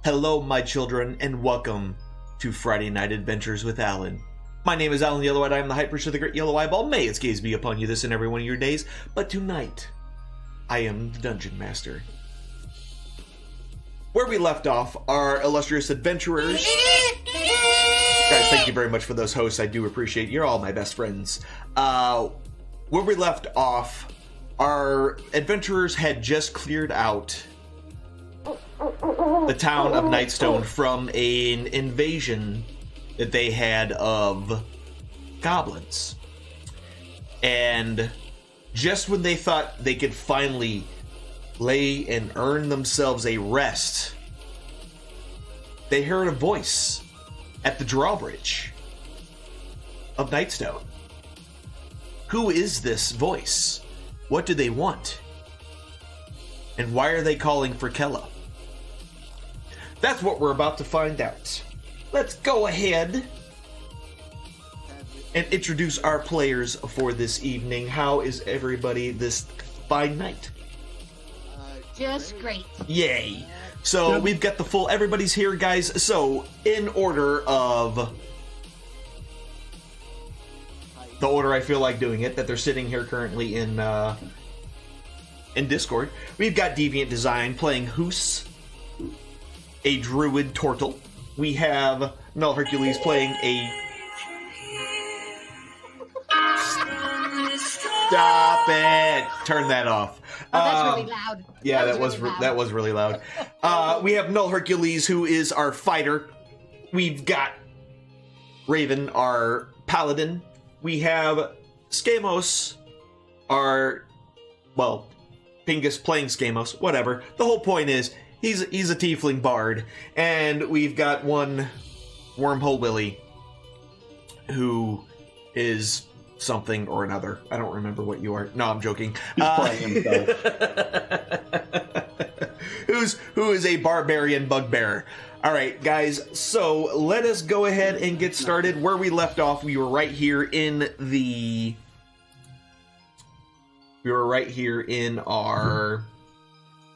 Hello, my children, and welcome to Friday Night Adventures with Alan. My name is Alan Yelloweyed. I am the High Priest of the Great Yellow Eyeball. May its gaze be upon you this and every one of your days. But tonight, I am the Dungeon Master. Where we left off, our illustrious adventurers... Guys, thank you very much for those hosts. I do appreciate you're all my best friends. Where we left off, our adventurers had just cleared out the town of Nightstone from an invasion that they had of goblins. And just when they thought they could finally lay and earn themselves a rest, they heard a voice at the drawbridge of Nightstone. Who is this voice? What do they want? And why are they calling for Kella? That's what we're about to find out. Let's go ahead and introduce our players for this evening. How is everybody this fine night? Just great. Yay. So we've got the full, everybody's here, guys. So in order of the order I feel like doing it, that they're sitting here currently in Discord, we've got Deviant Design playing Hoos, a druid Tortle. We have Null Hercules playing a... Stop it! Turn that off. Oh, that's really loud. Yeah, that was really loud. We have Null Hercules, who is our fighter. We've got Raven, our paladin. We have Skamos, our... well, Pingus playing Skamos, whatever. The whole point is, he's a tiefling bard. And we've got one Wormhole Willie, who is something or another. I don't remember what you are. No, I'm joking. He's playing himself. Who is a barbarian bugbear. Alright, guys, so let us go ahead and get started. Where we left off, we were right here in the... We were right here in our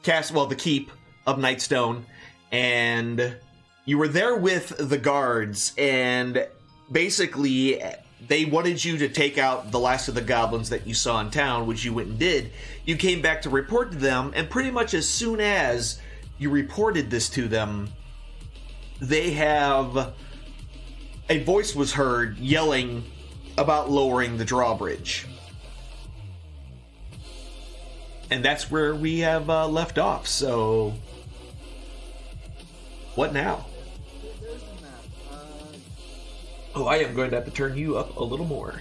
cast, well, the keep of Nightstone, and you were there with the guards, and basically they wanted you to take out the last of the goblins that you saw in town, which you went and did. You came back to report to them, and pretty much as soon as you reported this to them, they have... a voice was heard yelling about lowering the drawbridge. And that's where we have left off, so... what now? There's the map. Oh, I am going to have to turn you up a little more.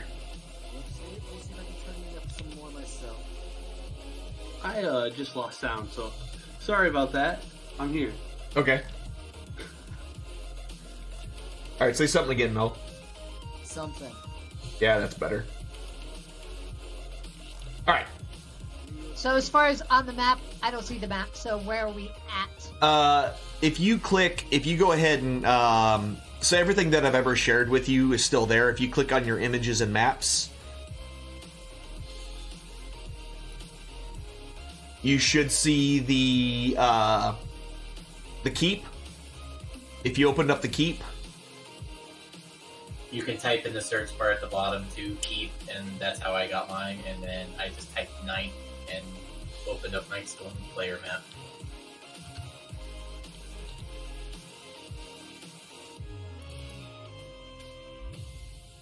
Let's see if I can turn you up some more myself. I just lost sound, so sorry about that. I'm here. Okay. Alright, say something again, Mel. Something. Yeah, that's better. Alright. So as far as on the map, I don't see the map. So where are we at? If you go ahead and, so everything that I've ever shared with you is still there. If you click on your images and maps, you should see the keep. If you opened up the keep, you can type in the search bar at the bottom to keep, and that's how I got mine. And then I just typed night and opened up Nightstone player map.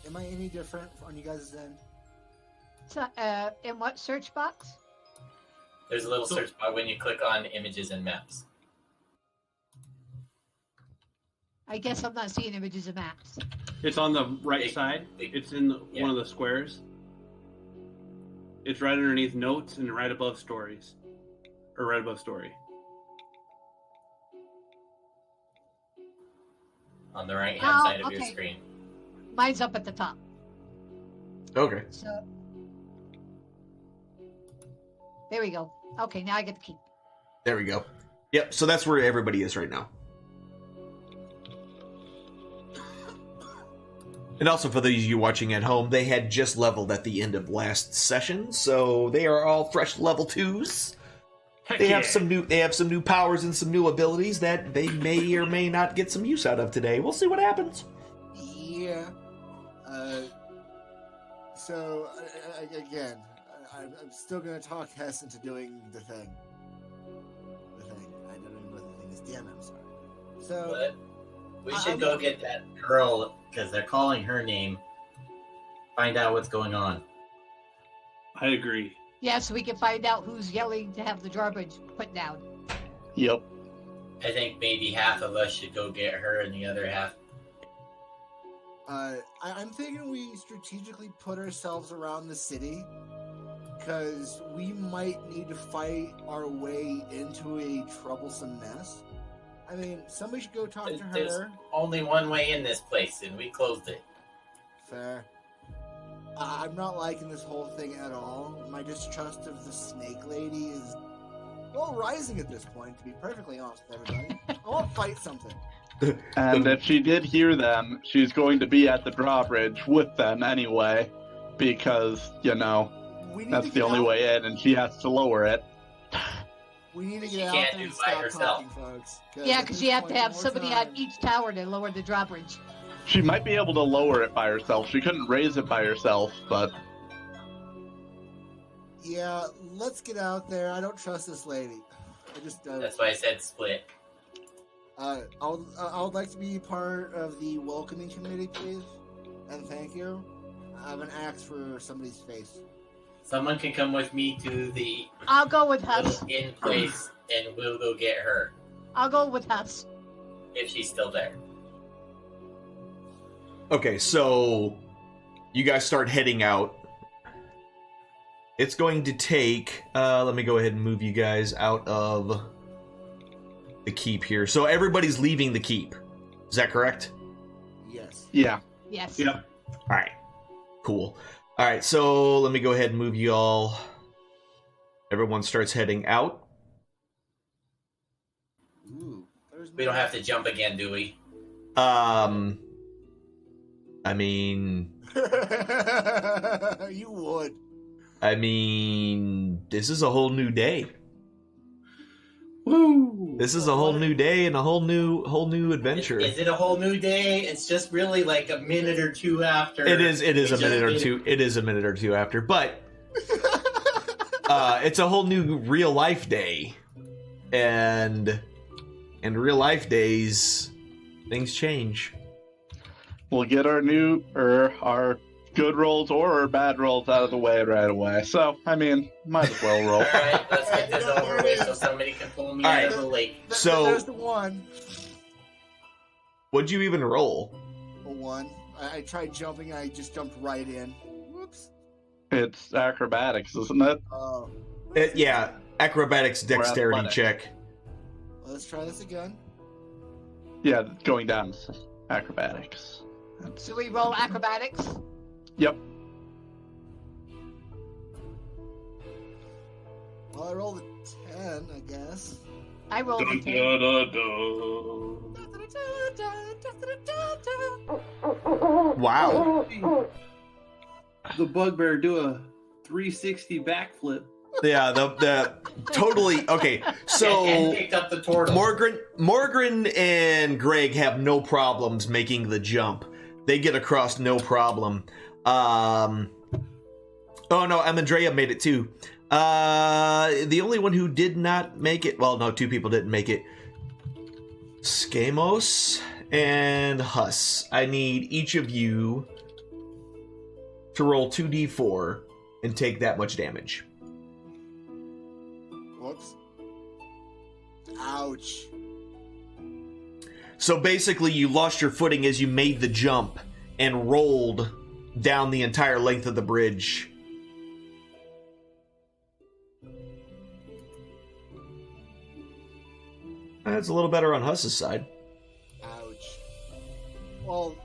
Am I any different on you guys' end? So, in what search box? There's a little search bar when you click on images and maps. I guess I'm not seeing images of maps. It's on the right side. It's in one of the squares. It's right underneath notes and right above stories. Or right above story. On the right hand side of your okay. screen. Mine's up at the top. okay. So there we go. Okay, now I get the key. There we go. Yep, so that's where everybody is right now. And also for those of you watching at home, they had just leveled at the end of last session, so they are all fresh level 2s. Heck They yeah. have some new powers and some new abilities that they may or may not get some use out of today. We'll see what happens. Yeah. So again, I'm still gonna talk Hess into doing the thing. I don't even know what the thing is. Damn it, I'm sorry. So But we should go get that girl because they're calling her name. Find out what's going on. I agree. Yeah, so we can find out who's yelling to have the drawbridge put down. Yep. I think maybe half of us should go get her, and the other half. I'm thinking we strategically put ourselves around the city because we might need to fight our way into a troublesome mess. I mean, somebody should go talk to There's her. only one way in this place, and we closed it. Fair. I'm not liking this whole thing at all. My distrust of the snake lady is, well, rising at this point, to be perfectly honest with everybody. I want to fight something. And if she did hear them, she's going to be at the drawbridge with them anyway, because, We need that's to the get only out- way in, and she has to lower it. We need to She get out can't there do and it by stop herself. talking, folks. Yeah, at because this you have to point, have more somebody time- on each tower to lower the drawbridge. She might be able to lower it by herself. She couldn't raise it by herself, but Yeah, let's get out there. I don't trust this lady. I just That's why I said split. I would like to be part of the welcoming committee, please, and thank you. I have an axe for somebody's face. Someone can come with me to the I'll go with Huss. little inn place, and we'll go get her I'll go with Huss. if she's still there. Okay, so you guys start heading out. It's going to take, let me go ahead and move you guys out of the keep here. So everybody's leaving the keep. Is that correct? Yes. yeah. Yes. Yep. All right. Cool. All right, so let me go ahead and move you all. Everyone starts heading out. Ooh, there's We don't have to jump again, do we? I mean, You would. this is a whole new day. Woo! This is a whole new day and a whole new adventure. Is it a whole new day? It's just really like a minute or two after. It is a just minute or did- two. It is a minute or two after, but it's a whole new real life day, and in real life days, things change. We'll get our our good rolls or our bad rolls out of the way right away. So, might as well roll. Alright, let's get this over with so somebody can pull me out of the lake. So- there's the one. What'd you even roll? A one. I tried jumping. I just jumped right in. Whoops. It's acrobatics, isn't it? Oh. Yeah, acrobatics dexterity athletics. check. Let's try this again. Yeah, going down is acrobatics. So we roll acrobatics. Yep. Well, I rolled a 10, I guess. I rolled a Dun, 10. dun, dun, dun. Wow. The bugbear do a 360 backflip. Yeah, the totally okay. And So picked up the turtle. Morgan and Greg have no problems making the jump. They get across no problem. Oh no, Amandrea made it too. The only one who did not make it, well, no, two people didn't make it. Skamos and Huss. I need each of you to roll 2d4 and take that much damage. Whoops. Ouch. So basically, you lost your footing as you made the jump and rolled down the entire length of the bridge. That's a little better on Huss's side. Ouch. Well,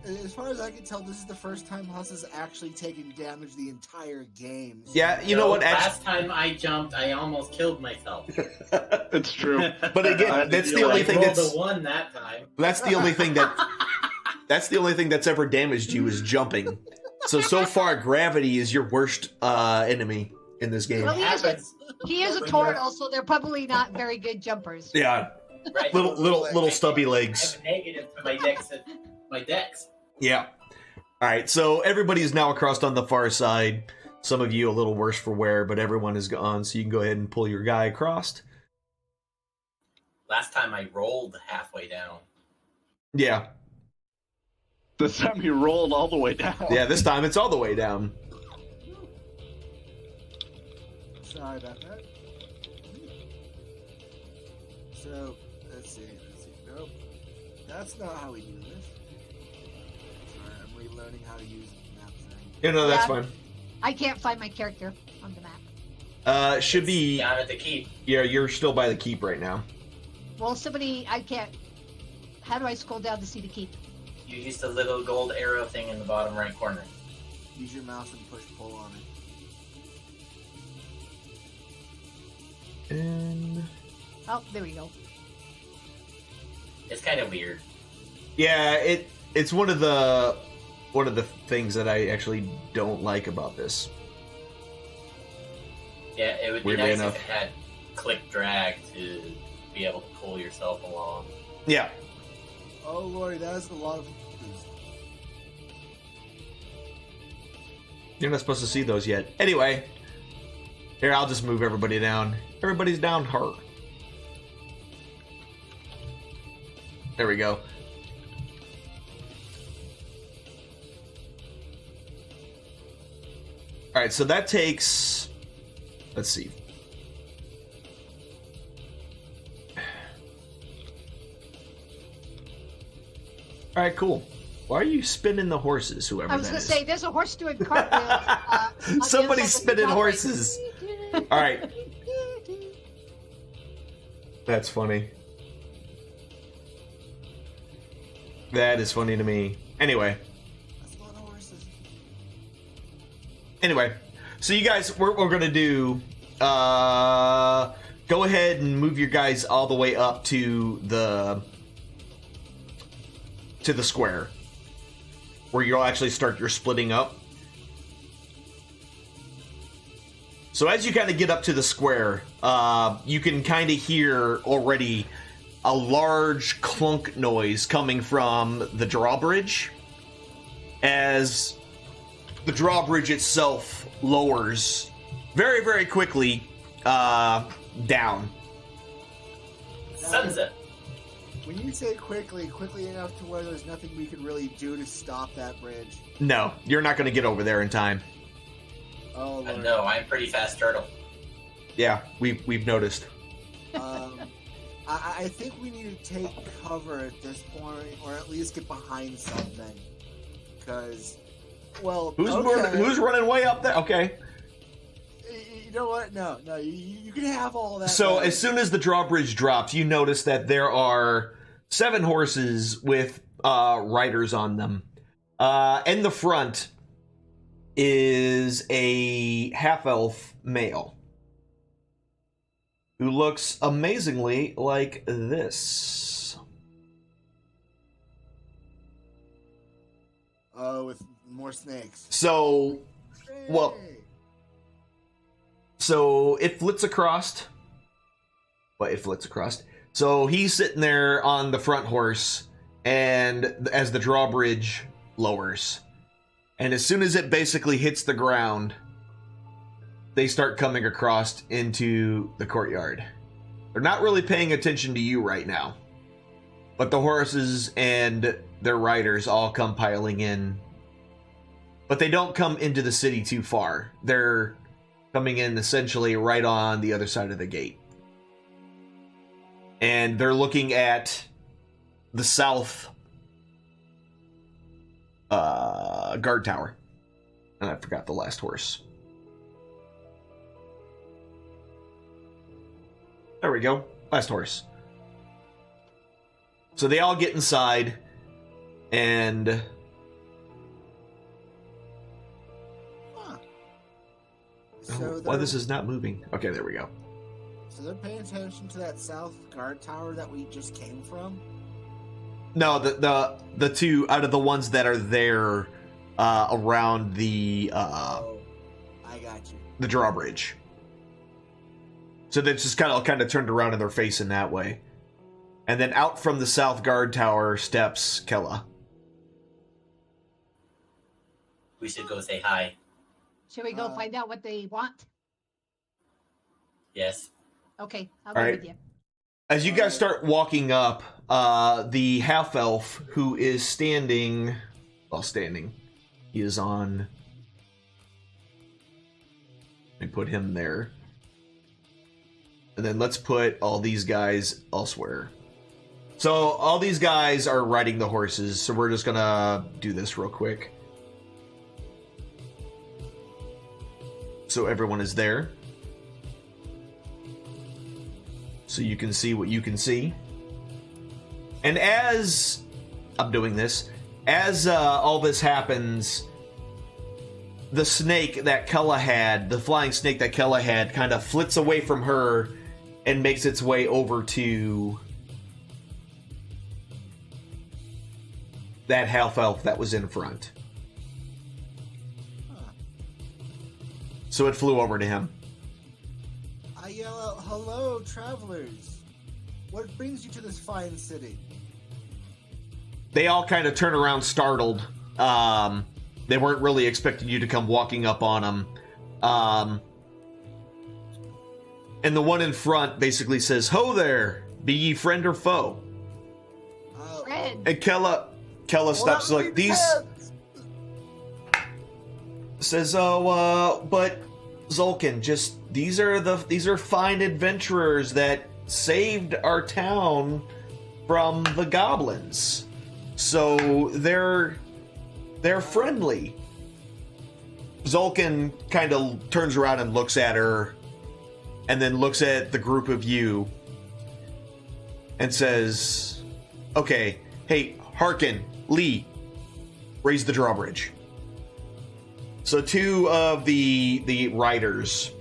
as far as I can tell, this is the first time Huss has actually taken damage the entire game. Yeah, you know what? Last time I jumped, I almost killed myself. It's true. But again, that's the only thing I rolled that's a 1 that time. that's the only thing that's ever damaged you is jumping. So far, gravity is your worst enemy. in this game. Well, Happens. he is a When turtle, so they're probably not very good jumpers. Yeah, Right. little stubby I legs. have a negative to my dex. My dex. Yeah. All right, so everybody is now across on the far side. Some of you a little worse for wear, but everyone is gone, so you can go ahead and pull your guy across. Last time I rolled halfway down. Yeah. This time he rolled all the way down. Yeah, this time it's all the way down. Sorry about that. So, let's see. Nope. That's not how we do this. Sorry, I'm relearning how to use the map thing. That's Yeah. fine. I can't find my character on the map. Should be... Down at the keep. Yeah, you're still by the keep right now. Well, I can't. How do I scroll down to see the keep? You use the little gold arrow thing in the bottom right corner. Use your mouse and push pull on it. And... Oh, there we go. It's kind of weird. Yeah, it's one of the things that I actually don't like about this. Yeah, it would be Weirdly nice enough. if it had click drag to be able to pull yourself along. Yeah. Oh lordy, that is a lot of. You're not supposed to see those yet. Anyway. Here, I'll just move everybody down. Everybody's down hard. There we go. Alright, so that takes... Let's see. Alright, cool. Why are you spinning the horses, whoever I was that going to is? say, there's a horse doing cartwheels. on the Somebody's other side of the spinning driveway. horses. Alright. That's funny. That is funny to me. Anyway. That's a lot of horses. Anyway. So you guys, what we're going to do... go ahead and move your guys all the way up to the square. Where you'll actually start your splitting up. So as you kind of get up to the square, you can kind of hear already a large clunk noise coming from the drawbridge. As the drawbridge itself lowers very, very quickly down. Sunset. When you say quickly enough to where there's nothing we can really do to stop that bridge. No, you're not going to get over there in time. Oh lord. No, I'm a pretty fast turtle. Yeah, we've noticed. I think we need to take cover at this point, or at least get behind something. Because, well, Who's running way up there? Okay. You know what? No, you can have all that. So money. as soon as the drawbridge drops, you notice that there are 7 horses with riders on them. In the front is a half-elf male who looks amazingly like this. with more snakes. So, well, Hey. so it flits across. But it flits across. So he's sitting there on the front horse, and as the drawbridge lowers, and as soon as it basically hits the ground, they start coming across into the courtyard. They're not really paying attention to you right now, but the horses and their riders all come piling in. But they don't come into the city too far. They're coming in essentially right on the other side of the gate. And they're looking at the south guard tower. And I forgot the last horse. There we go. Last horse. So they all get inside, and Huh. why this is not moving? Okay, there we go. So they're paying attention to that south guard tower that we just came from? No, the two out of the ones that are there around the Oh, I got you. the drawbridge. So they just kind of turned around and they're facing that way. And then out from the south guard tower steps Kella. We should go say hi. Should we go find out what they want? Yes. Okay, I'll go All right. with you. As you guys start walking up, the half-elf who is standing... He is on... Let me put him there. And then let's put all these guys elsewhere. So all these guys are riding the horses, so we're just gonna do this real quick. So everyone is there. So you can see what you can see. And as I'm doing this, as all this happens, the snake that Kella had, the flying snake that Kella had, kind of flits away from her and makes its way over to that half-elf that was in front. So it flew over to him. I yell out, "Hello, travelers! What brings you to this fine city?" They all kind of turn around startled. They weren't really expecting you to come walking up on them. And the one in front basically says, "Ho there! Be ye friend or foe?" Friend. And Kella stops like these. Says, "Oh, but Zulkin, just these are fine adventurers that saved our town from the goblins. So they're friendly." Zulkin kind of turns around and looks at her, and then looks at the group of you, and says, "Okay, hey, Harkin, Lee, raise the drawbridge." So two of the riders,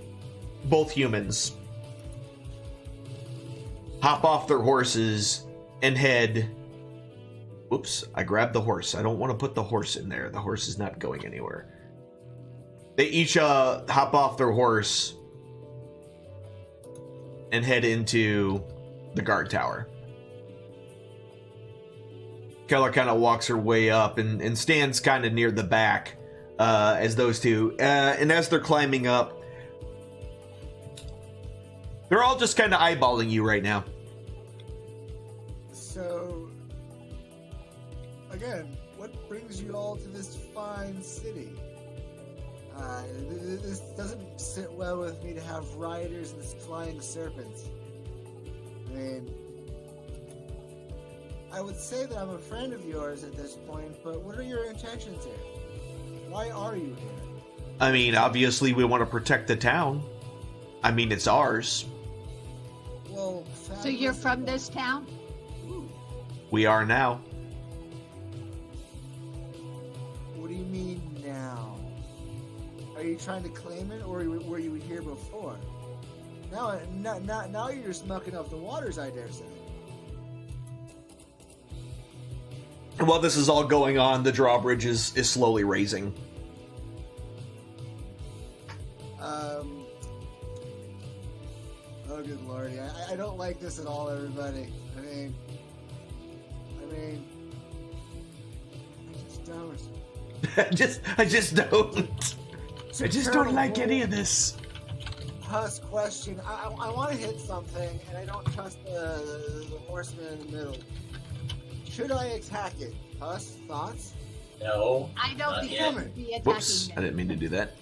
both humans, hop off their horses and head... Oops, I grabbed the horse. I don't want to put the horse in there. The horse is not going anywhere. They each hop off their horse and head into the guard tower. Keller kind of walks her way up and stands kind of near the back as those two. And as they're climbing up, they're all just kind of eyeballing you right now. So, again, what brings you all to this fine city? This doesn't sit well with me to have riders and flying serpents. I mean, I would say that I'm a friend of yours at this point, but what are your intentions here? Why are you here? I mean, obviously we want to protect the town. I mean, it's ours. Well, So you're from this town? We are now. What do you mean now? Are you trying to claim it, or were you here before? Now you're just mucking up the waters, I dare say. And while this is all going on, the drawbridge is slowly raising. Oh, good lordy. I don't like this at all, everybody. I mean, I just don't. I just don't. I just don't like any of this. Husk, question. I want to hit something, and I don't trust the horseman in the middle. Should I attack it? Husk, thoughts? No. I don't not think yet. you should be attacking Whoops, them. I didn't mean to do that.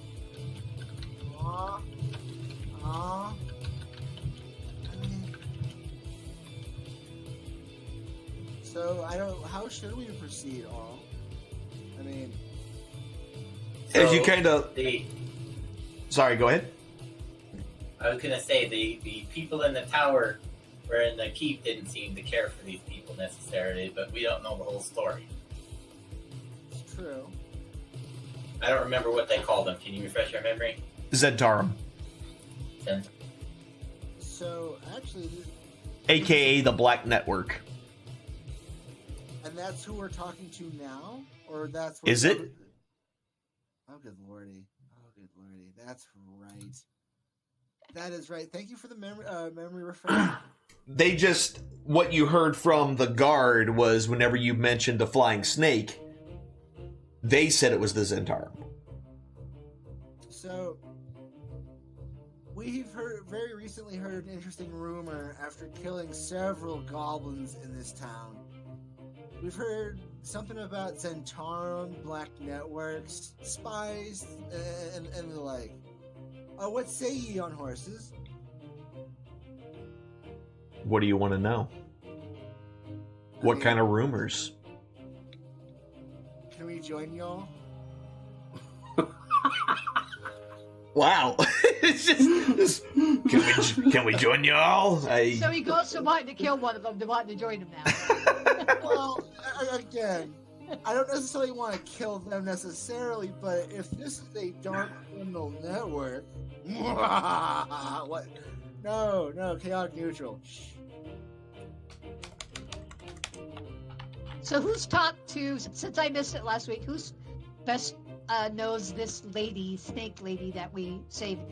So how should we proceed, all? I mean, As you kind of... The, Sorry, go ahead. I was gonna say the people in the tower or in the keep didn't seem to care for these people necessarily, but we don't know the whole story. it's true. I don't remember what they called them. Can you refresh your memory? Zentarum, Then So, actually, a.k.a. the Black Network. and that's who we're talking to now? Or that's... Is it? Oh, good lordy. Oh, good lordy. That's right. That is right. Thank you for the memory refresh. They just, what you heard from the guard was whenever you mentioned the flying snake, they said it was the Zentarum. So, we've very recently heard an interesting rumor after killing several goblins in this town. We've heard something about Zentarum, black networks, spies, and the like. What say ye on horses? What do you want to know? What kind of rumors? Can we join y'all? Wow. It's just can we join y'all? So he goes from wanting to kill one of them to wanting to join him now. Well, again, I don't necessarily want to kill them necessarily, but if this is a dark criminal network, what? No, chaotic neutral. So who's talked to, since I missed it last week, who's best knows this lady, snake lady that we saved?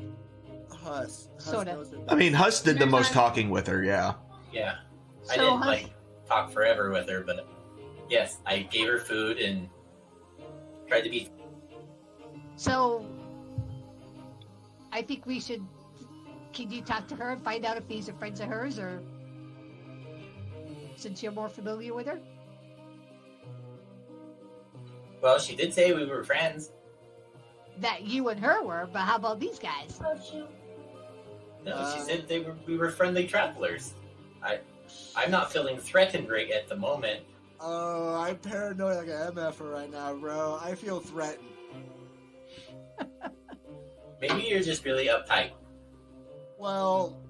Huss. Sorta. I mean, Huss did the most talking with her, yeah. Yeah. So I didn't Huss, talk forever with her, but yes, I gave her food and tried to be. So I think we should. Can you talk to her and find out if these are friends of hers, or since you're more familiar with her? Well, she did say we were friends. That you and her were, but how about these guys? No, she said we were friendly travelers. I'm not feeling threatened right at the moment. Oh, I'm paranoid like an MFer right now, bro. I feel threatened. Maybe you're just really uptight. Well,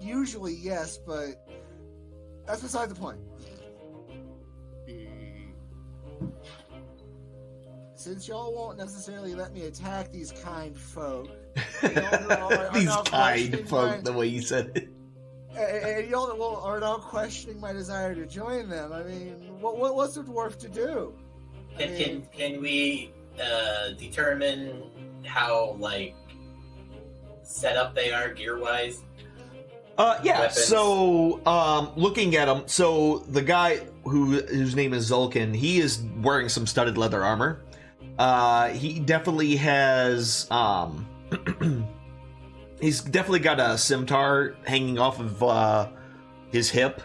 usually yes, but that's beside the point. Since y'all won't necessarily let me attack these kind folk, These kind folk, the way you said it. And y'all are now questioning my desire to join them. I mean, what's a dwarf to do? Can we determine how set up they are gear wise? Yeah. Weapons? So, looking at them, so the guy whose name is Zulkin, he is wearing some studded leather armor. He definitely has he's definitely got a scimitar hanging off of his hip.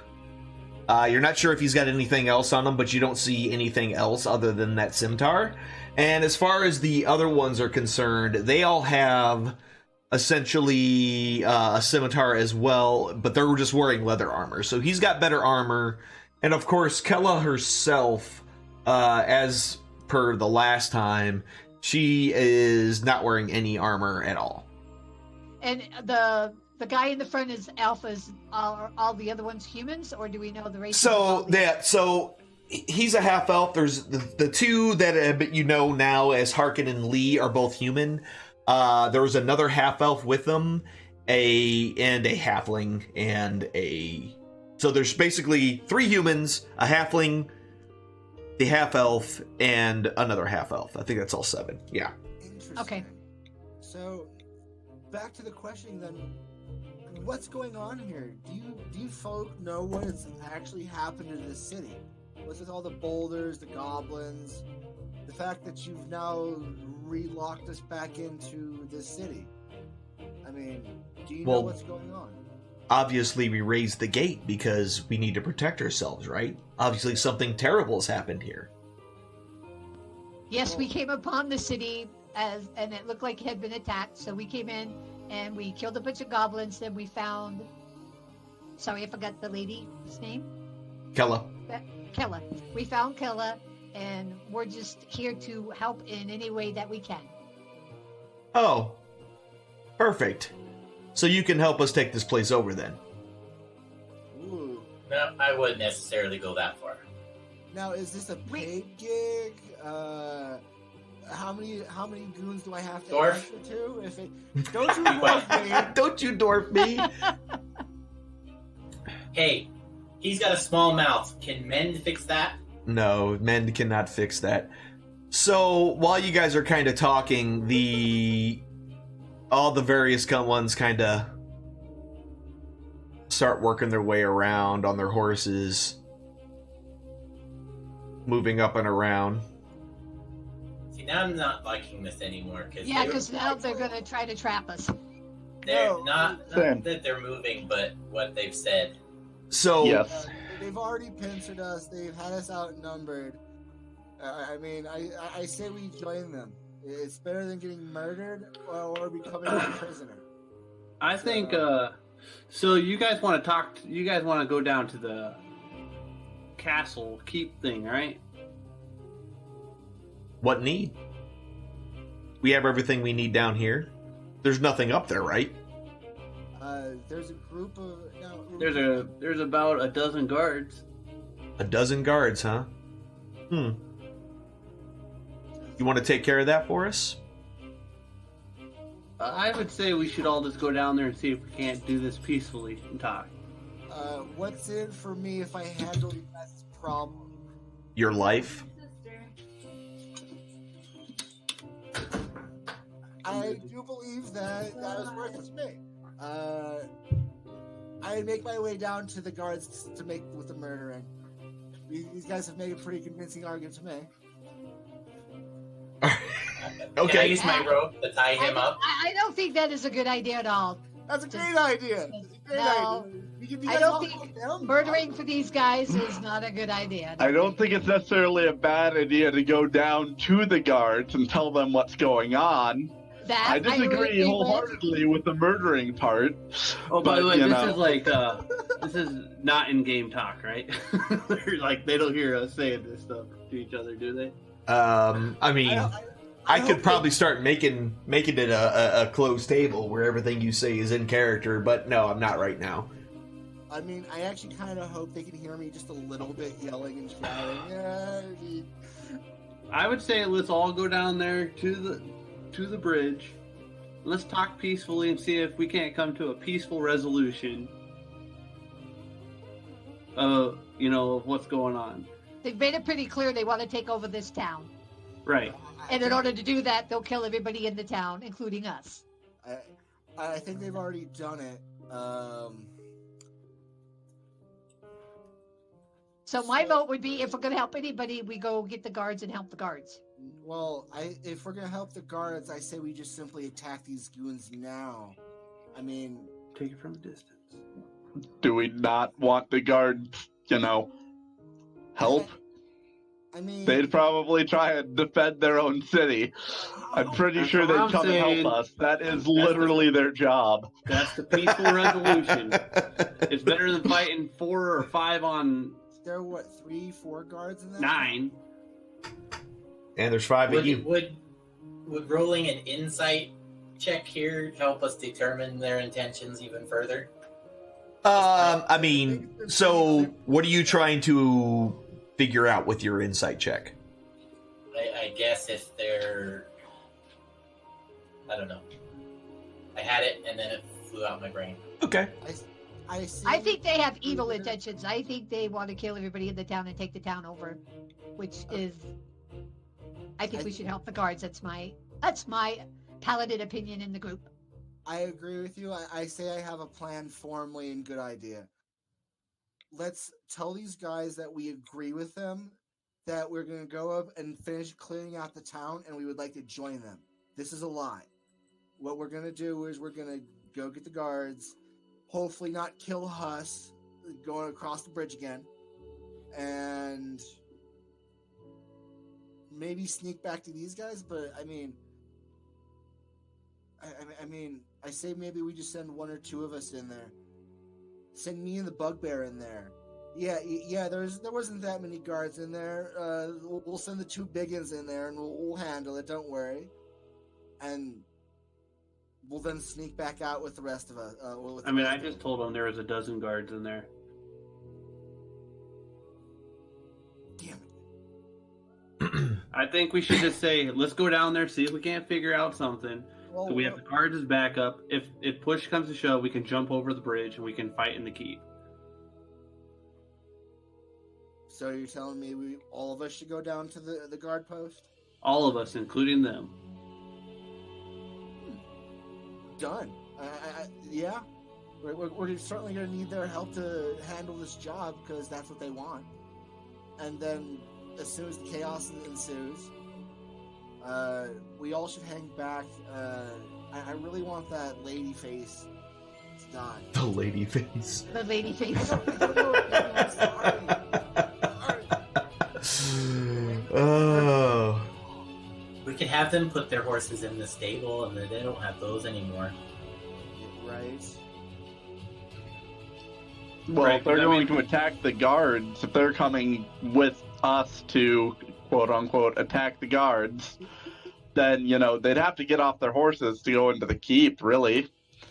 You're not sure if he's got anything else on him, but you don't see anything else other than that scimitar. And as far as the other ones are concerned, they all have essentially a scimitar as well, but they're just wearing leather armor. So he's got better armor. And of course, Kella herself, as per the last time, she is not wearing any armor at all. And the guy in the front is alphas. Are all the other ones humans, or do we know the race? So he's a half elf. There's the two that you know now as Harkin and Lee are both human. There was another half elf with them, a halfling, and so there's basically 3 humans, a halfling, the half elf, and another half elf. I think that's all 7. Yeah. Interesting. Okay. So, back to the question then. What's going on here? Do you folk know what has actually happened in this city? What's with all the boulders, the goblins, the fact that you've now relocked us back into this city? I mean, do you know what's going on? Obviously, we raised the gate because we need to protect ourselves, right? Obviously, something terrible has happened here. Yes, we came upon the city and it looked like it had been attacked. So we came in and we killed a bunch of goblins. Then we found. Sorry, I forgot the lady's name. Kella. Kella. We found Kella, and we're just here to help in any way that we can. Oh, perfect. So you can help us take this place over then. Ooh. No, I wouldn't necessarily go that far. Now, is this a paid gig? How many goons do I have to Dwarf. answer to? Don't you dwarf me? Don't you dwarf me? Hey, he's got a small mouth. Can men fix that? No, men cannot fix that. So while you guys are kind of talking, the all the various gun ones kind of start working their way around on their horses, moving up and around. See, now I'm not liking this anymore Yeah, because now they're going to try to trap us. they're No. not Same. that they're moving, but what they've said. So Yes. They've already pincered us. They've had us outnumbered. I mean, I say we join them. It's better than getting murdered or becoming a prisoner. I think. So you guys want to talk? You guys want to go down to the castle keep thing, right? what need? We have everything we need down here. There's nothing up there, right? There's a group of no. There's about a dozen guards. A dozen guards, huh? You want to take care of that for us? I would say we should all just go down there and see if we can't do this peacefully and talk. What's in it for me if I handle you guys' problem? Your life? I do believe that was worth it to me. I make my way down to the guards to make with the murdering. These guys have made a pretty convincing argument to me. Can I Okay. use my rope to tie him up? I don't think that is a good idea at all. That's a great idea. That's a great No. idea. You I guys don't all think help them. Murdering for these guys is not a good idea. I don't think it's necessarily a bad idea to go down to the guards and tell them what's going on. That I agree disagree with. wholeheartedly with the murdering part. Oh, by But, the way, you this know. is like this is not in-game talk, right? They're like they don't hear us saying this stuff to each other, do they? I mean, I could hope probably start making it a closed table where everything you say is in character, but no, I'm not right now. I mean, I actually kind of hope they can hear me just a little bit yelling and shouting. Yeah, I would say let's all go down there to the bridge. Let's talk peacefully and see if we can't come to a peaceful resolution. Of what's going on. They've made it pretty clear they want to take over this town. Right. And in order to do that, they'll kill everybody in the town, including us. I think they've already done it. So my vote would be if we're going to help anybody, we go get the guards and help the guards. Well, if we're gonna help the guards, I say we just simply attack these goons now. I mean, Take it from a distance. Do we not want the guards, help? I mean, They'd probably try and defend their own city. I'm pretty That's sure what I'm they'd come and saying. help us. That is literally their job. That's the peaceful resolution. It's better than fighting 4 or 5 on there are what 3, 4 guards in that? 9. And there's 5 of you. Would rolling an insight check here help us determine their intentions even further? I mean, so what are you trying to figure out with your insight check? I guess if they're, I don't know. I had it and then it flew out my brain. Okay. I think they have evil intentions. I think they want to kill everybody in the town and take the town over, which is. I think we should help the guards. That's my paladin opinion in the group. I agree with you. I say I have a plan formally and good idea. Let's tell these guys that we agree with them, that we're going to go up and finish clearing out the town, and we would like to join them. This is a lie. What we're going to do is we're going to go get the guards, hopefully not kill Huss going across the bridge again, and maybe sneak back to these guys. But I mean, I say maybe we just send 1 or 2 of us in there. Send me and the Bugbear in there. Yeah. There wasn't that many guards in there. We'll send the 2 big ones in there, and we'll handle it. Don't worry. And we'll then sneak back out with the rest of us. I just told them there was a dozen guards in there. Damn it. I think we should just say, let's go down there, see if we can't figure out something. So we have the guards as backup. If push comes to shove, we can jump over the bridge and we can fight in the keep. So you're telling me all of us should go down to the guard post? All of us, including them. done. Yeah, we're certainly going to need their help to handle this job because that's what they want. And then, as soon as the chaos ensues, we all should hang back. I really want that lady face to die. The lady face. The lady face. Oh. We could have them put their horses in the stable, and then they don't have those anymore. Right. Well, Right, if they're I going mean- to attack the guards, if they're coming with us to quote unquote attack the guards, then they'd have to get off their horses to go into the keep. Really?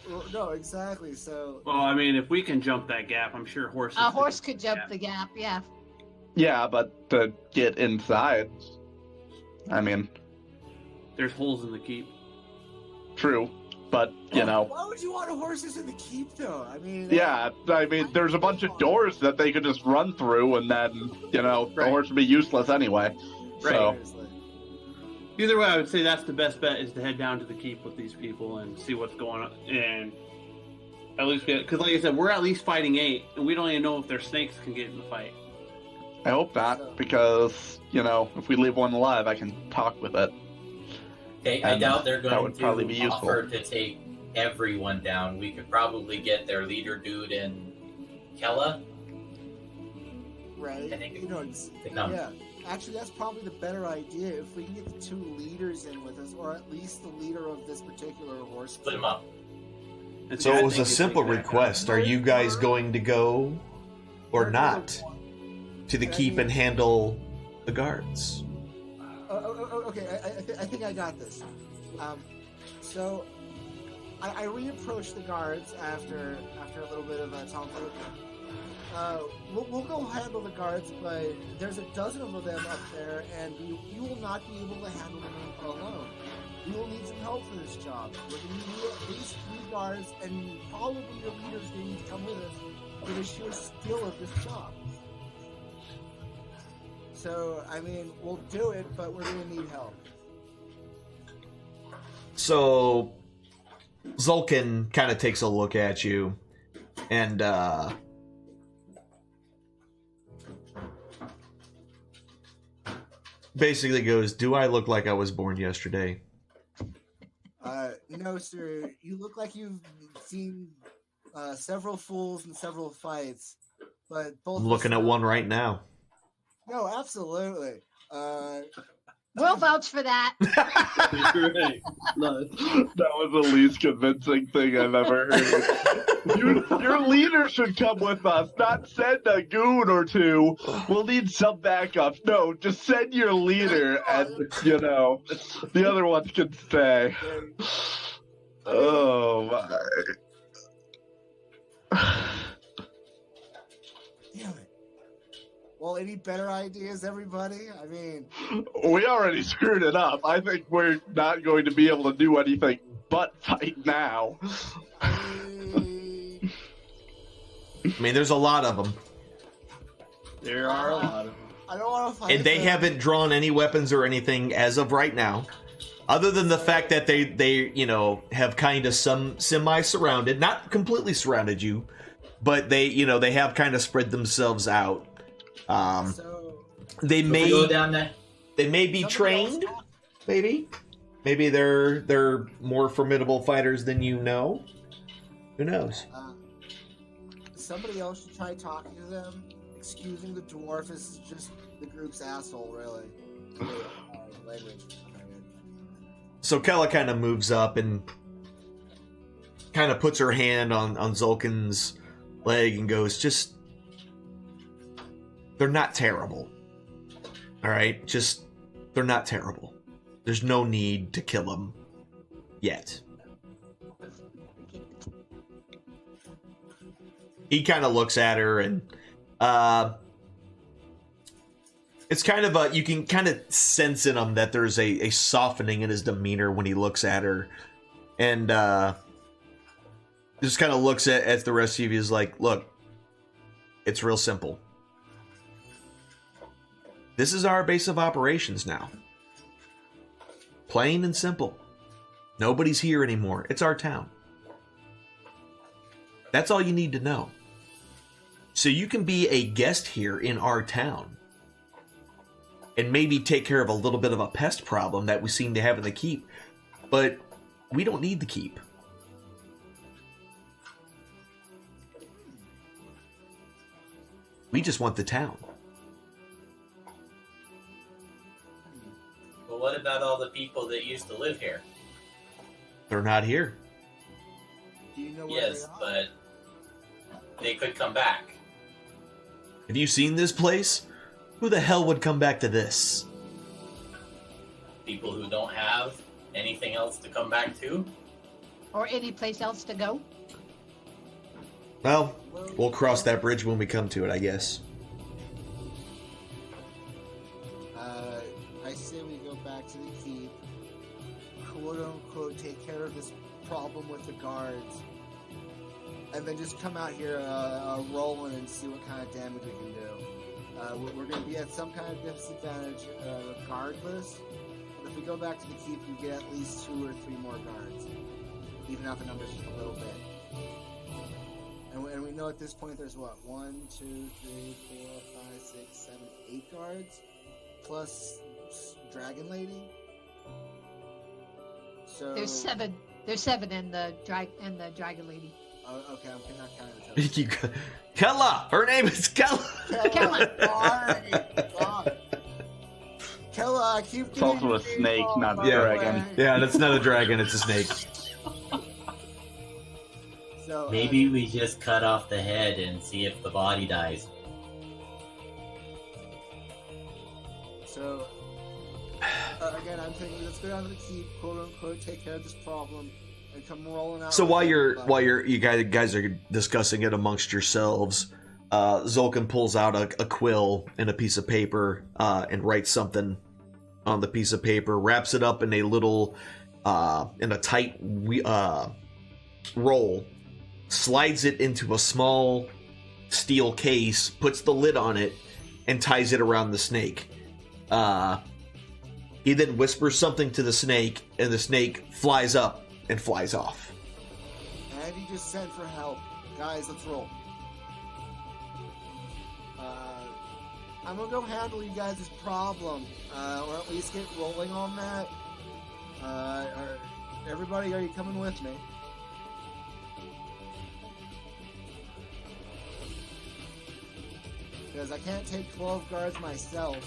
Well, no, exactly. So. Well, I mean, if we can jump that gap, I'm sure horses. A horse could jump the gap, yeah. Yeah, but to get inside, I mean, There's holes in the keep. true, but Why would you want horses in the keep, though? I mean. yeah, I mean, there's a bunch of doors that they could just run through, and then the Right. horse would be useless anyway. Right. So Seriously. Either way, I would say that's the best bet is to head down to the keep with these people and see what's going on. And at least because, like I said, we're at least fighting 8, and we don't even know if their snakes can get in the fight. I hope not, because if we leave one alive, I can talk with it. I And doubt they're that going would probably to be useful. offer to take everyone down. We could probably get their leader dude and Kella. Right. I think to come. Yeah. Actually, that's probably the better idea. If we can get the 2 leaders in with us, or at least the leader of this particular horse. Split them up. And So I it was think a it's simple exactly- request. Are you guys going to go or not to the keep and handle the guards? Okay, I think I got this. So I reapproached the guards after a little bit of a tomfoolery. We'll go handle the guards, but there's a dozen of them up there, and you will not be able to handle them alone. We will need some help for this job. We're going to need at least 3 guards, and probably your leaders going to need to come with us for the sheer skill of this job. So, I mean, we'll do it, but we're going to need help. So Zulkin kind of takes a look at you and basically goes, "Do I look like I was born yesterday?" No, sir. You look like you've seen several fools and several fights, but both. I'm looking at one right now. No, absolutely. We'll vouch for that. Right. No, That was the least convincing thing I've ever heard. Your leader should come with us, not send a goon or 2. We'll need some backup. No, just send your leader, and the other ones can stay. Oh my! Damn it. Well, any better ideas, everybody? I mean, We already screwed it up. I think we're not going to be able to do anything but fight now. I mean, there's a lot of them, there are a lot of them. I don't want to fight. and they them. haven't drawn any weapons or anything as of right now, other than the fact that they have kind of some semi-surrounded, not completely surrounded you, but they have kind of spread themselves out. So, They If we go may down that. be somebody else trained, talk- maybe they're more formidable fighters than you know. Who knows? Somebody else should try talking to them. Excusing the dwarf is just the group's asshole, really. Language. So Kella kind of moves up and kind of puts her hand on Zulkin's leg and goes, "Just, they're not terrible. All right, just they're not terrible. There's no need to kill them yet." He kind of looks at her, and it's kind of you can kind of sense in him that there's a softening in his demeanor when he looks at her, and just kind of looks at the rest of you. He's like, "Look, it's real simple. This is our base of operations now. Plain and simple. Nobody's here anymore. It's our town. That's all you need to know. So you can be a guest here in our town and maybe take care of a little bit of a pest problem that we seem to have in the keep. But we don't need the keep. We just want the town. But what about all the people that used to live here? They're not here. Do you know where Yes, they are? but they could come back. Have you seen this place? Who the hell would come back to this? People who don't have anything else to come back to. Or any place else to go? Well, we'll cross that bridge when we come to it, I guess. I say we go back to the keep, quote unquote, take care of this problem with the guards, and then just come out here rolling and see what kind of damage we can do. We're going to be at some kind of disadvantage regardless, but if we go back to the keep, we get at least 2 or 3 more guards, even out the numbers just a little bit. And we know at this point there's what? 1, 2, 3, 4, 5, 6, 7, 8 guards, plus Dragon Lady. So There's 7. There's 7 in the Dragon Lady. Oh, okay, I'm not counting the Kella! Her name is Kella! Kella. God. Kella, I keep It's also a snake, not a Yeah. dragon. Yeah, that's not a dragon, it's a snake. So, Maybe we just cut off the head and see if the body dies. So, again, I'm thinking let's go down to the keep, quote unquote, take care of this problem, and come rolling out. So with it. while you guys are discussing it amongst yourselves, Zolkin pulls out a quill and a piece of paper and writes something on the piece of paper, wraps it up in a little in a tight roll, slides it into a small steel case, puts the lid on it, and ties it around the snake. He then whispers something to the snake, and the snake flies up and flies off. And he just sent for help. Guys, let's roll. I'm gonna go handle you guys' problem, or at least get rolling on that. Everybody, are you coming with me? Because I can't take 12 guards myself.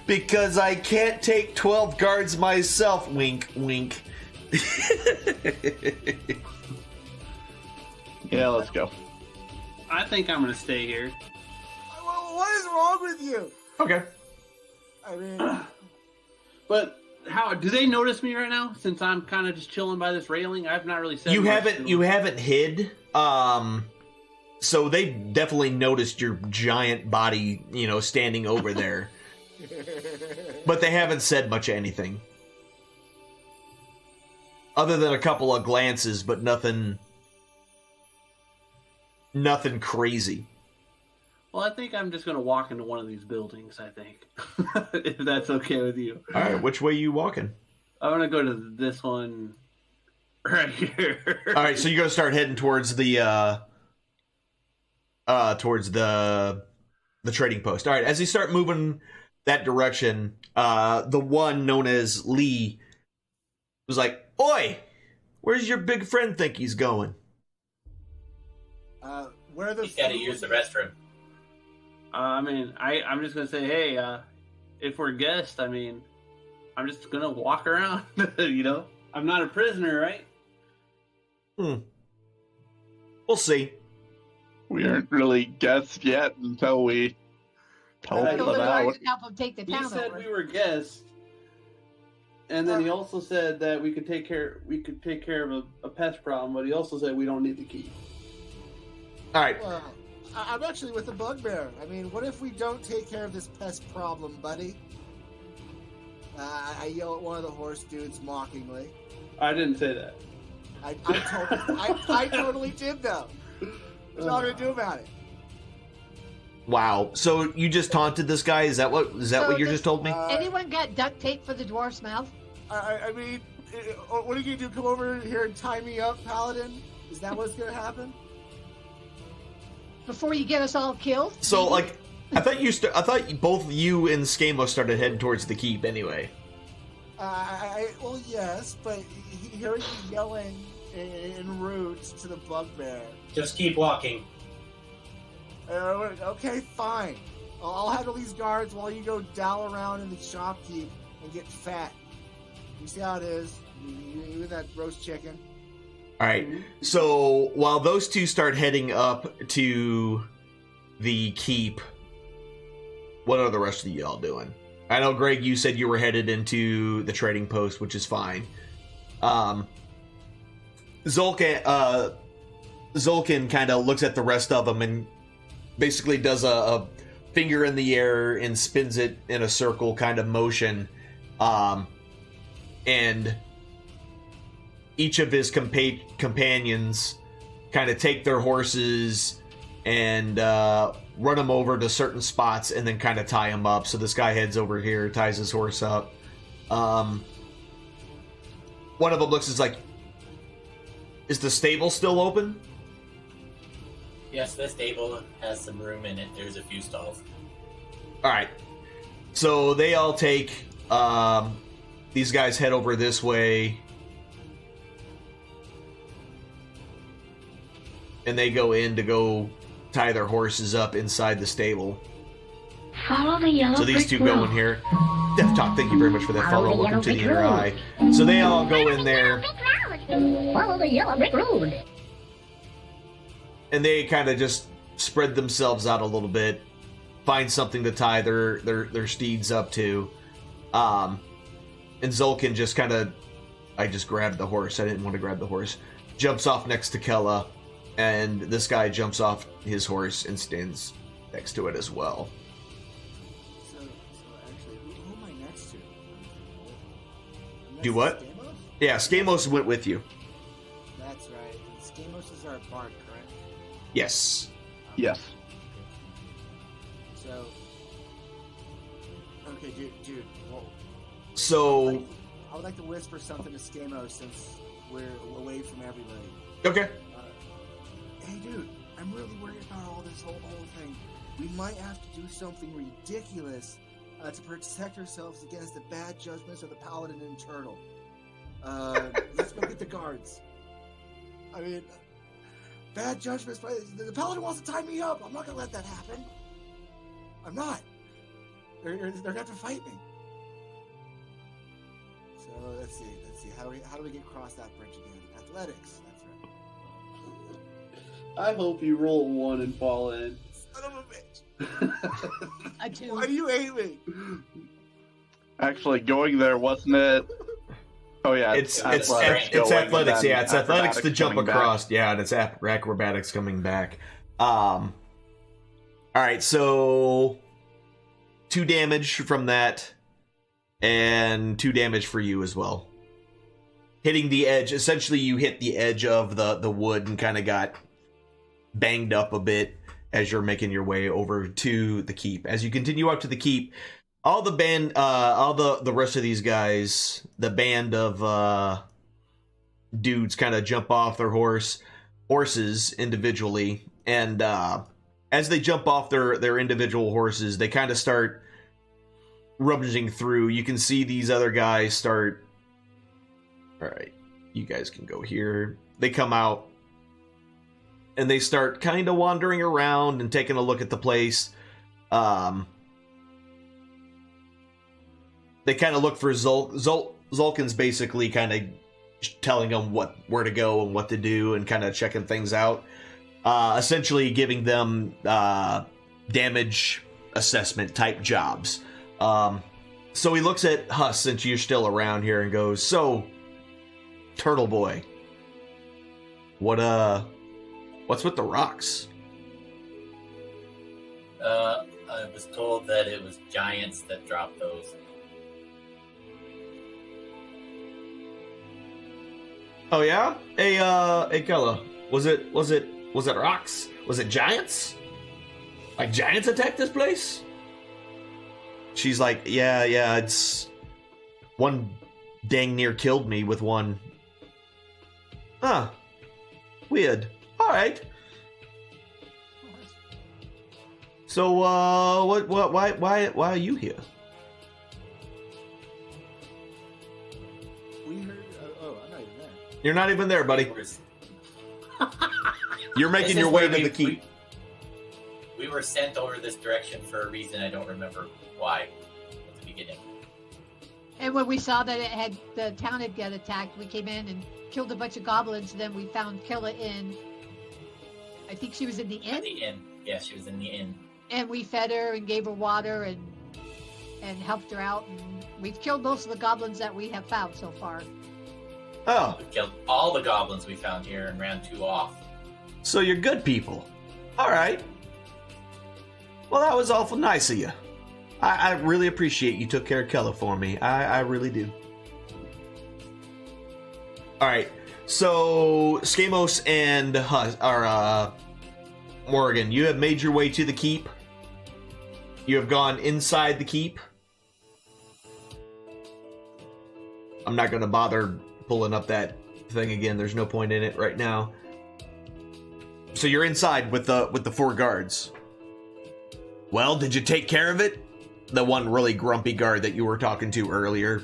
Because I can't take 12 guards myself, wink, wink. Yeah, let's go. I think I'm gonna stay here. What is wrong with you? Okay. I mean, But how do they notice me right now? Since I'm kind of just chilling by this railing, I've not really said You much haven't to them. you haven't hid. So they definitely noticed your giant body, standing over there. But they haven't said much of anything. Other than a couple of glances, but nothing crazy. Well, I think I'm just gonna walk into one of these buildings. I think, if that's okay with you. All right, which way are you walking? I'm gonna go to this one right here. All right, so you're gonna start heading towards the trading post. All right, as you start moving that direction, the one known as Lee was like, "Oi, where's your big friend think he's going?" where the He's got to use the restroom. I'm just gonna say, hey, if we're guests, I'm just gonna walk around. I'm not a prisoner, right? We'll see. We aren't really guests yet until we told I them told the him out. guards to help them take the He town said over. we were guests, and then he also said that we could take care of a pest problem, but he also said we don't need the key. All right. Well, I'm actually with the bugbear. I mean, what if we don't take care of this pest problem, buddy? I yell at one of the horse dudes mockingly. I didn't say that. I totally did, though. There's nothing to do about it. Wow. So you just taunted this guy? Is that what you just told me? Anyone got duct tape for the dwarf's mouth? I mean, what are you gonna do? Come over here and tie me up, Paladin? Is that what's gonna happen? Before you get us all killed? So, like, I thought both you and Skamo started heading towards the keep anyway. Well, yes, but hearing you yelling in roots to the bugbear. Just keep walking. Okay, fine. I'll handle these guards while you go dowl around in the shopkeep and get fat. You see how it is? You and that roast chicken. All right. So while those two start heading up to the keep, what are the rest of y'all doing? I know, Greg, you said you were headed into the trading post, which is fine. Zolkin kind of looks at the rest of them and basically does a finger in the air and spins it in a circle kind of motion. And each of his companions kind of take their horses and run them over to certain spots and then kind of tie them up. So this guy heads over here, ties his horse up. One of them looks like, is the stable still open? Yes, the stable has some room in it. There's a few stalls. All right. So they all take, these guys head over this way. And they go in to go tie their horses up inside the stable. Follow the yellow So these two brick go road. in here. Death Talk, thank you very much for that follow. Welcome to the Inner Eye. So they all go in there. Follow the yellow brick road. And they kind of just spread themselves out a little bit. Find something to tie their steeds up to. And Zolkin just kind of... I just grabbed the horse. I didn't want to grab the horse. Jumps off next to Kella. And this guy jumps off his horse and stands next to it as well. So actually, who am I next to? I'm next Do to what? Skamos? Yeah, Skamos went with you. That's right. And Skamos is our bard, correct? Yes. Yes. So, okay, dude. Well, So, I would like to whisper something to Skamos since we're away from everybody. okay. Hey, dude, I'm really worried about all this whole thing. We might have to do something ridiculous to protect ourselves against the bad judgments of the Paladin and Turtle. Let's go get the guards. I mean, bad judgments. The Paladin wants to tie me up. I'm not gonna let that happen. I'm not. They're gonna have to fight me. So let's see. How do we get across that bridge again? Athletics. That's right. I hope you roll 1 and fall in. Son of a bitch. A 2. Why do you hate me? Actually, going there, wasn't it? Oh yeah, It's going, athletics. then Yeah, it's athletics to jump coming back. across. Yeah, and it's acrobatics coming back. All right, so 2 damage from that, and 2 damage for you as well. Hitting the edge. Essentially, you hit the edge of the wood and kind of got banged up a bit as you're making your way over to the keep. As you continue up to the keep, all the rest of these guys, the band of dudes, kind of jump off their horses individually, and as they jump off their individual horses, they kind of start rummaging through. You can see these other guys start. All right, you guys can go here. They come out and they start kind of wandering around and taking a look at the place. They kind of look for Zolkin's basically kind of telling them where to go and what to do and kind of checking things out. Essentially giving them damage assessment type jobs. So he looks at Huss, since you're still around here, and goes, "So, Turtle Boy, what's with the rocks?" I was told that it was giants that dropped those. Oh yeah? Hey Kella, was it rocks? Was it giants? Like giants attacked this place? She's like, yeah, it's one dang near killed me with one. Huh. Weird. All right. So, why are you here? We heard. Oh, I'm not even there. You're not even there, buddy. You're making This your is way where to the keep. We were sent over this direction for a reason. I don't remember why at the beginning. And when we saw that the town had got attacked, we came in and killed a bunch of goblins. Then we found Killa in. I think she was in the inn. At the inn. Yeah, she was in the inn. And we fed her and gave her water and helped her out. And we've killed most of the goblins that we have found so far. Oh, We killed all the goblins we found here and ran 2 off. so you're good people. All right. Well, that was awful nice of you. I really appreciate you took care of Kella for me. I really do. All right. So, Skamos and Morgan, you have made your way to the keep. You have gone inside the keep. I'm not going to bother pulling up that thing again. There's no point in it right now. So you're inside with the 4 guards. Well, did you take care of it? The one really grumpy guard that you were talking to earlier.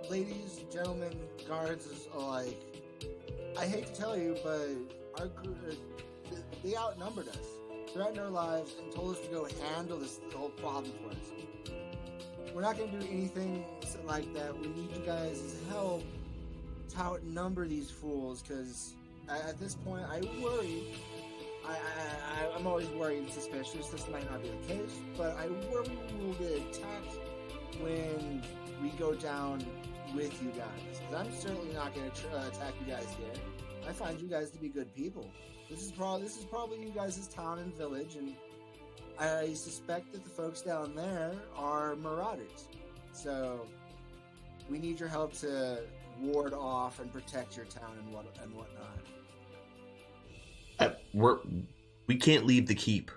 Ladies, gentlemen, guards, is like, I hate to tell you, but our they outnumbered us, threatened our lives, and told us to go handle this whole problem for us. We're not going to do anything like that. We need you guys' help to outnumber these fools, because at this point, I worry. I'm always worried and suspicious. This might not be the case, but I worry we will get attacked when we go down with you guys. Because I'm certainly not going to attack you guys here. I find you guys to be good people. This is probably you guys' town and village, and I suspect that the folks down there are marauders. So we need your help to ward off and protect your town and whatnot. We can't leave the keep.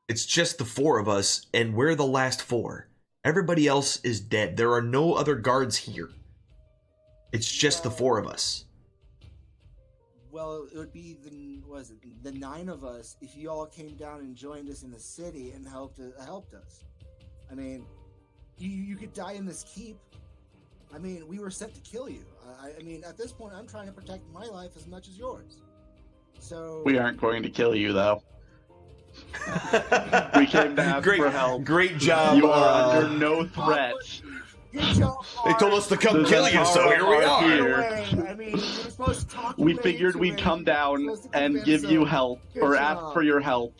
It's just the 4 of us, and we're the last 4. Everybody else is dead. There are no other guards here. It's just the 4 of us. Well, it would be the 9 of us if you all came down and joined us in the city and helped us. I mean, you could die in this keep. I mean, we were sent to kill you. I mean, at this point, I'm trying to protect my life as much as yours. So We aren't going to kill you, though. We came to ask for help. Great job. You are under no threat. They told us to come kill you, so here we are. Here. I mean, you were supposed to talk We your way figured into we'd it. come down You're supposed to and convince give you them. help, Good or ask job. for your help,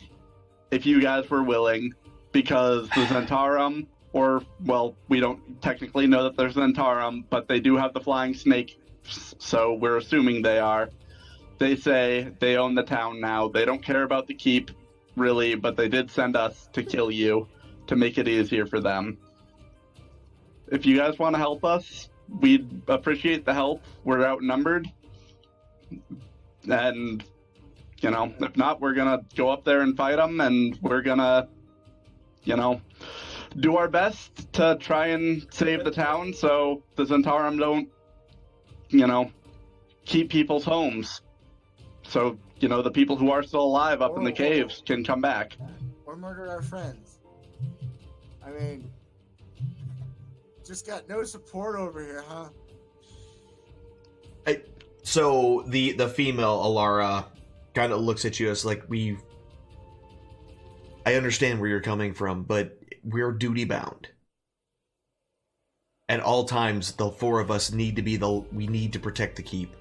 if you guys were willing, because the Zentarum, or, well, we don't technically know that there's Zentarum, but they do have the flying snake, so we're assuming they are. They say they own the town now. They don't care about the keep, really, but they did send us to kill you, to make it easier for them. If you guys want to help us, we'd appreciate the help. We're outnumbered. And, you know, if not, we're going to go up there and fight them, and we're going to, you know, do our best to try and save the town so the Zentarum don't, you know, keep people's homes. So, you know, the people who are still alive up in the caves can come back. Or murder our friends. I mean, just got no support over here, huh? So the female Alara kind of looks at you as like, I understand where you're coming from, but we're duty bound. At all times, the 4 of us need to protect the keep.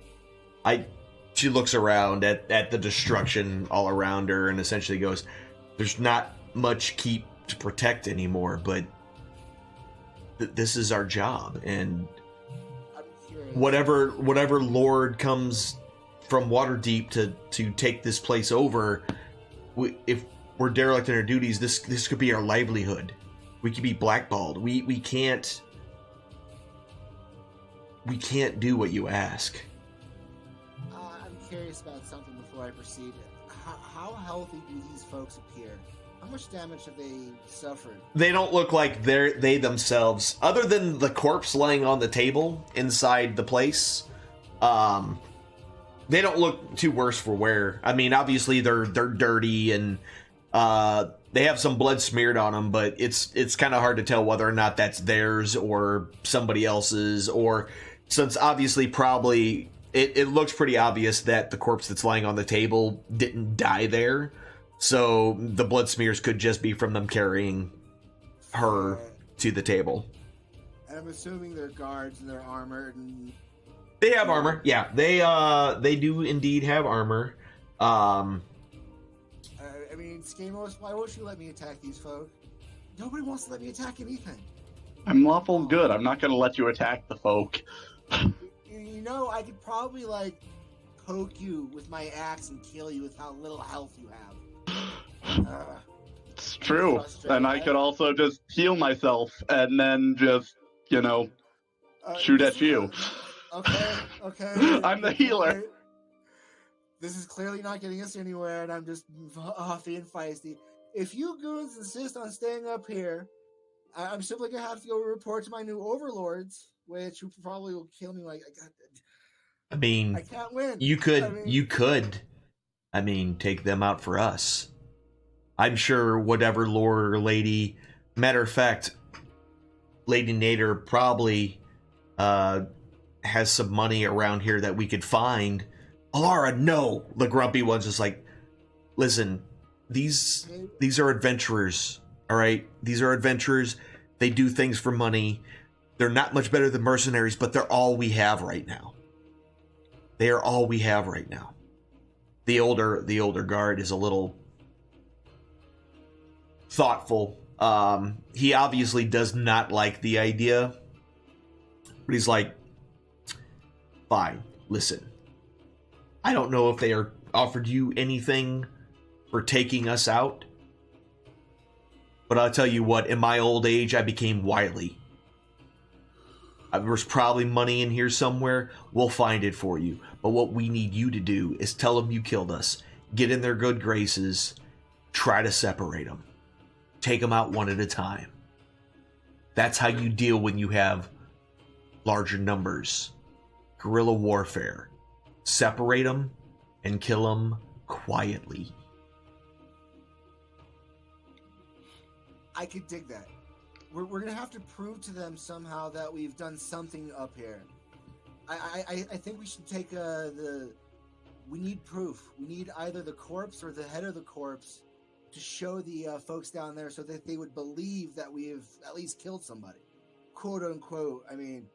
She looks around at the destruction all around her and essentially goes, there's not much keep to protect anymore, but this is our job, and whatever lord comes from Waterdeep to take this place over, if we're derelict in our duties, this could be our livelihood. We could be blackballed. We can't do what you ask. I'm curious about something before I proceed. How healthy do these folks appear? How much damage have they suffered? They don't look like they themselves, other than the corpse laying on the table inside the place. They don't look too worse for wear. I mean, obviously they're dirty and they have some blood smeared on them, but it's kind of hard to tell whether or not that's theirs or somebody else's. Or since obviously probably it looks pretty obvious that the corpse that's lying on the table didn't die there, so the blood smears could just be from them carrying her to the table. And I'm assuming they're guards and they're armored and. They have armor. Yeah, they do indeed have armor. I mean, Skamos, why won't you let me attack these folk? Nobody wants to let me attack anything. I'm lawful good. I'm not going to let you attack the folk. You know, I could probably, like, poke you with my axe and kill you with how little health you have. It's true. And I could also just heal myself and then just, shoot at you. Okay. I'm the healer. This is clearly not getting us anywhere, and I'm just huffy and feisty. If you goons insist on staying up here, I'm simply gonna have to go report to my new overlords, which probably will kill me. I can't win. You could take them out for us. I'm sure whatever lord or lady. Matter of fact, Lady Nader probably has some money around here that we could find. Alara, no. The grumpy one's just like, listen, these are adventurers, all right? These are adventurers. They do things for money. They're not much better than mercenaries, but they're all we have right now. They are all we have right now. The older guard is a little thoughtful. He obviously does not like the idea, but he's like, fine, listen. I don't know if they are offered you anything for taking us out, but I'll tell you what, in my old age, I became wily. There's probably money in here somewhere. We'll find it for you. But what we need you to do is tell them you killed us. Get in their good graces. Try to separate them. Take them out one at a time. That's how you deal when you have larger numbers. Guerrilla warfare. Separate them and kill them quietly. I could dig that. We're gonna have to prove to them somehow that we've done something up here. I think we should take we need proof. We need either the corpse or the head of the corpse to show the folks down there so that they would believe that we have at least killed somebody. Quote unquote. I mean,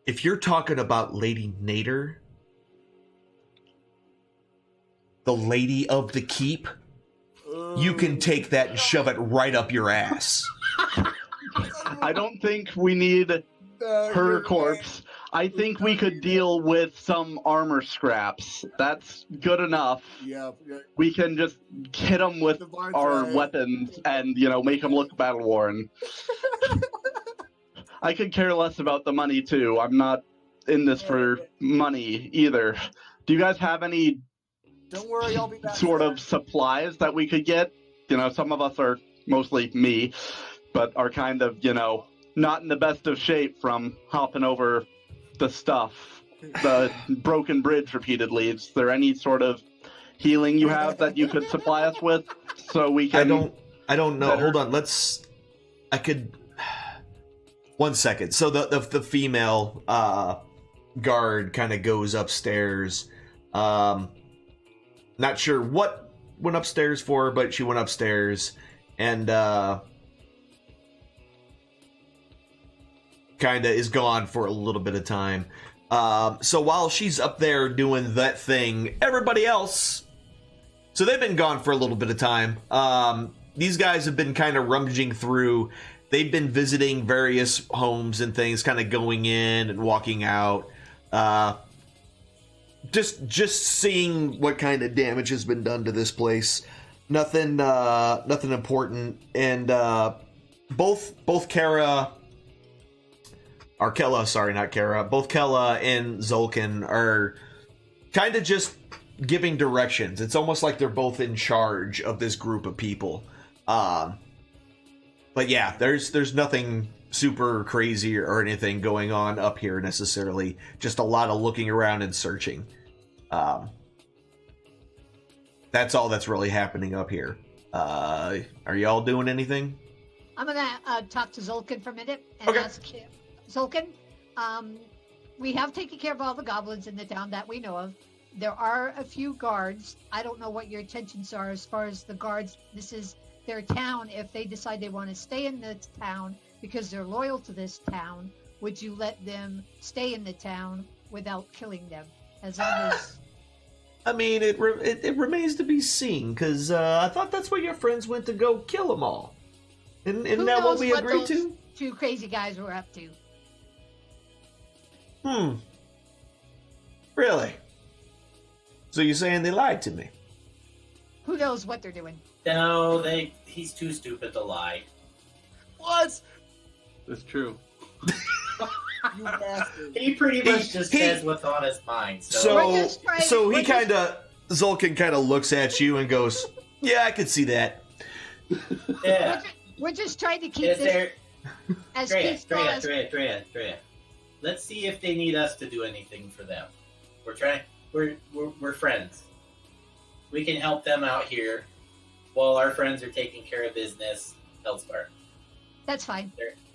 if you're talking about Lady Nader, the lady of the keep, you can take that and shove it right up your ass. I don't think we need her corpse. I think we could deal with some armor scraps. That's good enough. Yeah. We can just hit them with our weapons and, make them look battle worn. I could care less about the money, too. I'm not in this for money, either. Do you guys have any Don't worry, I'll be back. sort of supplies that we could get? Some of us are, mostly me, but are kind of, not in the best of shape from hopping over the stuff, the broken bridge repeatedly. Is there any sort of healing you have that you could supply us with so we can... I don't know. better? Hold on. One second. So the female guard kind of goes upstairs. Not sure what went upstairs for, but she went upstairs and kind of is gone for a little bit of time. So while she's up there doing that thing, everybody else, so they've been gone for a little bit of time. These guys have been kind of rummaging through. They've been visiting various homes and things, kind of going in and walking out. Just seeing what kind of damage has been done to this place. Nothing important. And both Kara, or Kella, sorry, not Kara. Both Kella and Zolkin are kind of just giving directions. It's almost like they're both in charge of this group of people. But yeah, there's nothing super crazy or anything going on up here necessarily. Just a lot of looking around and searching. That's all that's really happening up here. Are y'all doing anything? I'm gonna talk to Zolkin for a minute and Okay. ask him. Zolkin, we have taken care of all the goblins in the town that we know of. There are a few guards. I don't know what your intentions are as far as the guards. This is their town. If they decide they want to stay in the town because they're loyal to this town, would you let them stay in the town without killing them? As long as I mean, it remains to be seen, because I thought that's where your friends went to go kill them all. Isn't who that what knows we agreed those to? two crazy guys were up to? Really? So you're saying they lied to me? Who knows what they're doing? No, he's too stupid to lie. What? That's true. You bastard. He pretty much He- just he- says what's on his mind. So, So, We're just trying- so he we're just- kind of, Zolkin kind of looks at you and goes, "Yeah, I could see that." yeah. We're just trying to keep Is this there as Drea, peaceful Drea, as Drea. Let's see if they need us to do anything for them. We're friends. We can help them out here while our friends are taking care of business elsewhere. That's fine.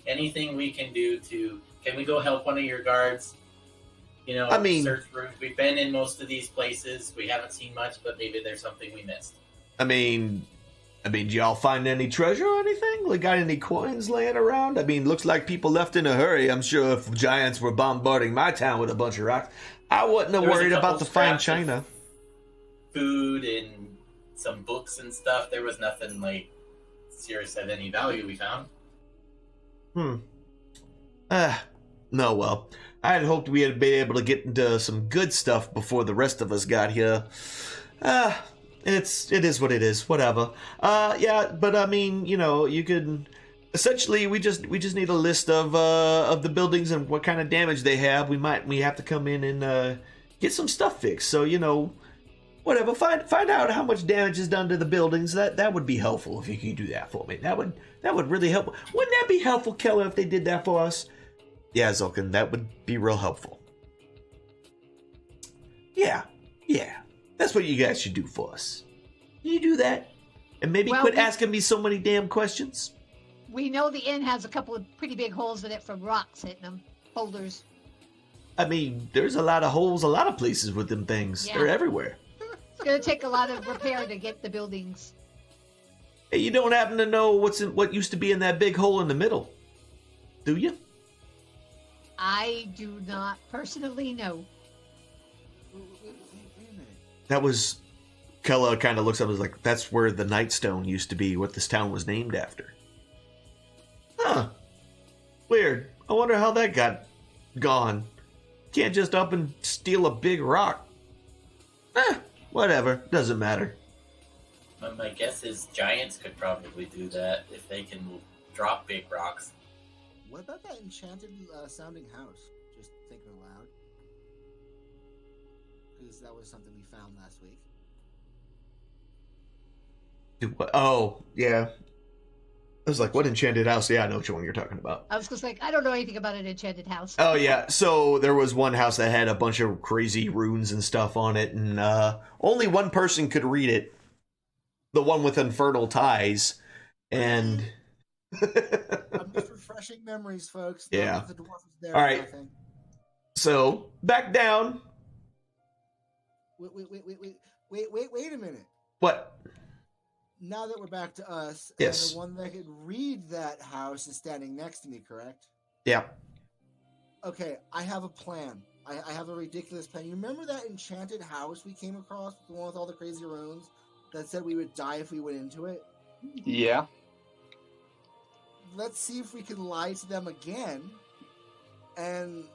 Anything we can do can we go help one of your guards? You know, I mean- search rooms. We've been in most of these places. We haven't seen much, but maybe there's something we missed. I mean, did y'all find any treasure or anything? Like, got any coins laying around? I mean, looks like people left in a hurry. I'm sure if giants were bombarding my town with a bunch of rocks, I wouldn't have There was a worried couple about the fine scraps of china. Food and some books and stuff. There was nothing like serious of any value we found. No, well, I had hoped we had been able to get into some good stuff before the rest of us got here. It is what it is. Whatever. Yeah, but I mean, you could. Essentially, we just need a list of the buildings and what kind of damage they have. We have to come in and get some stuff fixed. So whatever. Find out how much damage is done to the buildings. That would be helpful if you could do that for me. That would really help. Wouldn't that be helpful, Keller, if they did that for us? Yeah, Zolkin, that would be real helpful. Yeah. That's what you guys should do for us. Can you do that? And maybe Well, quit we- asking me so many damn questions? We know the inn has a couple of pretty big holes in it from rocks hitting them. Boulders. I mean, there's a lot of holes, a lot of places with them things. Yeah. They're everywhere. It's going to take a lot of repair to get the buildings. Hey, you don't happen to know what used to be in that big hole in the middle, do you? I do not personally know. Wait a minute. That was... Kella kind of looks up and is like, that's where the Nightstone used to be, what this town was named after. Huh. Weird. I wonder how that got gone. Can't just up and steal a big rock. Whatever. Doesn't matter. My guess is giants could probably do that if they can drop big rocks. What about that enchanted sounding house? Just thinking aloud. Because that was something we found last week. Oh, yeah. I was like, what enchanted house? Yeah, I know which one you're talking about. I was just like, I don't know anything about an enchanted house. Oh, yeah. So there was one house that had a bunch of crazy runes and stuff on it, and only one person could read it. The one with infernal ties. And... I'm just refreshing memories, folks. Not Yeah. that the dwarf is there All or right. nothing. So, back down. Wait a minute. What? Now that we're back to us, Yes. and the one that could read that house is standing next to me, correct? Yeah. Okay, I have a plan. I have a ridiculous plan. You remember that enchanted house we came across, the one with all the crazy runes, that said we would die if we went into it? Yeah. Let's see if we can lie to them again. And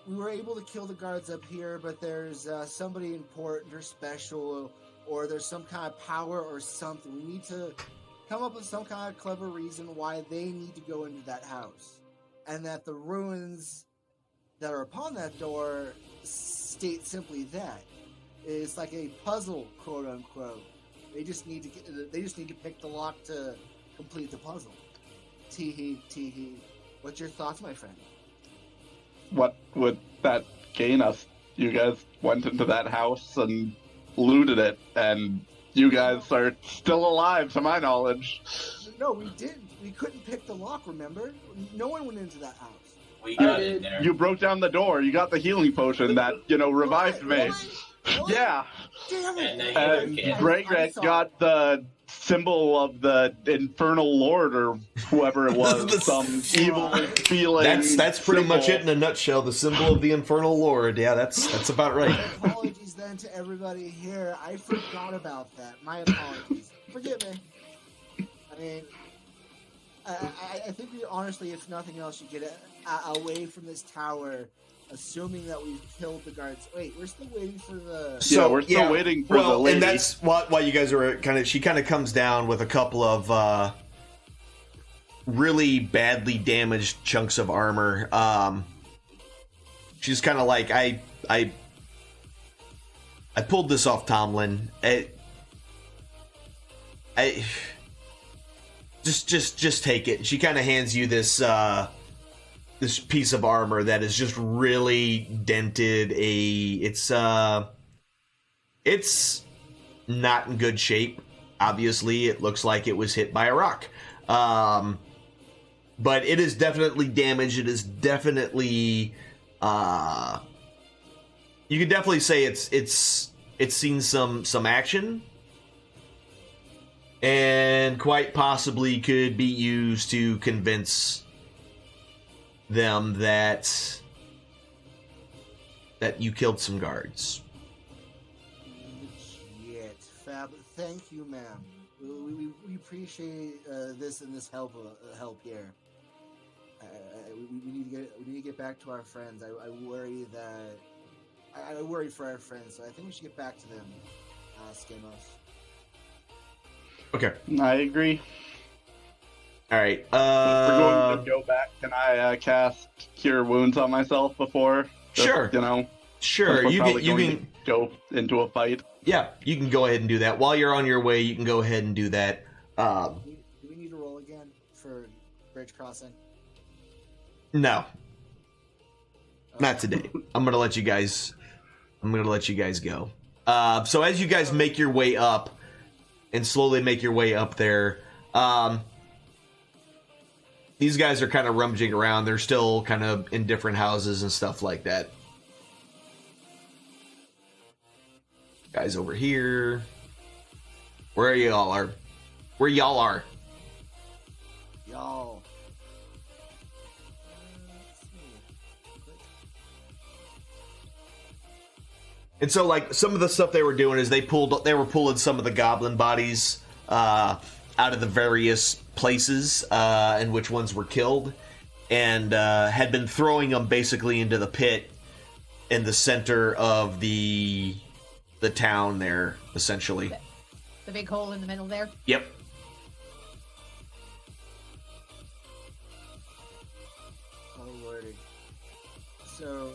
we were able to kill the guards up here, but there's somebody important or special, or there's some kind of power or something. We need to come up with some kind of clever reason why they need to go into that house. And that the runes that are upon that door state simply that. It's like a puzzle, quote unquote. They just need to pick the lock to complete the puzzle. Teehee. What's your thoughts, my friend? What would that gain us? You guys went into that house and looted it, and you guys are still alive, to my knowledge. No, we didn't. We couldn't pick the lock, remember? No one went into that house. We got in there. You broke down the door. You got the healing potion that, revived me. What? Yeah. Damn And it! then you Gregret got the symbol of the Infernal Lord or whoever it was, some evil feeling. That's pretty symbol. much it in a nutshell. The symbol of the Infernal Lord. Yeah, that's about right. My apologies then to everybody here. I forgot about that. My apologies. Forgive me. I mean, I think we honestly, if nothing else, should get away from this tower, assuming that we've killed the guards. Wait, we're still waiting for the... Yeah, we're still waiting for the lady. And that's why you guys are she kind of comes down with a couple of really badly damaged chunks of armor. She's kind of like, I pulled this off Tomlin. I just take it. She kind of hands you this this piece of armor that is just really dented. It's not in good shape. Obviously, it looks like it was hit by a rock. But it is definitely damaged. It is definitely you can definitely say it's seen some action, and quite possibly could be used to convince them that you killed some guards. Legit. Fab. Thank you, ma'am. We appreciate this and this help here. We need to get back to our friends. I worry that I worry for our friends, so I think we should get back to them, Skamos. Okay. I agree. All right. We're going to go back. Can I cast Cure Wounds on myself before? Sure. Sure. We're You probably can going to go into a fight. Yeah, you can go ahead and do that. While you're on your way, you can go ahead and do that. Do we need to roll again for bridge crossing? No. Not today. I'm gonna let you guys go. So as you guys make your way up and slowly make your way up there, these guys are kind of rummaging around. They're still kind of in different houses and stuff like that. Guys over here. Where y'all are. Y'all. And so, like, some of the stuff they were doing is they were pulling some of the goblin bodies out of the various places in which ones were killed, and had been throwing them basically into the pit in the center of the town there, essentially. The big hole in the middle there. Yep. Oh, lordy. So,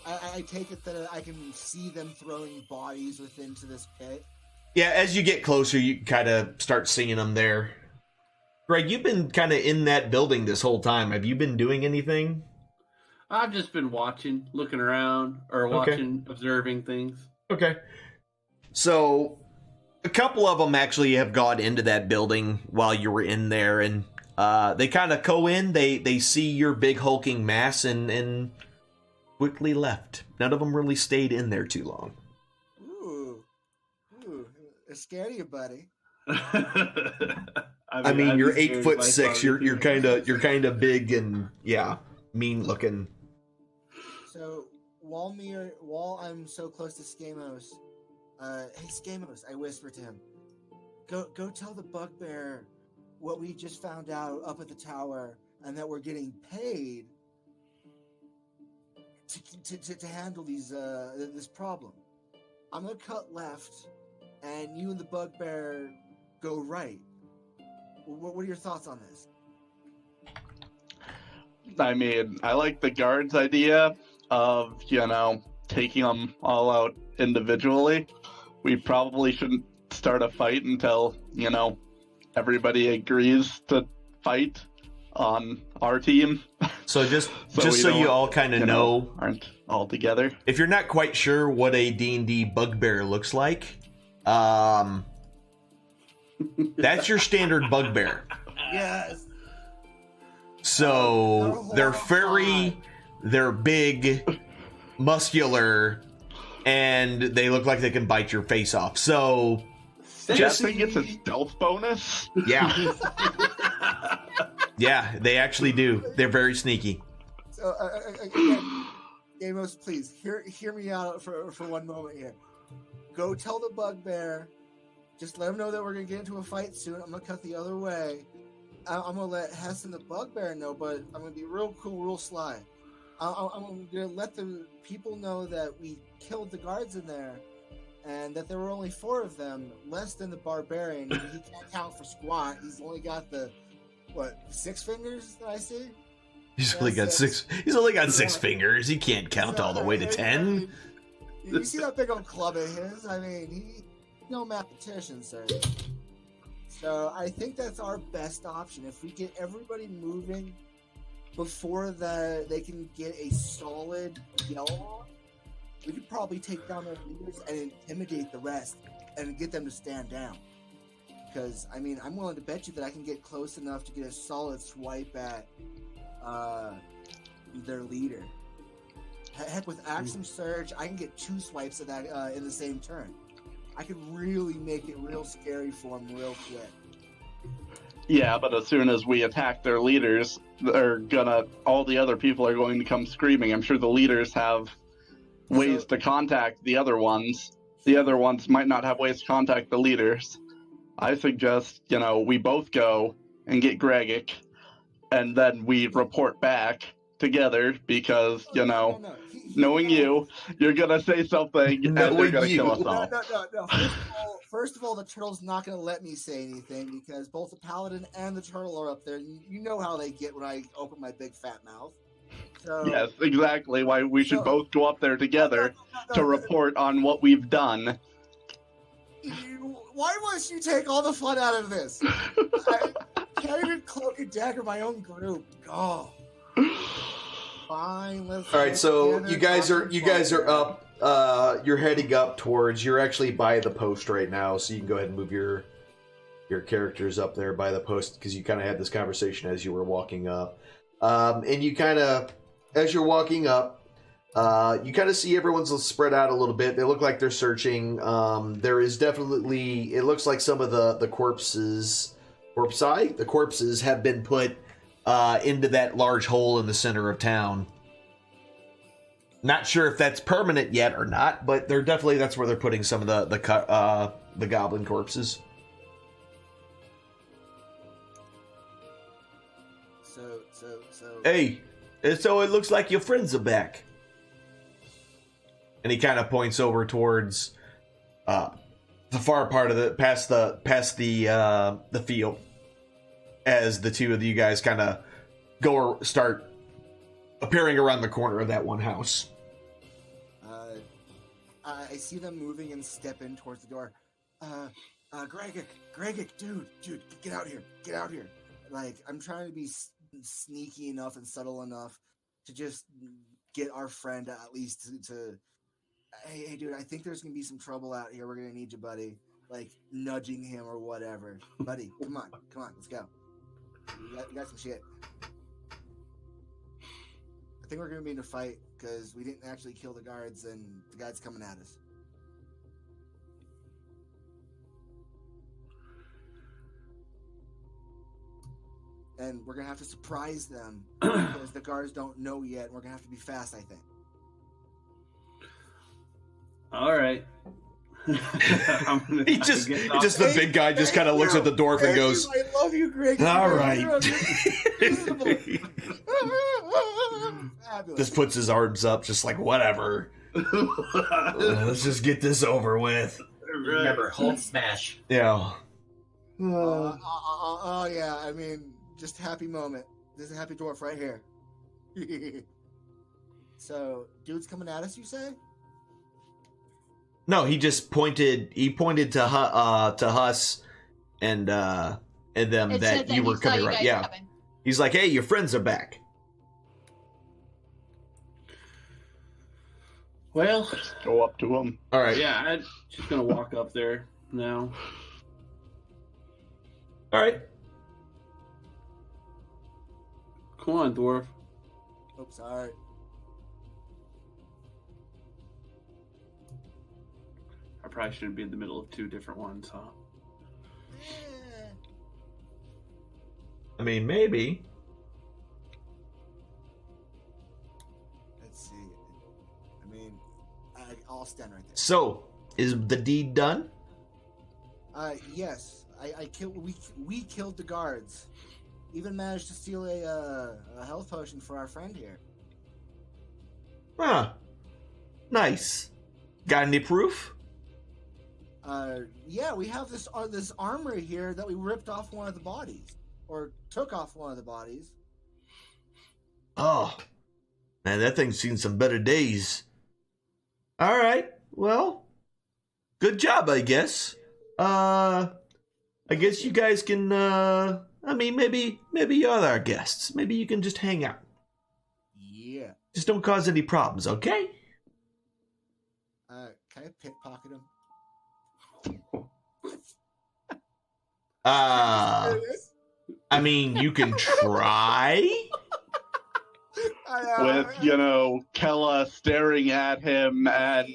I take it that I can see them throwing bodies into this pit? Yeah, as you get closer, you kind of start seeing them there. Greg, you've been kind of in that building this whole time. Have you been doing anything? I've just been watching, looking around, or watching, observing things. Okay. So, a couple of them actually have gone into that building while you were in there, and they kind of go in, they see your big hulking mass, and quickly left. None of them really stayed in there too long. Ooh, it's scary, buddy. I mean, you're 8'6". You're kind of big and mean looking. So while I'm so close to Skamos, hey Skamos, I whisper to him, go tell the bugbear what we just found out up at the tower, and that we're getting paid to handle this problem. I'm gonna cut left, and you and the bugbear go right. What are your thoughts on this? I mean, I like the guards' idea of, taking them all out individually. We probably shouldn't start a fight until, everybody agrees to fight on our team. So just we so you don't, all kind of know, aren't all together. if you're not quite sure what a D&D bugbear looks like, that's your standard bugbear. Yes. So they're furry, they're big, muscular, and they look like they can bite your face off. So Jesse gets a stealth bonus. yeah, yeah, they actually do. They're very sneaky. So again, Amos, please hear me out for one moment here. Go tell the bugbear. Just let him know that we're gonna get into a fight soon. I'm gonna cut the other way. I'm gonna let Hess and the bugbear know, but I'm gonna be real cool, real sly. I'm gonna let the people know that we killed the guards in there, and that there were only 4 of them, less than the barbarian. He can't count for squat. He's only got the 6 fingers that I see. He's only got 6. He's only got 6 fingers. He can't count all the way to 10. You see that big old club of his? I mean, he's no mathematician, sir. So I think that's our best option. If we get everybody moving before they can get a solid yell on, we could probably take down their leaders and intimidate the rest and get them to stand down. Because, I mean, I'm willing to bet you that I can get close enough to get a solid swipe at their leader. Heck, with Axiom Surge, I can get 2 swipes at that in the same turn. I could really make it real scary for them real quick. Yeah, but as soon as we attack their leaders, all the other people are going to come screaming. I'm sure the leaders have ways to contact the other ones. The other ones might not have ways to contact the leaders. I suggest, we both go and get Gregic, and then we report back together because, knowing you're gonna say something and they're gonna kill us all. No. First of all, the turtle's not gonna let me say anything because both the paladin and the turtle are up there. You know how they get when I open my big fat mouth. So, Yes, exactly. Why we should both go up there together to report on what we've done. Why must you take all the fun out of this? I can't even cloak and dagger my own group. Oh. Fine, let's All right, so you guys are up. You're heading up towards. You're actually by the post right now, so you can go ahead and move your characters up there by the post because you kind of had this conversation as you were walking up, and you kind of, as you're walking up, you kind of see everyone's spread out a little bit. They look like they're searching. There is definitely. It looks like some of the corpses have been put into that large hole in the center of town. Not sure if that's permanent yet or not, but they're definitely that's where they're putting some of the goblin corpses. So. Hey, so it looks like your friends are back. And he kind of points over towards the far part of past the field, as the two of you guys kind of start appearing around the corner of that one house. I see them moving and step in towards the door. Gregic, dude, get out here. Like, I'm trying to be sneaky enough and subtle enough to just get our friend at least to hey, dude, I think there's gonna be some trouble out here. We're gonna need you, buddy. Like, nudging him or whatever. Buddy, come on, let's go. You got some shit. I think we're gonna be in a fight because we didn't actually kill the guards and the guy's coming at us. And we're gonna have to surprise them because the guards don't know yet, and we're gonna have to be fast, I think. All right. The big guy just kind of looks at the dwarf and goes, I love you, Greg. all right. Just puts his arms up, just like, whatever. Let's just get this over with. Remember, hold smash. Yeah. Oh, yeah, I mean, just happy moment. This is a happy dwarf right here. So, dude's coming at us, you say? No, he just pointed. He pointed to Huss and them It that said you he were saw coming you right. guys Yeah, coming. he's like, "Hey, your friends are back." Well, Go up to him. All right. yeah, I'm just gonna walk up there now. All right. Come on, dwarf. Oops, sorry. I probably shouldn't be in the middle of two different ones, huh? I mean, maybe. Let's see. I mean, I'll stand right there. So, is the deed done? Yes. I killed. We killed the guards. Even managed to steal a health potion for our friend here. Huh. Nice. Got any proof? Yeah, we have this armor here that we ripped off one of the bodies, or took off one of the bodies. Oh, man, that thing's seen some better days. All right. Well, good job, I guess. I guess you guys can. I mean, maybe you're our guests. Maybe you can just hang out. Yeah. Just don't cause any problems, okay? Can I pickpocket him? I mean, you can try. With, Kella staring at him and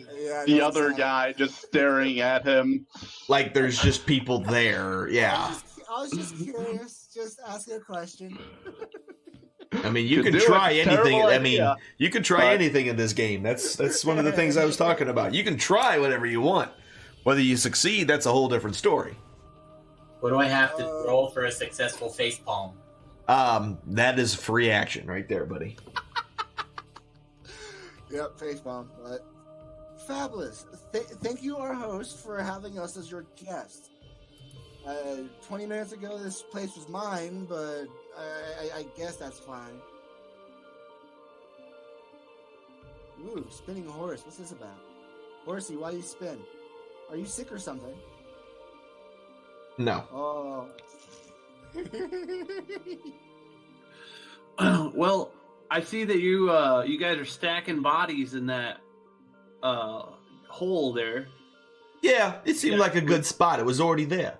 the other guy just staring at him. Like there's just people there. Yeah. I was just curious, just asking a question. I mean, you Could can do try it. anything. Terrible I mean, idea. you can try anything in this game. That's one of the things I was talking about. You can try whatever you want. Whether you succeed, that's a whole different story. What do I have to roll for a successful facepalm? That is free action right there, buddy. Yep, facepalm. But fabulous. Thank you, our host, for having us as your guest. 20 minutes ago, this place was mine, but I guess that's fine. Ooh, spinning horse. What's this about? Horsey, why do you spin? Are you sick or something? No. Oh. Well, I see that you guys are stacking bodies in that hole there. Yeah, it seemed like a good spot. It was already there.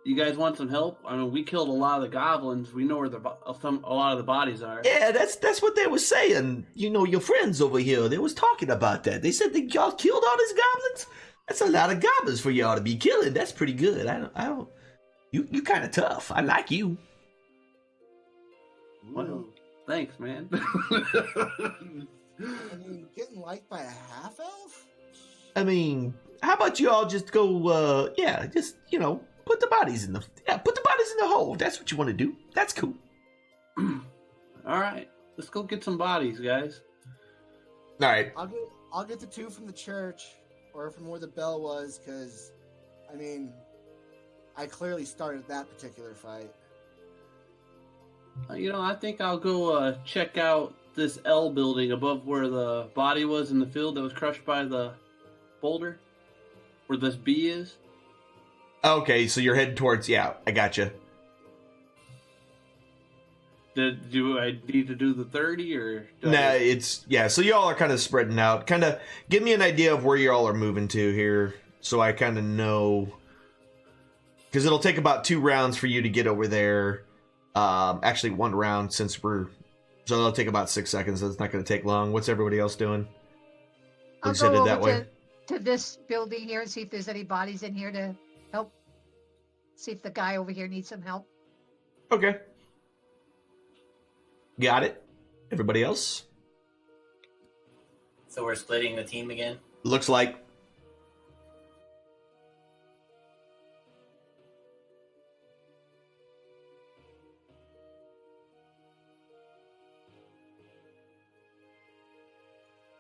You guys want some help? I mean, we killed a lot of the goblins. We know where a lot of the bodies are. Yeah, that's what they were saying. Your friends over here, they was talking about that. They said that y'all killed all these goblins. That's a lot of goblins for y'all to be killing. That's pretty good. I don't. You kind of tough. I like you. Well, thanks, man. I mean, getting liked by a half elf? I mean, how about you all just go? Put the bodies in the hole. That's what you want to do. That's cool. All right, let's go get some bodies, guys. All right. I'll get the two from the church or from where the bell was, because I mean, I clearly started that particular fight. I think I'll go check out this L building above where the body was in the field that was crushed by the boulder, where this B is. Okay, so you're heading towards. Yeah, I gotcha. Do I need to do the 30 or? So y'all are kind of spreading out. Kind of give me an idea of where y'all are moving to here, so I kind of know. Because it'll take about 2 rounds for you to get over there. Actually, 1 round so it'll take about 6 seconds. That's not going to take long. What's everybody else doing? I'll Who's go headed over that way? to this building here and see if there's any bodies in here to help. See if the guy over here needs some help. Okay. Got it. Everybody else? So we're splitting the team again? Looks like.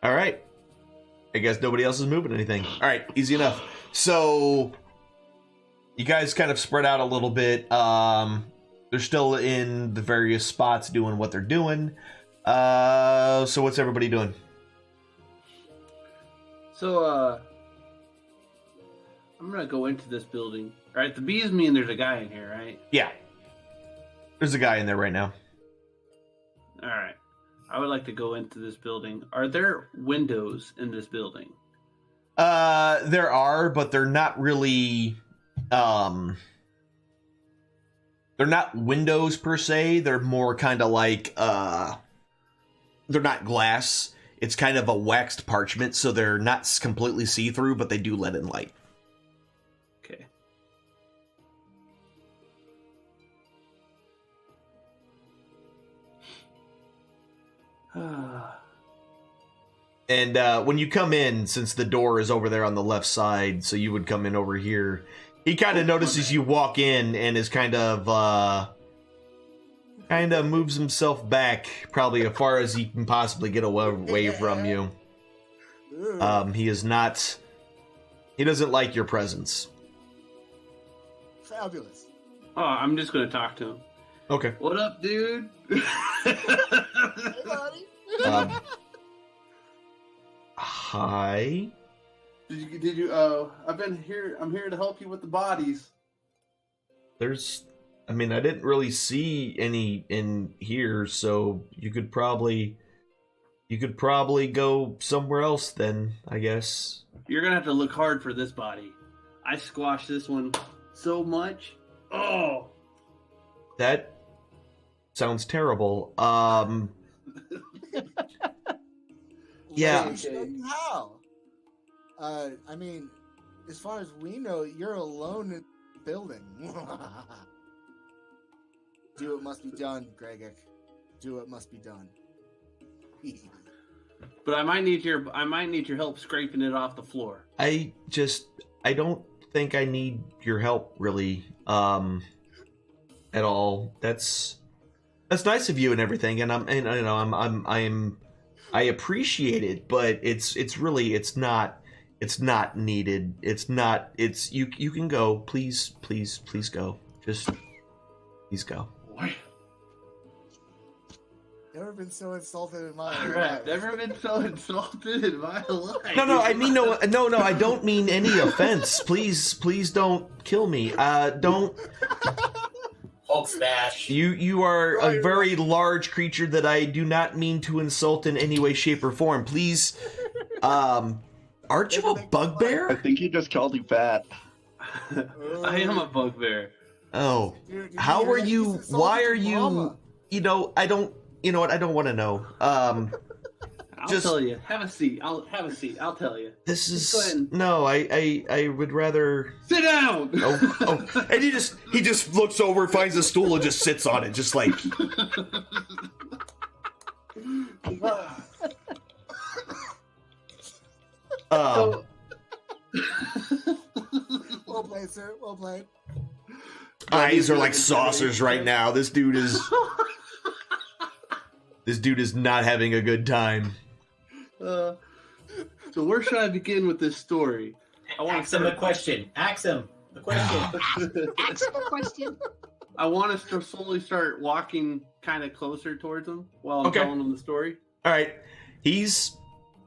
All right. I guess nobody else is moving anything. All right, easy enough. So you guys kind of spread out a little bit. They're still in the various spots doing what they're doing. So what's everybody doing? So, I'm gonna go into this building. All right, the bees mean there's a guy in here, right? Yeah. There's a guy in there right now. All right. I would like to go into this building. Are there windows in this building? There are, but they're not really, they're not windows per se. They're more kind of like, they're not glass. It's kind of a waxed parchment, so they're not completely see-through, but they do let in light. Okay. And when you come in, since the door is over there on the left side, so you would come in over here, he kind of notices you walk in and is kind of moves himself back, probably as far as he can possibly get away from you. He is not. He doesn't like your presence. Fabulous. Oh, I'm just gonna talk to him. Okay. What up, dude? Hey, buddy. Hi. Did you? I've been here. I'm here to help you with the bodies. I didn't really see any in here, so you could probably go somewhere else then, I guess. You're gonna have to look hard for this body. I squashed this one so much. Oh. That sounds terrible. Yeah. Let me show you how. As far as we know, you're alone in the building. Do what must be done, Gregek. Do what must be done. But I might need your help scraping it off the floor. I don't think I need your help really, at all. That's nice of you and everything, and I appreciate it, but it's not needed. You can go. Please go. Just please go. What? Never been so insulted in my All life. right, never been so insulted in my life. No, I mean no, I don't mean any offense. Please don't kill me. Don't. Hulk smash. You are a very large creature that I do not mean to insult in any way, shape, or form. Please, aren't you a I bugbear? think he just called you fat. I am a bugbear. Oh, Dude, how you're are like, you? he's insulted Why are your you? mama. I don't. You know what? I don't want to know. I'll Just- tell you. Have a seat. I'll tell you. This Just go is ahead and- no. I would rather. Sit down. Oh, and he just looks over, finds a stool, and just sits on it, just like. Well played, sir. Well played. Eyes are like saucers right now. This dude is not having a good time. So where should I begin with this story? Ask him a question. Ask him a question. Ask him a question. I want us to slowly start walking kind of closer towards him while I'm Okay. telling him the story. All right, he's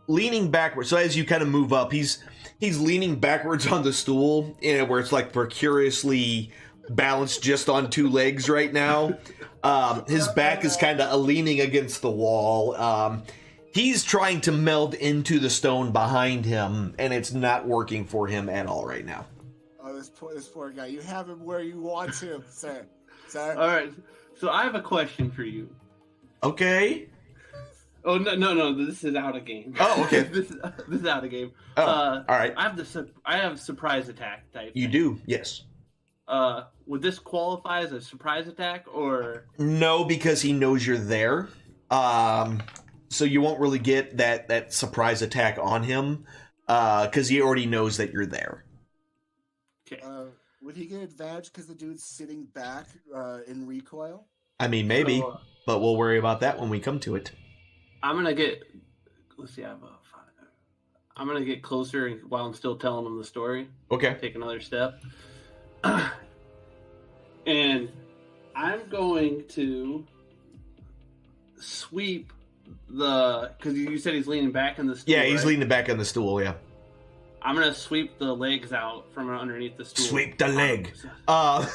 leaning backwards. So as you kind of move up, he's leaning backwards on the stool, where it's like precariously balanced just on two legs right now. His back is kind of leaning against the wall. He's trying to meld into the stone behind him, and it's not working for him at all right now. Oh, this poor guy. You have him where you want him, sir. Sir. All right. So I have a question for you. Okay. Oh no! This is out of game. Oh, okay. this is out of game. Oh, all right. I have surprise attack type. You thing. do, yes. Would this qualify as a surprise attack or? No, because he knows you're there. So you won't really get that surprise attack on him, because he already knows that you're there. Okay. Would he get advantage because the dude's sitting back in recoil? I mean, maybe, So, but we'll worry about that when we come to it. I'm gonna get. Let's see. I'm gonna get closer while I'm still telling him the story. Okay. Take another step, and I'm going to sweep because you said he's leaning back in the stool. Yeah, he's right? leaning back on the stool. Yeah. I'm gonna sweep the legs out from underneath the stool. Sweep the leg. All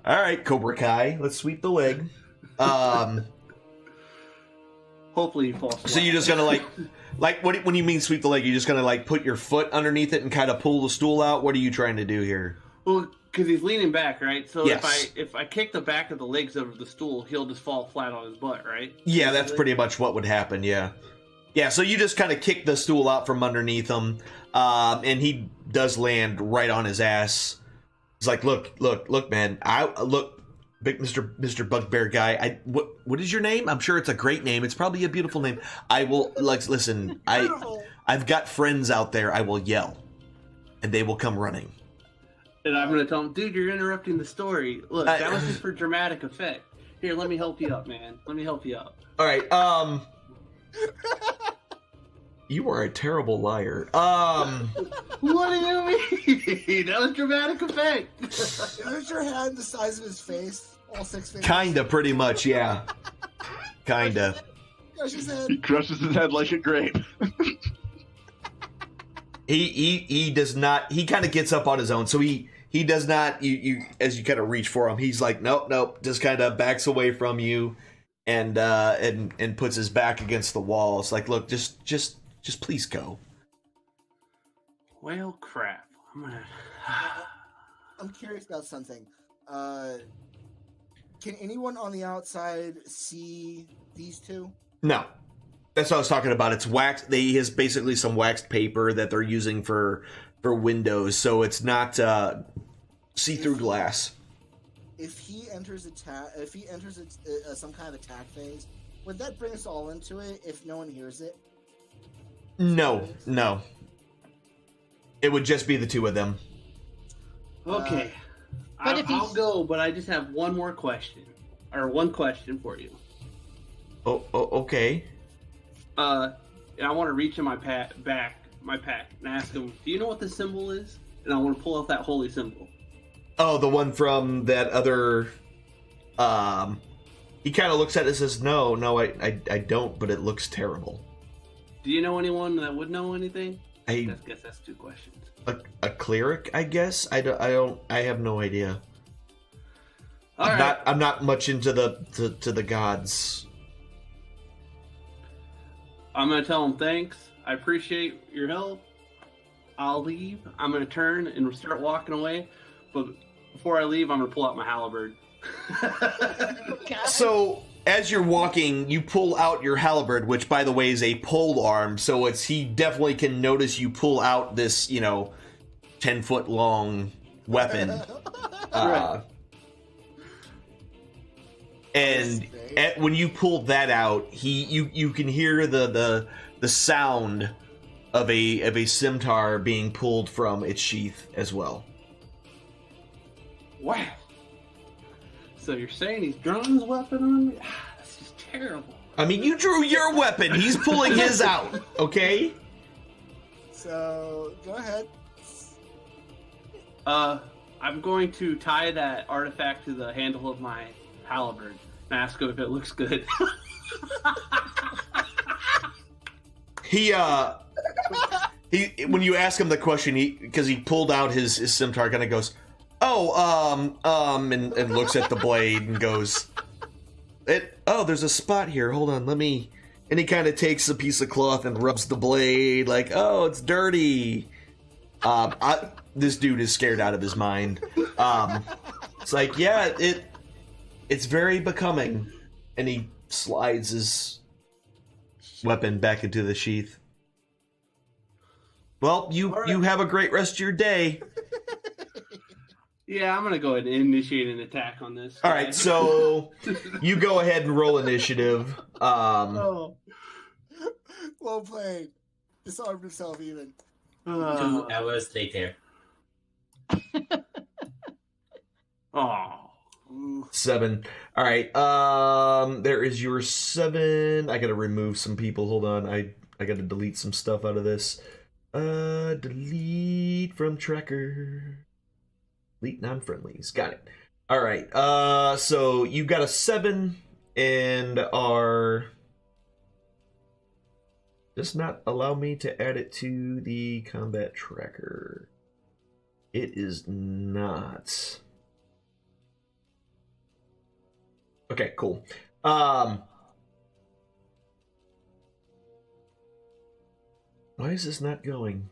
right, Cobra Kai. Let's sweep the leg. Hopefully he falls. So you're just gonna like what? When you mean sweep the leg, you're just gonna like put your foot underneath it and kind of pull the stool out. What are you trying to do here? Well, because he's leaning back, right? So Yes. if I kick the back of the legs over the stool, he'll just fall flat on his butt, right? Yeah, that's pretty much what would happen. Yeah. So you just kind of kick the stool out from underneath him, and he does land right on his ass. He's like, "Look, man! Look, big Mr. Bugbear guy. What is your name? I'm sure it's a great name. It's probably a beautiful name. I will listen. I've got friends out there. I will yell, and they will come running. And I'm gonna tell him, dude, you're interrupting the story. Look, that was just for dramatic effect. Here, let me help you up, man. Let me help you up. All right. You are a terrible liar. What do you mean? That was dramatic effect. Is your hand the size of his face? All 6 fingers? Kinda, pretty much, yeah. Kinda. Crush his head. He crushes his head like a grape. He does not. He kind of gets up on his own, so he does not. You as you kind of reach for him, he's like, nope. Just kind of backs away from you, and puts his back against the wall. It's like, look, just please go. Well, crap. I'm curious about something. Can anyone on the outside see these two? No, that's what I was talking about. It's wax. He has basically some waxed paper that they're using for windows, so it's not see-through glass. If he enters some kind of attack phase, would that bring us all into it if no one hears it? No. It would just be the two of them. Okay. But if I'll he's- go, but I just have one more question. Or one question for you. Oh, okay. And I want to reach in my pack, and ask him, do you know what this symbol is? And I want to pull out that holy symbol. Oh, the one from that other. He kind of looks at it and says, "No, I don't, but it looks terrible." Do you know anyone that would know anything? I guess that's two questions. a cleric, I guess. I have no idea. All right. I'm not much into the gods. I'm going to tell him thanks. I appreciate your help. I'll leave. I'm going to turn and start walking away. But before I leave, I'm going to pull out my halberd. So as you're walking, you pull out your halberd, which, by the way, is a pole arm. So he definitely can notice you pull out this, 10-foot long weapon. And when you pull that out, you can hear the sound of a scimitar being pulled from its sheath as well. Wow. So you're saying he's drawn his weapon on me? That's just terrible. I mean, you drew your weapon. He's pulling his out. Okay. So go ahead. I'm going to tie that artifact to the handle of my halberd and ask him if it looks good. He when you ask him the question, because he pulled out his scimitar, kind of goes, and looks at the blade and goes, there's a spot here. Hold on, let me. And he kind of takes a piece of cloth and rubs the blade, like, oh, it's dirty. This dude is scared out of his mind. It's like, yeah, it's very becoming. And he slides his weapon back into the sheath. Well, you have a great rest of your day. Yeah, I'm going to go ahead and initiate an attack on this. All right, so you go ahead and roll initiative. Well played. Disarmed himself even. 2 hours later. Oh. 7. All right. There is your 7. I gotta remove some people. Hold on. I gotta delete some stuff out of this. Delete from tracker. Delete non-friendlies. Got it. All right. So you got a 7 and are. does not allow me to add it to the combat tracker. It is not. Okay, cool. Why is this not going?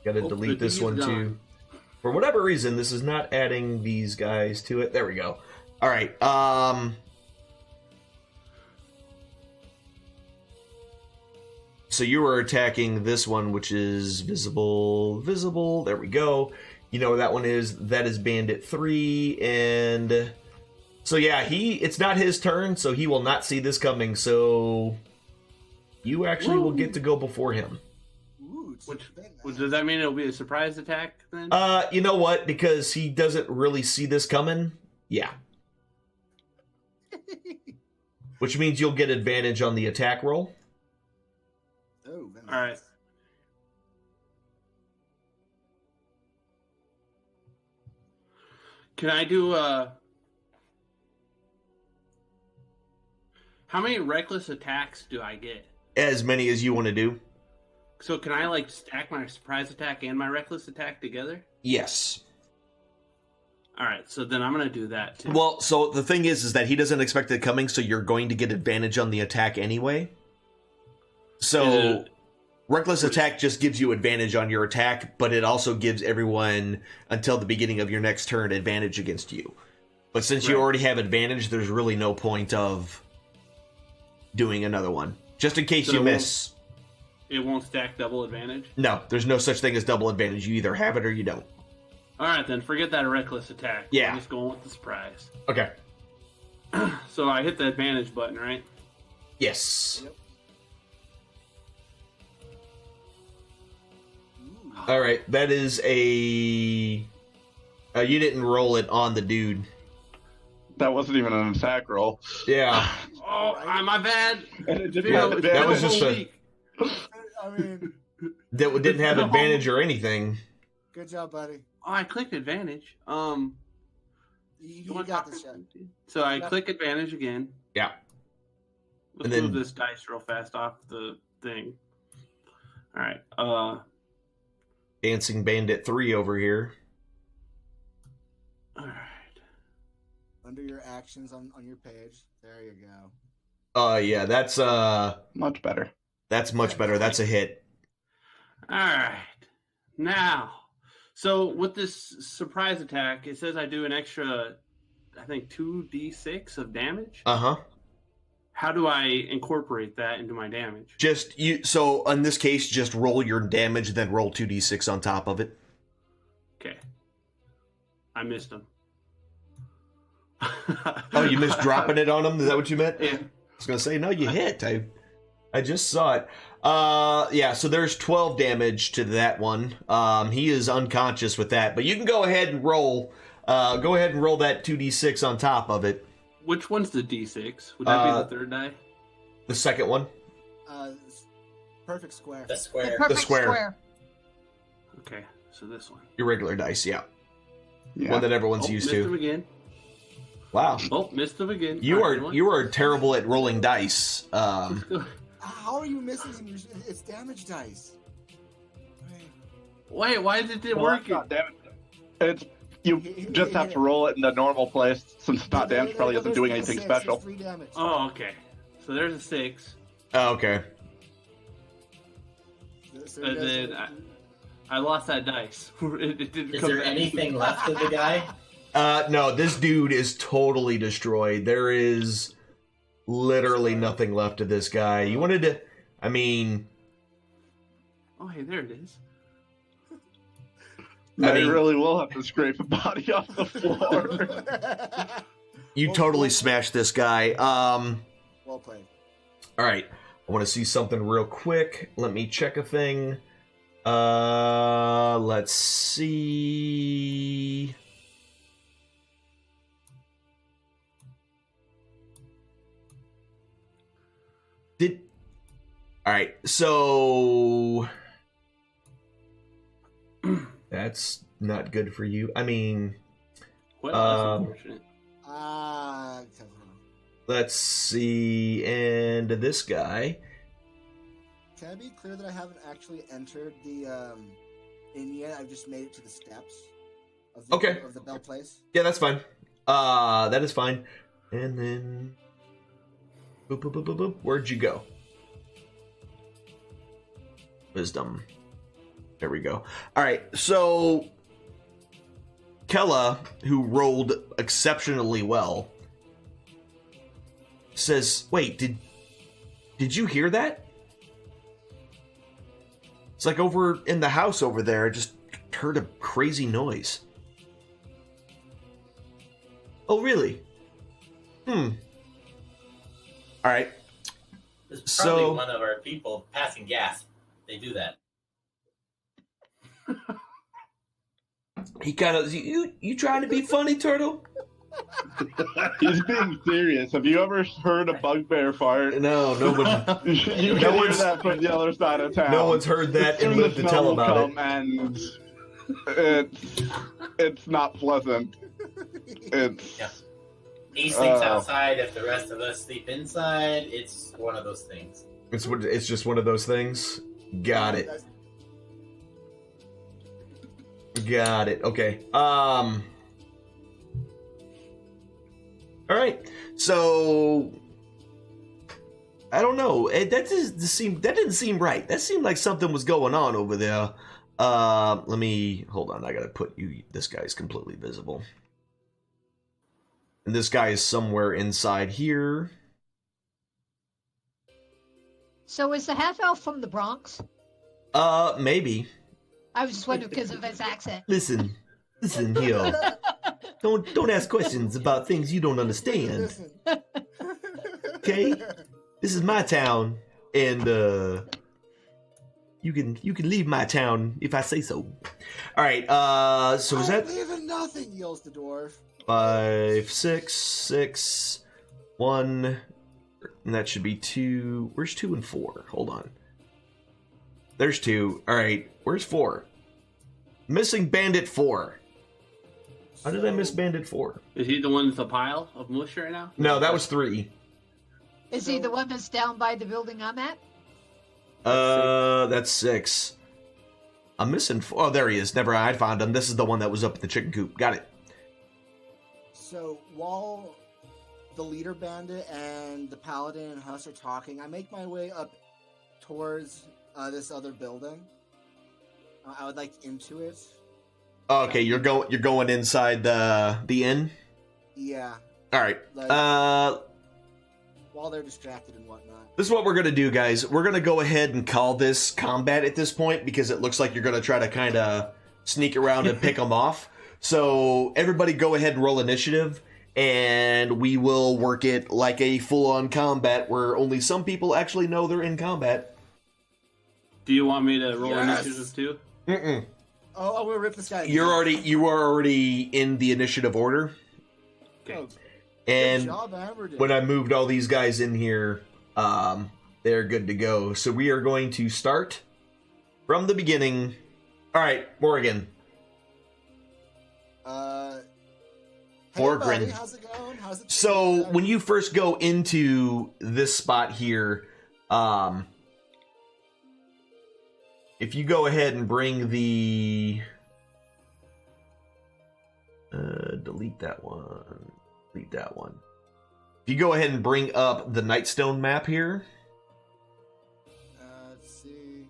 Gotta delete this one too. For whatever reason, this is not adding these guys to it. There we go. All right. So you were attacking this one, which is visible. There we go. You know where that one is. That is Bandit 3, and so yeah, it's not his turn, so he will not see this coming. So you actually will get to go before him. Ooh, Which does that mean it'll be a surprise attack then? You know what? Because he doesn't really see this coming. Yeah. Which means you'll get advantage on the attack roll. Oh, very All right. nice. Can I do how many reckless attacks do I get? As many as you want to do. So can I like stack my surprise attack and my reckless attack together? Yes. All right, so then I'm gonna do that too. Well, so the thing is that he doesn't expect it coming, so you're going to get advantage on the attack anyway. So, reckless attack just gives you advantage on your attack, but it also gives everyone until the beginning of your next turn advantage against you. But since you Right. already have advantage, there's really no point of doing another one. Just in case So you it won't- miss. It won't stack double advantage. No, there's no such thing as double advantage. You either have it or you don't. All right, then forget that reckless attack. Yeah. I'm just going with the surprise. Okay. So I hit the advantage button, right? Yes. Yep. Ooh. All right. That is a. You didn't roll it on the dude. That wasn't even an attack roll. Yeah. Oh, my bad. And it didn't Feel- have that was advantage. just a- weak. I mean, That didn't have advantage or anything. good job, buddy. Oh, I clicked advantage. You got this shot. So I Yeah. click advantage again. Yeah. Let's And then- move this dice real fast off the thing. All right. Dancing Bandit 3 over here. All right. Under your actions on your page. There you go. Yeah, that's Much better. much better. That's a hit. All right. Now, so with this surprise attack, it says I do an extra, I think 2d6 of damage. Uh-huh. How do I incorporate that into my damage? Just so in this case, just roll your damage, then roll 2d6 on top of it. Okay. I missed him. Oh, you missed dropping it on him? Is that what you meant? Yeah. I was gonna say, no, you hit. I just saw it. Yeah, so there's 12 damage to that one. He is unconscious with that, but you can go ahead and roll. Go ahead and roll that 2d6 on top of it. Which one's the d6? Would that be the third die? The second one. Perfect square. The square. The perfect square. square. Okay, so this one. Your regular dice, yeah. Yeah. One that everyone's Oh, used missed him to. again. Wow. Oh, missed him again. You All right, are you are terrible at rolling dice. Let's go. How are you missing him? It's damage dice. I mean, Wait, why did it Well, work? that's not damage. It's you just have to roll it in the normal place since it's not damage. Probably isn't doing anything There's special. 3 damage. Oh, okay. So there's a 6. Oh, okay. So And it does- then I lost that dice. It didn't Is come there back. anything left of the guy? No, this dude is totally destroyed. There is literally nothing left of this guy. You wanted to, I mean, Oh, hey, there it is. I I mean- really will have to scrape a body off the floor. you Well, totally well- smashed this guy. Well played. All right. I want to see something real quick. Let me check a thing. Let's see. All right. So that's not good for you. I mean, Well, that's Um, unfortunate. Let's see, and this guy. Can I be clear that I haven't actually entered the inn yet? I've just made it to the steps of the, Okay. of the Bell Place. Yeah, that's fine. That is fine. And then, boop, boop, boop, boop, boop. Where'd you go? Wisdom. There we go. All right, so Kella, who rolled exceptionally well, says, "Wait, did you hear that? It's like over in the house over there. I just heard a crazy noise." Oh, really? All right. It's probably So- one of our people passing gas. They do that. He kind of, you trying to be funny, Turtle? He's being serious. Have you ever heard a bugbear fart? No, nobody. You No can hear one's- that from the other side of town. No one's heard that and Soon the lived to snow tell will about it. come, and it's not pleasant. It's Yeah. He sleeps outside if the rest of us sleep inside. It's one of those things. It's just one of those things. Got it. Got it. Okay. All right. So I don't know. That didn't seem right. That seemed like something was going on over there. Let me hold on. I gotta put you. This guy's completely visible, and this guy is somewhere inside here. So is the half elf from the Bronx? Maybe. I was just wondering because of his accent. Listen here. Don't ask questions about things you don't understand. Listen. Okay? This is my town, and you can leave my town if I say so. All right. So is I'm that leaving nothing, yells the dwarf. 5, 6, 6, 1, and that should be 2. Where's 2 and 4? Hold on. There's 2. All right. Where's 4? Missing Bandit 4. How did I miss Bandit 4? Is he the one that's a pile of mush right now? No, that was 3. Is he the one that's down by the building I'm at? That's 6. I'm missing 4. Oh, there he is. Never mind. I found him. This is the one that was up in the chicken coop. Got it. So while the leader bandit and the paladin and Huss are talking, I make my way up towards this other building. I would like into it. Okay, you're going inside the inn. Yeah, All right. like while they're distracted and whatnot. This is what we're gonna do, guys. We're gonna go ahead and call this combat at this point because it looks like you're gonna try to kind of sneak around and pick them off. So everybody, go ahead and roll initiative, and we will work it like a full-on combat where only some people actually know they're in combat. Do you want me to roll Yes. initiative too? Mm-mm. Oh, I'm gonna rip this guy. You are already in the initiative order, Oh, and good job, Amber. when I moved all these guys in here, they're good to go. So we are going to start from the beginning. All right, Morgan. Hey, Morgan. buddy, how's it going? How's it? So when you first go into this spot here, if you go ahead and bring the delete that one. If you go ahead and bring up the Nightstone map here. Let's see.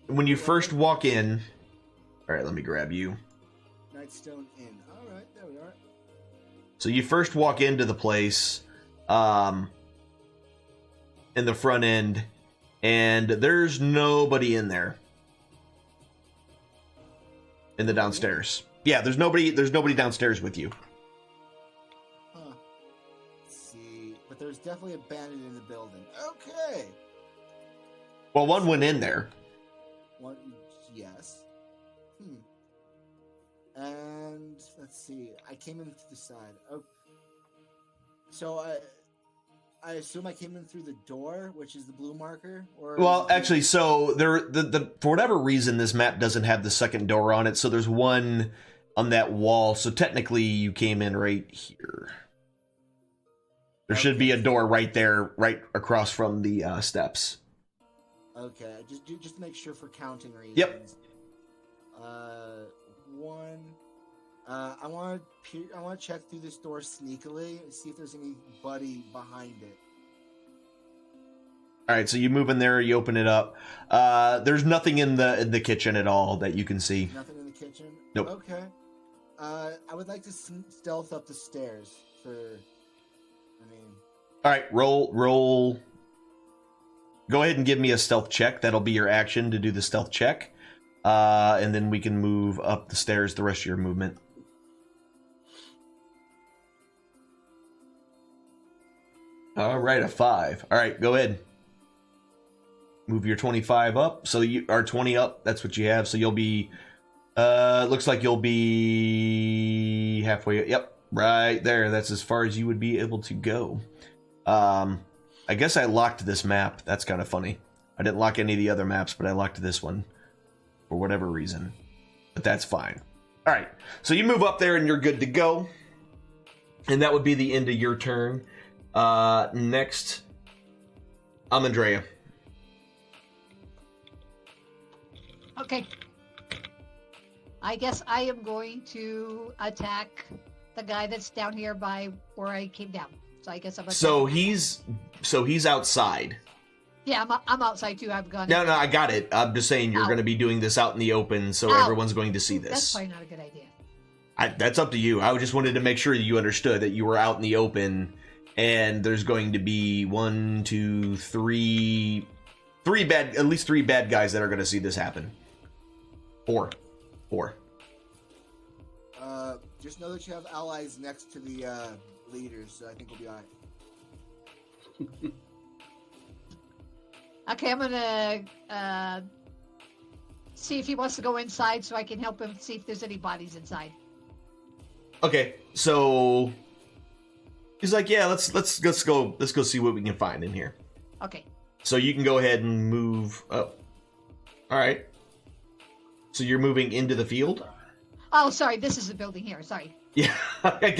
When you first walk in, all right, let me grab you. Nightstone Inn. All right, there we are. So you first walk into the place, in the front end, and there's nobody in there. In the downstairs. Yeah, there's nobody downstairs with you. Huh. Let's see. But there's definitely a bandit in the building. Okay. Well, one went in there. One, yes. And let's see. I came in through the side. Oh. So I assume I came in through the door, which is the blue marker. Or Well, actually, so the for whatever reason, this map doesn't have the second door on it. So there's one on that wall. So technically, you came in right here. There should be a door right there, right across from the steps. Okay, just to make sure for counting reasons. Yep. One. I want to check through this door sneakily and see if there's anybody behind it. All right, so you move in there, you open it up. There's nothing in the kitchen at all that you can see. Nothing in the kitchen. Nope. Okay. I would like to stealth up the stairs for. I mean. All right, roll. Go ahead and give me a stealth check. That'll be your action to do the stealth check. And then we can move up the stairs the rest of your movement. All right, a 5. All right, go ahead. Move your 25 up. So you are 20 up. That's what you have. So you'll be. Looks like you'll be halfway. Yep, right there. That's as far as you would be able to go. I guess I locked this map. That's kind of funny. I didn't lock any of the other maps, but I locked this one for whatever reason. But that's fine. All right. So you move up there and you're good to go. And that would be the end of your turn. Next, Amandrea. Okay. I guess I am going to attack the guy that's down here by where I came down. So I guess I'm. So he's outside. Yeah, I'm outside too. I've gone. No, I got it. I'm just saying you're going to be doing this out in the open, so everyone's going to see this. That's probably not a good idea. That's up to you. I just wanted to make sure that you understood that you were out in the open, and there's going to be 1, 2, 3 at least three bad guys that are going to see this happen. Four. Just know that you have allies next to the leaders, so I think we'll be all right. Okay, I'm gonna see if he wants to go inside, so I can help him see if there's any bodies inside. Okay, so he's like, yeah, let's go see what we can find in here. Okay. So you can go ahead and move. Oh, all right. So you're moving into the field. Oh, sorry, this is the building here. Sorry. Yeah, I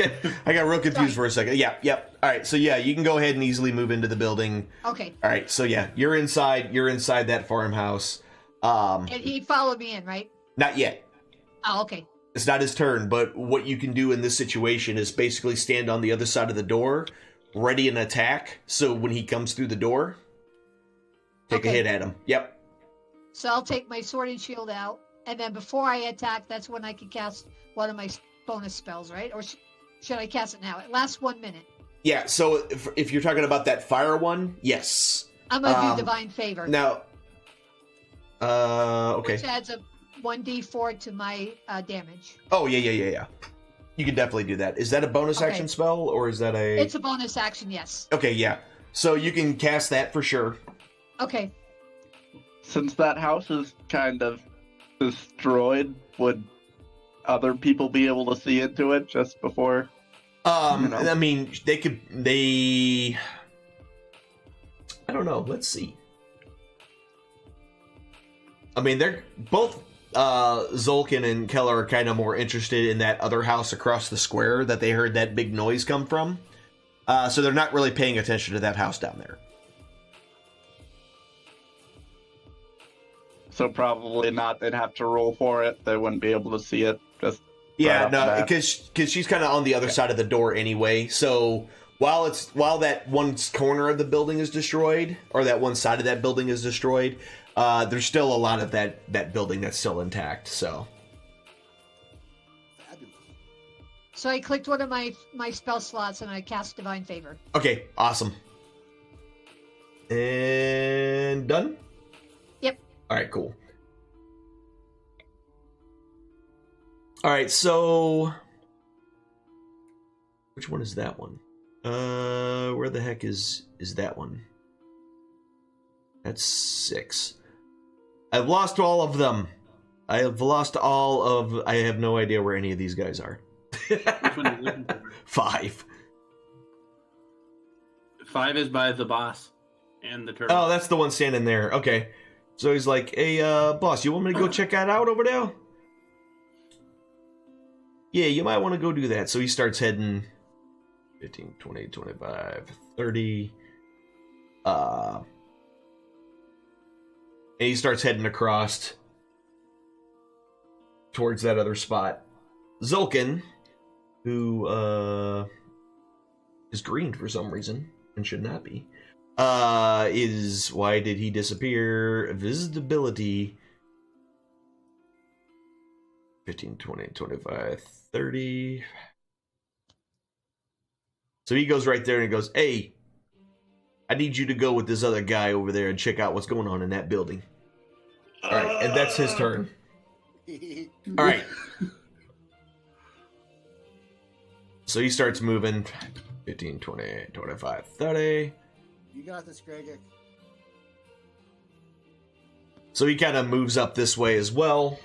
got real confused for a second. Yep. All right, so yeah, you can go ahead and easily move into the building. Okay. All right, so yeah, you're inside that farmhouse. And he followed me in, right? Not yet. Oh, okay. It's not his turn, but what you can do in this situation is basically stand on the other side of the door, ready an attack. So when he comes through the door, take a hit at him. Yep. So I'll take my sword and shield out, and then before I attack, that's when I can cast one of my bonus spells, right? Or should I cast it now? It lasts 1 minute. Yeah, so if you're talking about that fire one, yes. I'm going to do Divine Favor. Now, okay. Which adds a 1d4 to my damage. Oh, yeah. You can definitely do that. Is that a bonus action spell, or is that a... It's a bonus action, yes. Okay, yeah. So you can cast that for sure. Okay. Since that house is kind of destroyed, would other people be able to see into it just before? I mean, they I don't know. Let's see. I mean, they're both Zolkin and Keller are kind of more interested in that other house across the square that they heard that big noise come from. So they're not really paying attention to that house down there. So probably not. They'd have to roll for it. They wouldn't be able to see it. Just yeah, no, because she's kind of on the other side of the door anyway. So while that one corner of the building is destroyed, or that one side of that building is destroyed, there's still a lot of that building that's still intact. So. So I clicked one of my spell slots and I cast Divine Favor. Okay, awesome. And done? Yep. All right, cool. All right, so which one is that one? Where the heck is that one? That's 6. I've lost all of them. I have no idea where any of these guys are. Which one are you looking for? 5. 5 is by the boss and the turtle. Oh, that's the one standing there. Okay. So he's like, hey, boss, you want me to go check that out over there? Yeah, you might want to go do that. So he starts heading 15, 20, 25, 30. And he starts heading across towards that other spot. Zulkin, who is green for some reason and should not be, is, why did he disappear? Visibility 15, 20, 25, 30. So he goes right there and he goes, hey, I need you to go with this other guy over there and check out what's going on in that building. All right, and that's his turn. All right. So he starts moving. 15, 20, 25, 30. You got this, Greg. So he kind of moves up this way as well.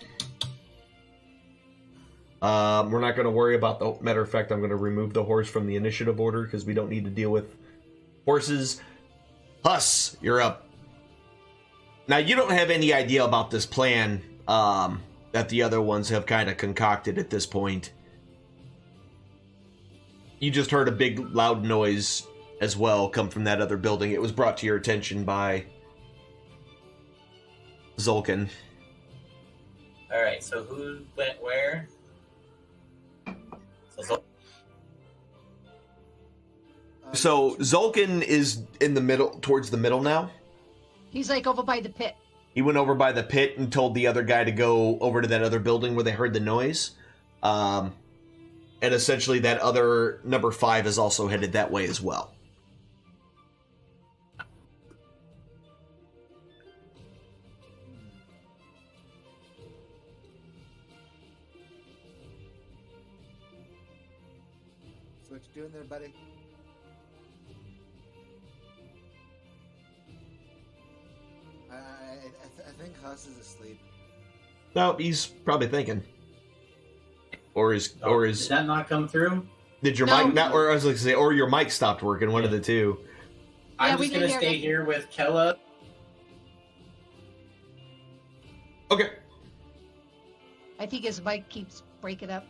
We're not going to worry about the... Matter of fact, I'm going to remove the horse from the initiative order because we don't need to deal with horses. Huss, you're up. Now, you don't have any idea about this plan that the other ones have kind of concocted at this point. You just heard a big, loud noise as well come from that other building. It was brought to your attention by Zulkin. All right, so who went where? So Zulkin is in the middle, towards the middle now. He's like over by the pit. He went over by the pit and told the other guy to go over to that other building where they heard the noise. And essentially that other number 5 is also headed that way as well. So what you doing there, buddy? I think Huss is asleep. No, he's probably thinking. Or is did that not come through? Did your mic not? Or I was going to say, or your mic stopped working. One of the two. I'm just going to stay here with Kella. Okay. I think his mic keeps breaking up.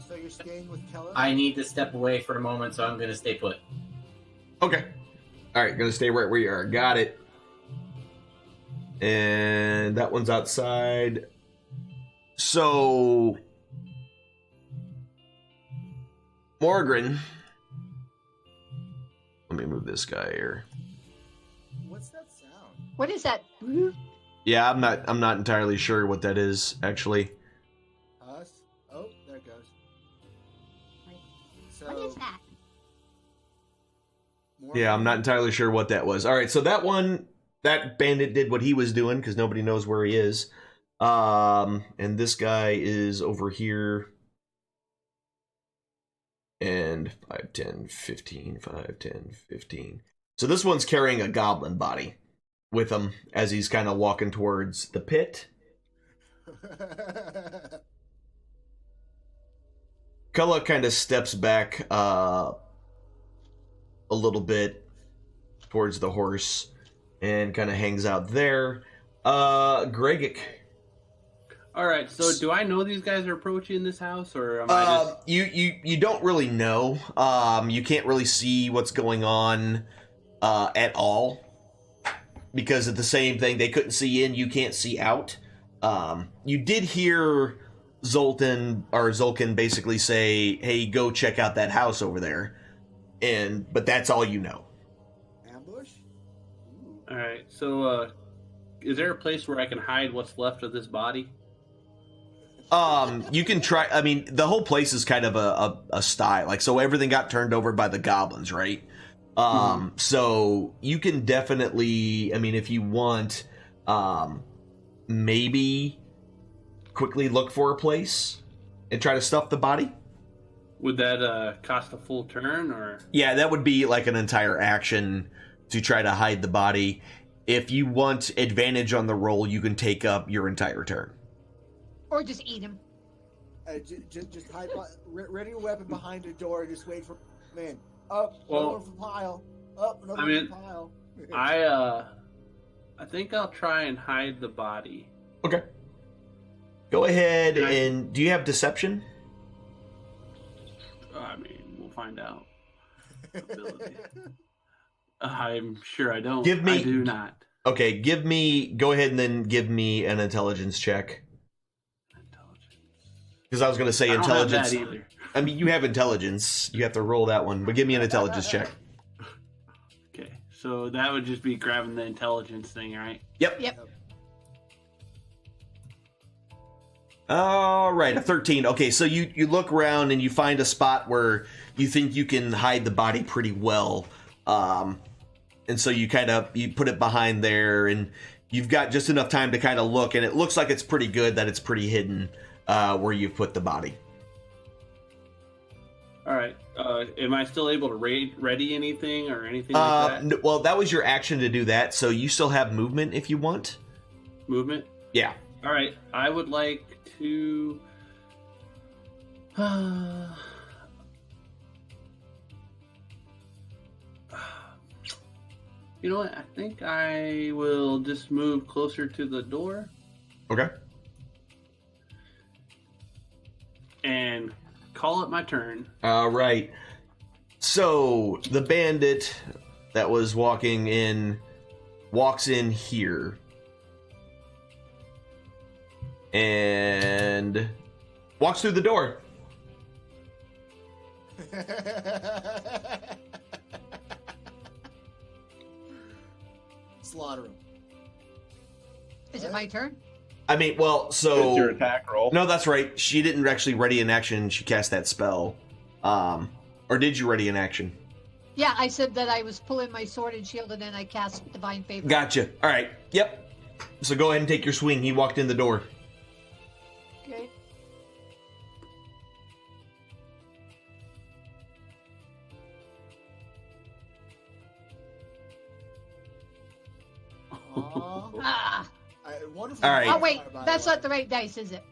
So you're staying with Kella? I need to step away for a moment, so I'm going to stay put. Okay. All right, gonna stay right where you are. Got it. And that one's outside. So Morgan. Let me move this guy here. What's that sound? What is that? Yeah, I'm not entirely sure what that is, actually. Huss? Oh, there it goes. So, What is that? Yeah, I'm not entirely sure what that was. All right, so that one, that bandit did what he was doing because nobody knows where he is. And this guy is over here. And 5, 10, 15, 5, 10, 15. So this one's carrying a goblin body with him as he's kind of walking towards the pit. Kella kind of steps back a little bit towards the horse and kind of hangs out there. Gregic. All right, so do I know these guys are approaching this house, or am I just... You don't really know. You can't really see what's going on at all because of the same thing. They couldn't see in, you can't see out. You did hear Zulkin basically say, "Hey, go check out that house over there," but that's all you know. Ambush? All right, so is there a place where I can hide what's left of this body? You can try. I mean, the whole place is kind of a style. Like, so everything got turned over by the goblins, right? So you can definitely, I mean, if you want, maybe quickly look for a place and try to stuff the body. Would that cost a full turn, or? Yeah, that would be like an entire action to try to hide the body. If you want advantage on the roll, you can take up your entire turn. Or just eat him. Just hide, ready your weapon behind a door. Just wait for man. Up, Well, another for pile. Up, another I mean, for pile. I think I'll try and hide the body. Okay. Go ahead and do you have deception? I mean, we'll find out. Ability. I'm sure I don't. Give me- I do not. Okay, go ahead and then give me an intelligence check. Intelligence. Because I was going to say I don't have intelligence. that either. I mean, you have intelligence. You have to roll that one, but give me an intelligence check. Okay, so that would just be grabbing the intelligence thing, right? Yep. All right, a 13. Okay, so you look around and you find a spot where you think you can hide the body pretty well. And so you put it behind there, and you've got just enough time to kind of look, and it looks like it's pretty good that it's pretty hidden where you've put the body. All right. Am I still able to ready anything or anything like that? Well, that was your action to do that, so you still have movement if you want. Movement? Yeah. All right. I would like to... You know what? I think I will just move closer to the door Okay. and call it my turn. All right. So the bandit that was walking in walks in here and walks through the door. Slaughter him. Is it my turn? I mean, well, It's your so attack roll. no, that's right. She didn't actually ready an action. She cast that spell. Or did you ready an action? Yeah, I said that I was pulling my sword and shield, and then I cast Divine Favor. Gotcha. All right. Yep. So go ahead and take your swing. He walked in the door. Okay. Aw. Ah! Wonderful. All right. Oh wait, that's not the right dice, is it?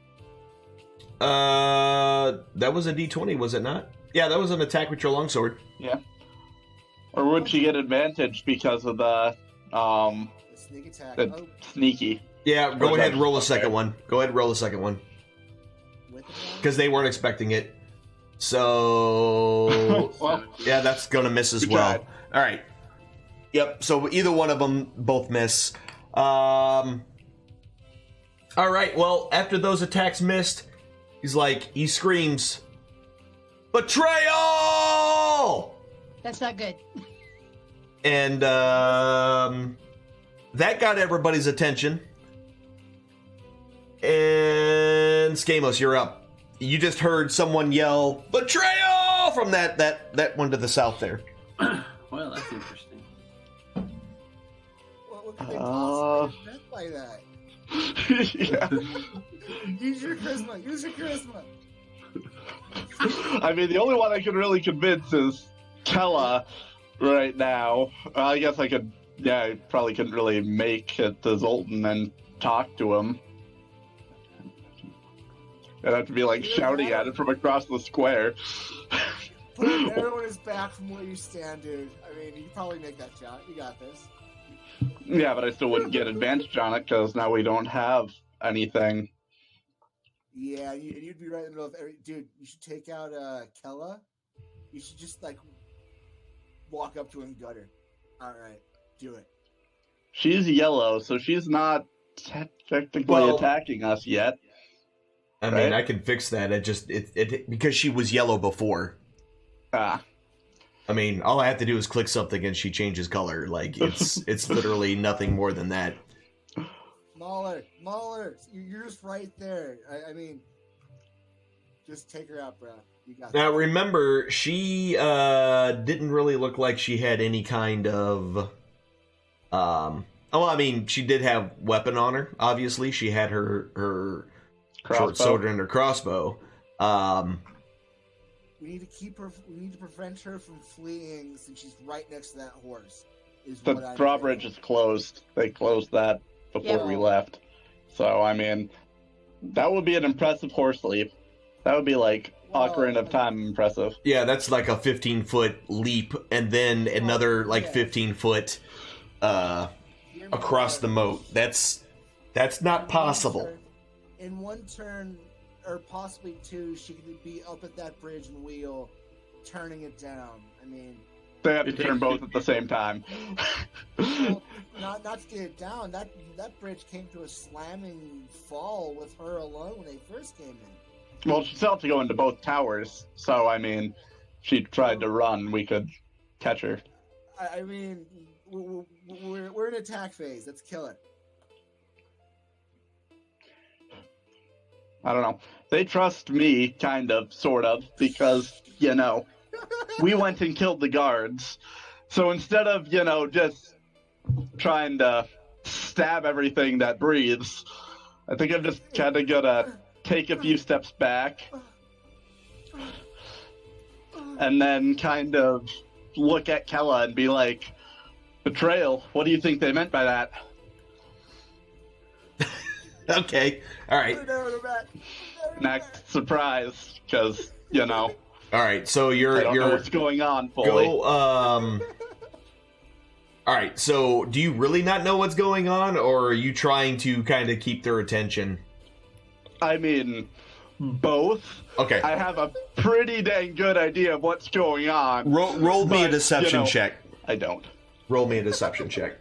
That was a D20, was it not? Yeah, that was an attack with your longsword. Yeah. Or would she get advantage because of the Sneak attack. the Oh, sneaky? Yeah, go Or ahead and roll a okay. second one. Go ahead and roll a second one. with the Because they weren't expecting it. So, Well, yeah, that's going to miss as Good well. job. All right. Yep, so either one of them both miss. All right, well, after those attacks missed, he screams, "Betrayal!" That's not good. And that got everybody's attention. And Skamos, you're up. You just heard someone yell "Betrayal!" from that one to the south there. Well, that's interesting. what could they possibly have meant by that? yeah. Use your charisma. Use your charisma. I mean, the only one I can really convince is Kella right now. I guess I could. Yeah, I probably couldn't really make it to Zoltan and talk to him. I'd have to be like shouting at him from across the square. Put an arrow in his back from where you stand, dude. I mean, you can probably make that shot. You got this. Yeah, but I still wouldn't get advantage on it because now we don't have anything. Yeah, you'd be right in the middle of every. Dude, you should take out Kella. You should just walk up to him, gutter. All right, do it. She's yellow, so she's not technically Well- attacking us yet. I mean, I can fix that. It because she was yellow before. Ah, I mean, all I have to do is click something and she changes color. It's literally nothing more than that. Mahler, you're just right there. I mean, just take her out, bro. You got Now this. remember, she didn't really look like she had any kind of she did have weapon on her. Obviously, she had her short Crossbow. sword and her crossbow. We need to keep her. We need to prevent her from fleeing since she's right next to that horse. Is The what I'm drawbridge thinking. is closed. They closed that before Yeah. we left. So, I mean, that would be an impressive horse leap. That would be like Well, Ocarina of Time impressive. Yeah, that's like a 15-foot leap, and then another yeah. 15-foot Hear me across out. the moat. That's not possible. In one turn, or possibly two, she could be up at that bridge and wheel turning it down. I mean, They have to turn both at the same time. well, not to get it down. That bridge came to a slamming fall with her alone when they first came in. Well, she still have to go into both towers, so I mean, she tried to run. We could catch her. I mean, we're in attack phase. Let's kill it. I don't know. They trust me, kind of, sort of, because, you know, we went and killed the guards. So instead of, you know, just trying to stab everything that breathes, I think I'm just kind of gonna take a few steps back and then kind of look at Kella and be like, betrayal, what do you think they meant by that? Okay. All right. Next, surprise, because, you know, All right. So I don't know you're what's going on fully. go. All right. So do you really not know what's going on, or are you trying to kind of keep their attention? I mean, both. Okay. I have a pretty dang good idea of what's going on. Roll me a But, deception you know, check. I don't. Roll me a deception check.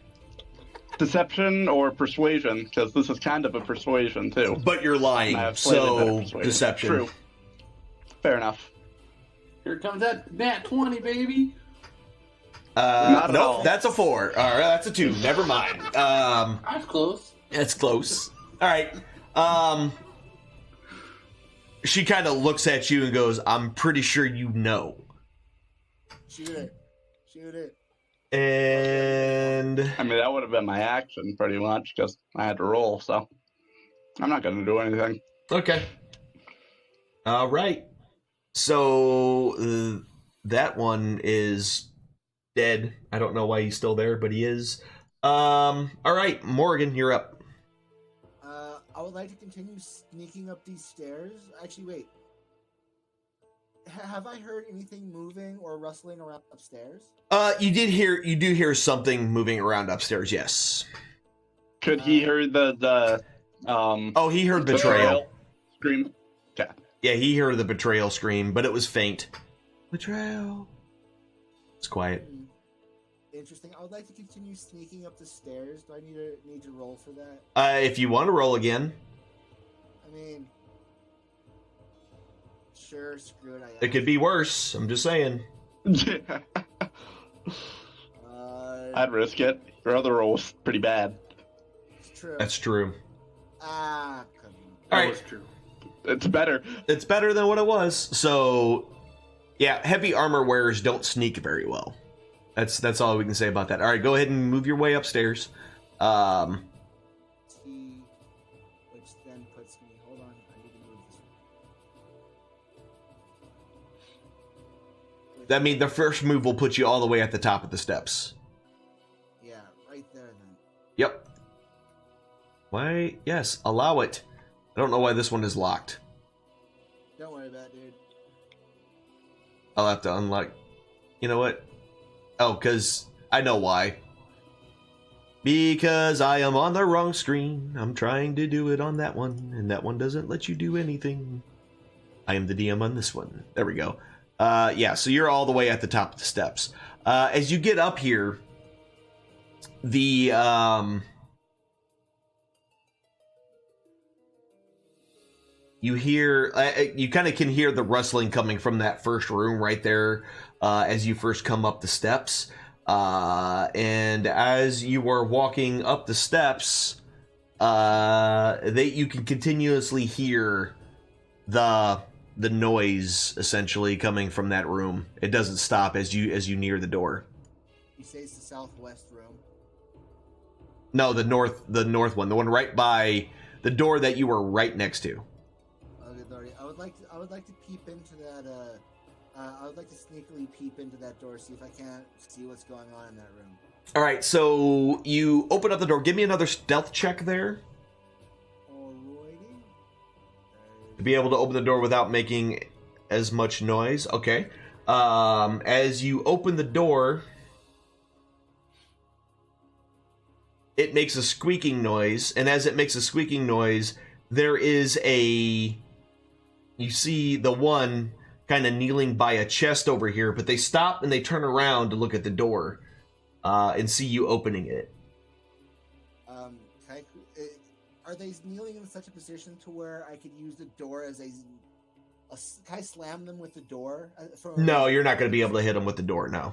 Deception or persuasion, because this is kind of a persuasion, too. But you're lying, I have slightly better so persuasion. deception. True. Fair enough. Here comes that nat 20, baby. Not at Nope, all. that's a 4. All right, that's a 2. Never mind. That's close. That's close. All right. She kind of looks at you and goes, "I'm pretty sure you know." Shoot it. Shoot it. And I mean, that would have been my action, pretty much, because I had to roll, so I'm not going to do anything. okay. All right. So that one is dead. I don't know why he's still there, but he is. All right, Morgan, you're up. I would like to continue sneaking up these stairs. Actually, wait. Have I heard anything moving or rustling around upstairs? You do hear something moving around upstairs. Yes. Could he hear the Oh, he heard betrayal. scream? Yeah. Yeah, he heard the betrayal scream, but it was faint. Betrayal. It's quiet. Interesting. I would like to continue sneaking up the stairs. Do I need to roll for that? If you want to roll again, I mean, sure. Screw it. it could be worse. I'm just saying. I'd risk it. Your other roll was pretty bad. It's true. That's true. Come on. All That right. was true. It's better. It's better than what it was. So, yeah, heavy armor wearers don't sneak very well. That's all we can say about that. All right, go ahead and move your way upstairs. T, which then puts me. Hold on. I need to move this. That means the first move will put you all the way at the top of the steps. Yeah, right there then. Yep. Why? Yes, allow it. I don't know why this one is locked. Don't worry about it, dude. I'll have to unlock. You know what? Oh, because I know why. Because I am on the wrong screen. I'm trying to do it on that one, and that one doesn't let you do anything. I am the DM on this one. There we go. Yeah, so you're all the way at the top of the steps. As you get up here, the you hear, you kind of can hear the rustling coming from that first room right there as you first come up the steps. And as you are walking up the steps, you can continuously hear the noise essentially coming from that room. It doesn't stop as you near the door. You say it's the southwest room. No, the north one, the one right by the door that you were right next to. I would like to peep into that. I would like to sneakily peep into that door, see if I can't see what's going on in that room. All right, so you open up the door. Give me another stealth check there Alrighty. to be able to open the door without making as much noise. Okay. As you open the door, it makes a squeaking noise, and as it makes a squeaking noise, there is you see the one kind of kneeling by a chest over here, but they stop and they turn around to look at the door and see you opening it. Are they kneeling in such a position to where I could use the door as a can I slam them with the door? No, you're not going to be able to hit them with the door, no.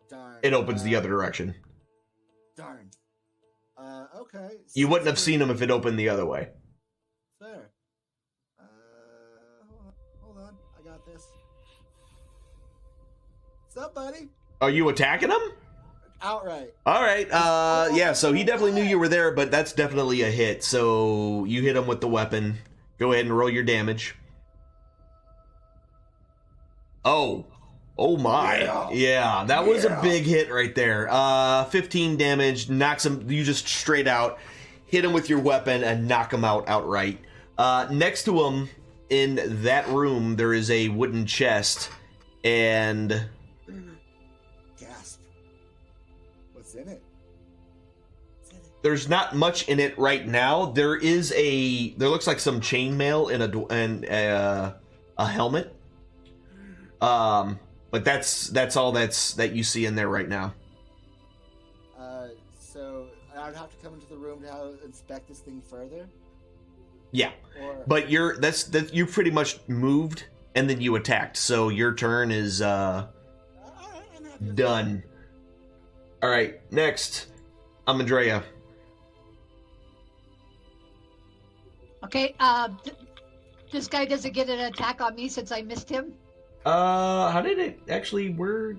Darn. It opens the other direction. Darn. Okay. You wouldn't have seen them if it opened the other way. Fair. Hold on. I got this. What's up, buddy? Are you attacking him? Outright. All right. Yeah, so he definitely knew you were there, but that's definitely a hit. So you hit him with the weapon. Go ahead and roll your damage. Oh my. Yeah, that was a big hit right there. 15 damage, knocks him, you just straight out hit him with your weapon and knock him out outright. Next to him in that room, there is a wooden chest, and gasp. What's in it? There's not much in it right now. There looks like some chainmail and a helmet. But that's all that you see in there right now. So I'd have to come into the room to inspect this thing further. Yeah, but you pretty much moved and then you attacked. So your turn is done. All right, next, Andrea. Okay. This guy doesn't get an attack on me since I missed him. How did it actually work?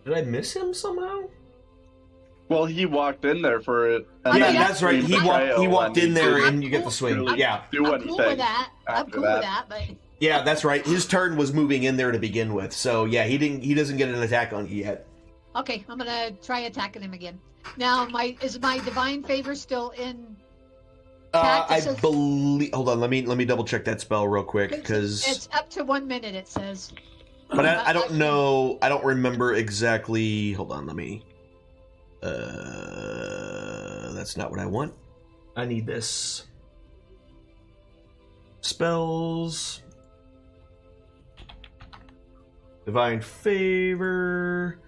Did I miss him somehow? Well, he walked in there for it. Yeah, that's right. He walked in there and you get the swing. Yeah. I'm cool with that. I'm cool with that, but yeah, that's right. His turn was moving in there to begin with. So yeah, he doesn't get an attack on you yet. okay, I'm gonna try attacking him again. Now, is my divine favor still in? I believe. Hold on, let me double check that spell real quick because it's up to 1 minute. It says. But I don't know. I don't remember exactly. Hold on, let me. That's not what I want. I need this. Spells. Divine favor.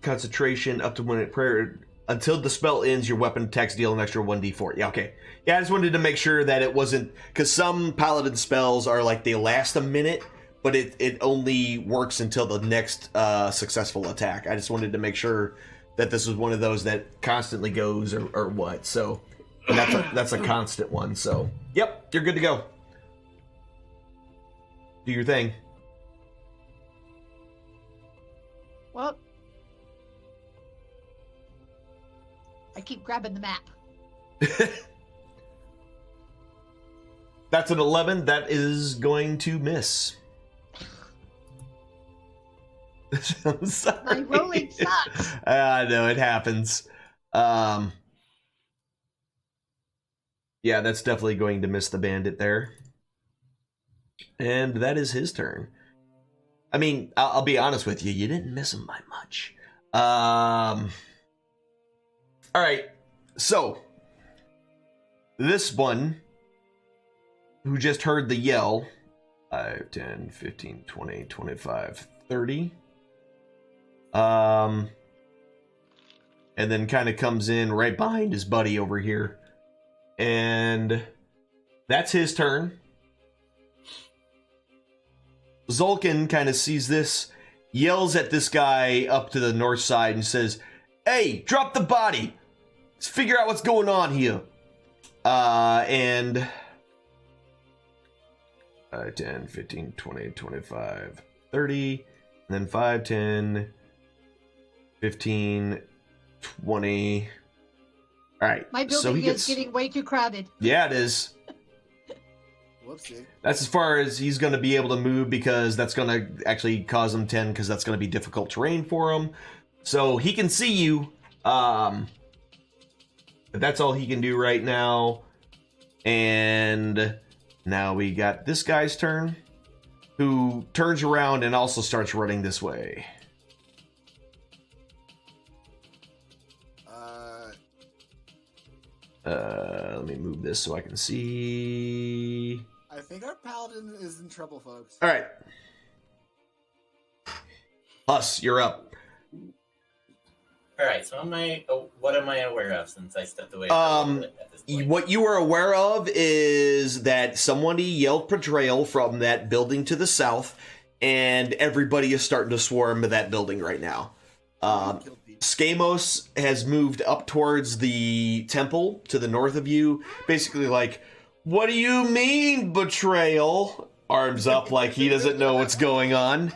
Concentration up to 1 minute prayer. Until the spell ends, your weapon attacks deal an extra 1d4. Yeah, okay. Yeah, I just wanted to make sure that it wasn't... Because some paladin spells are like they last a minute, but it only works until the next successful attack. I just wanted to make sure that this was one of those that constantly goes or what. So that's a constant one. So, yep, you're good to go. Do your thing. Well... I keep grabbing the map. That's an 11. That is going to miss. I'm sorry. My rolling sucks. I know, it happens. Yeah, that's definitely going to miss the bandit there. And that is his turn. I mean, I'll be honest with you. You didn't miss him by much. All right, so this one who just heard the yell, 5, 10, 15, 20, 25, 30, and then kind of comes in right behind his buddy over here, and that's his turn. Zulkin kind of sees this, yells at this guy up to the north side and says, "Hey, drop the body! Let's figure out what's going on here." And 10, 15, 20, 25, 30, and then 5, 10, 15, 20. All right. My building is getting way too crowded. Yeah, it is. Whoopsie. That's as far as he's going to be able to move because that's going to actually cause him 10 because that's going to be difficult terrain for him. So he can see you. But that's all he can do right now. And now we got this guy's turn, who turns around and also starts running this way. Uh, Let me move this so I can see. I think our paladin is in trouble, folks. All right. Huss, you're up. All right. So what am I aware of since I stepped away? From it at this point? What you are aware of is that somebody yelled betrayal from that building to the south, and everybody is starting to swarm to that building right now. Skamos has moved up towards the temple to the north of you, basically like, what do you mean betrayal? Arms up like he doesn't know what's going on.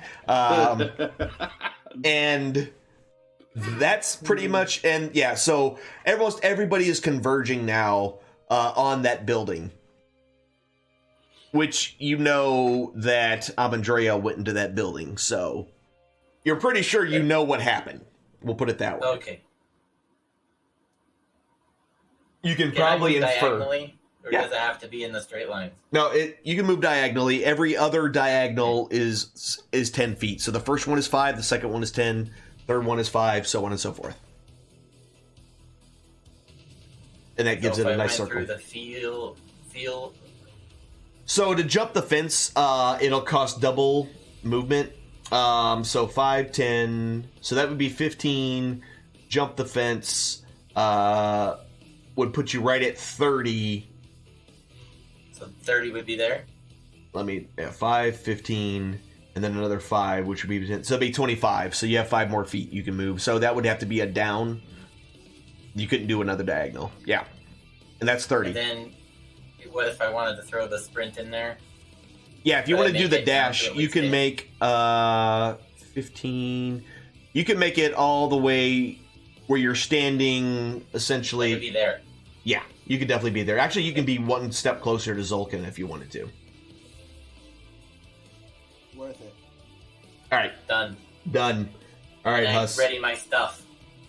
And that's pretty much, and yeah, so almost everybody is converging now on that building. Which you know that Amandrea went into that building, so you're pretty sure you know what happened. We'll put it that way. Okay. You can Can probably I move infer. diagonally, or Yeah. does it have to be in the straight lines? No, you can move diagonally. Every other diagonal is 10 feet. So the first one is 5, the second one is 10, third one is 5, so on and so forth. And that gives So it if a I nice went circle. through the field. So to jump the fence, it'll cost double movement. So 5, 10. So that would be 15. Jump the fence would put you right at 30. So 30 would be there. 5, 15, and then another 5, which would be 10. So it'd be 25. So you have 5 more feet you can move. So that would have to be a down. You couldn't do another diagonal. Yeah. And that's 30. And then, what if I wanted to throw the sprint in there? Yeah, if you But want to do make the it down dash, to at you least can 10. make 15. You can make it all the way where you're standing, I could essentially. be there. Yeah, you could definitely be there. Actually, you can be one step closer to Zulkin if you wanted to. Worth it. All right, Done. done. All right, And I Huss. ready my stuff.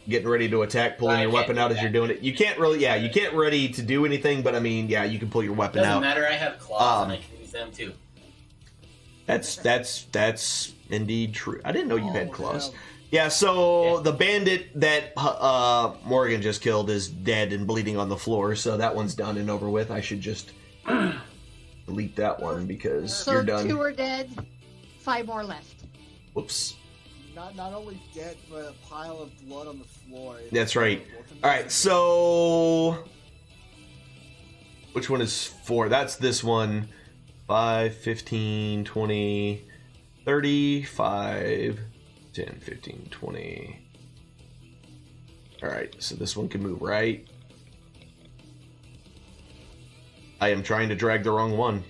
Getting ready to attack, pulling I your can't weapon do out as that. you're doing it. You can't really, you can't ready to do anything, but I mean, yeah, you can pull your weapon Doesn't out. matter. I have claws and I can use them too. That's indeed true. I didn't know you had Oh, claws. hell. Yeah, so Yeah. the bandit that Morgan just killed is dead and bleeding on the floor, so that one's done and over with. I should just delete that one because So you're done. 2 are dead, 5 more left. Whoops. Not only dead, but a pile of blood on the floor. That's right. All right, so which one is 4? That's this one. 5, 15, 20, 35, 10, 15, 20. All right, so this one can move right. I am trying to drag the wrong one.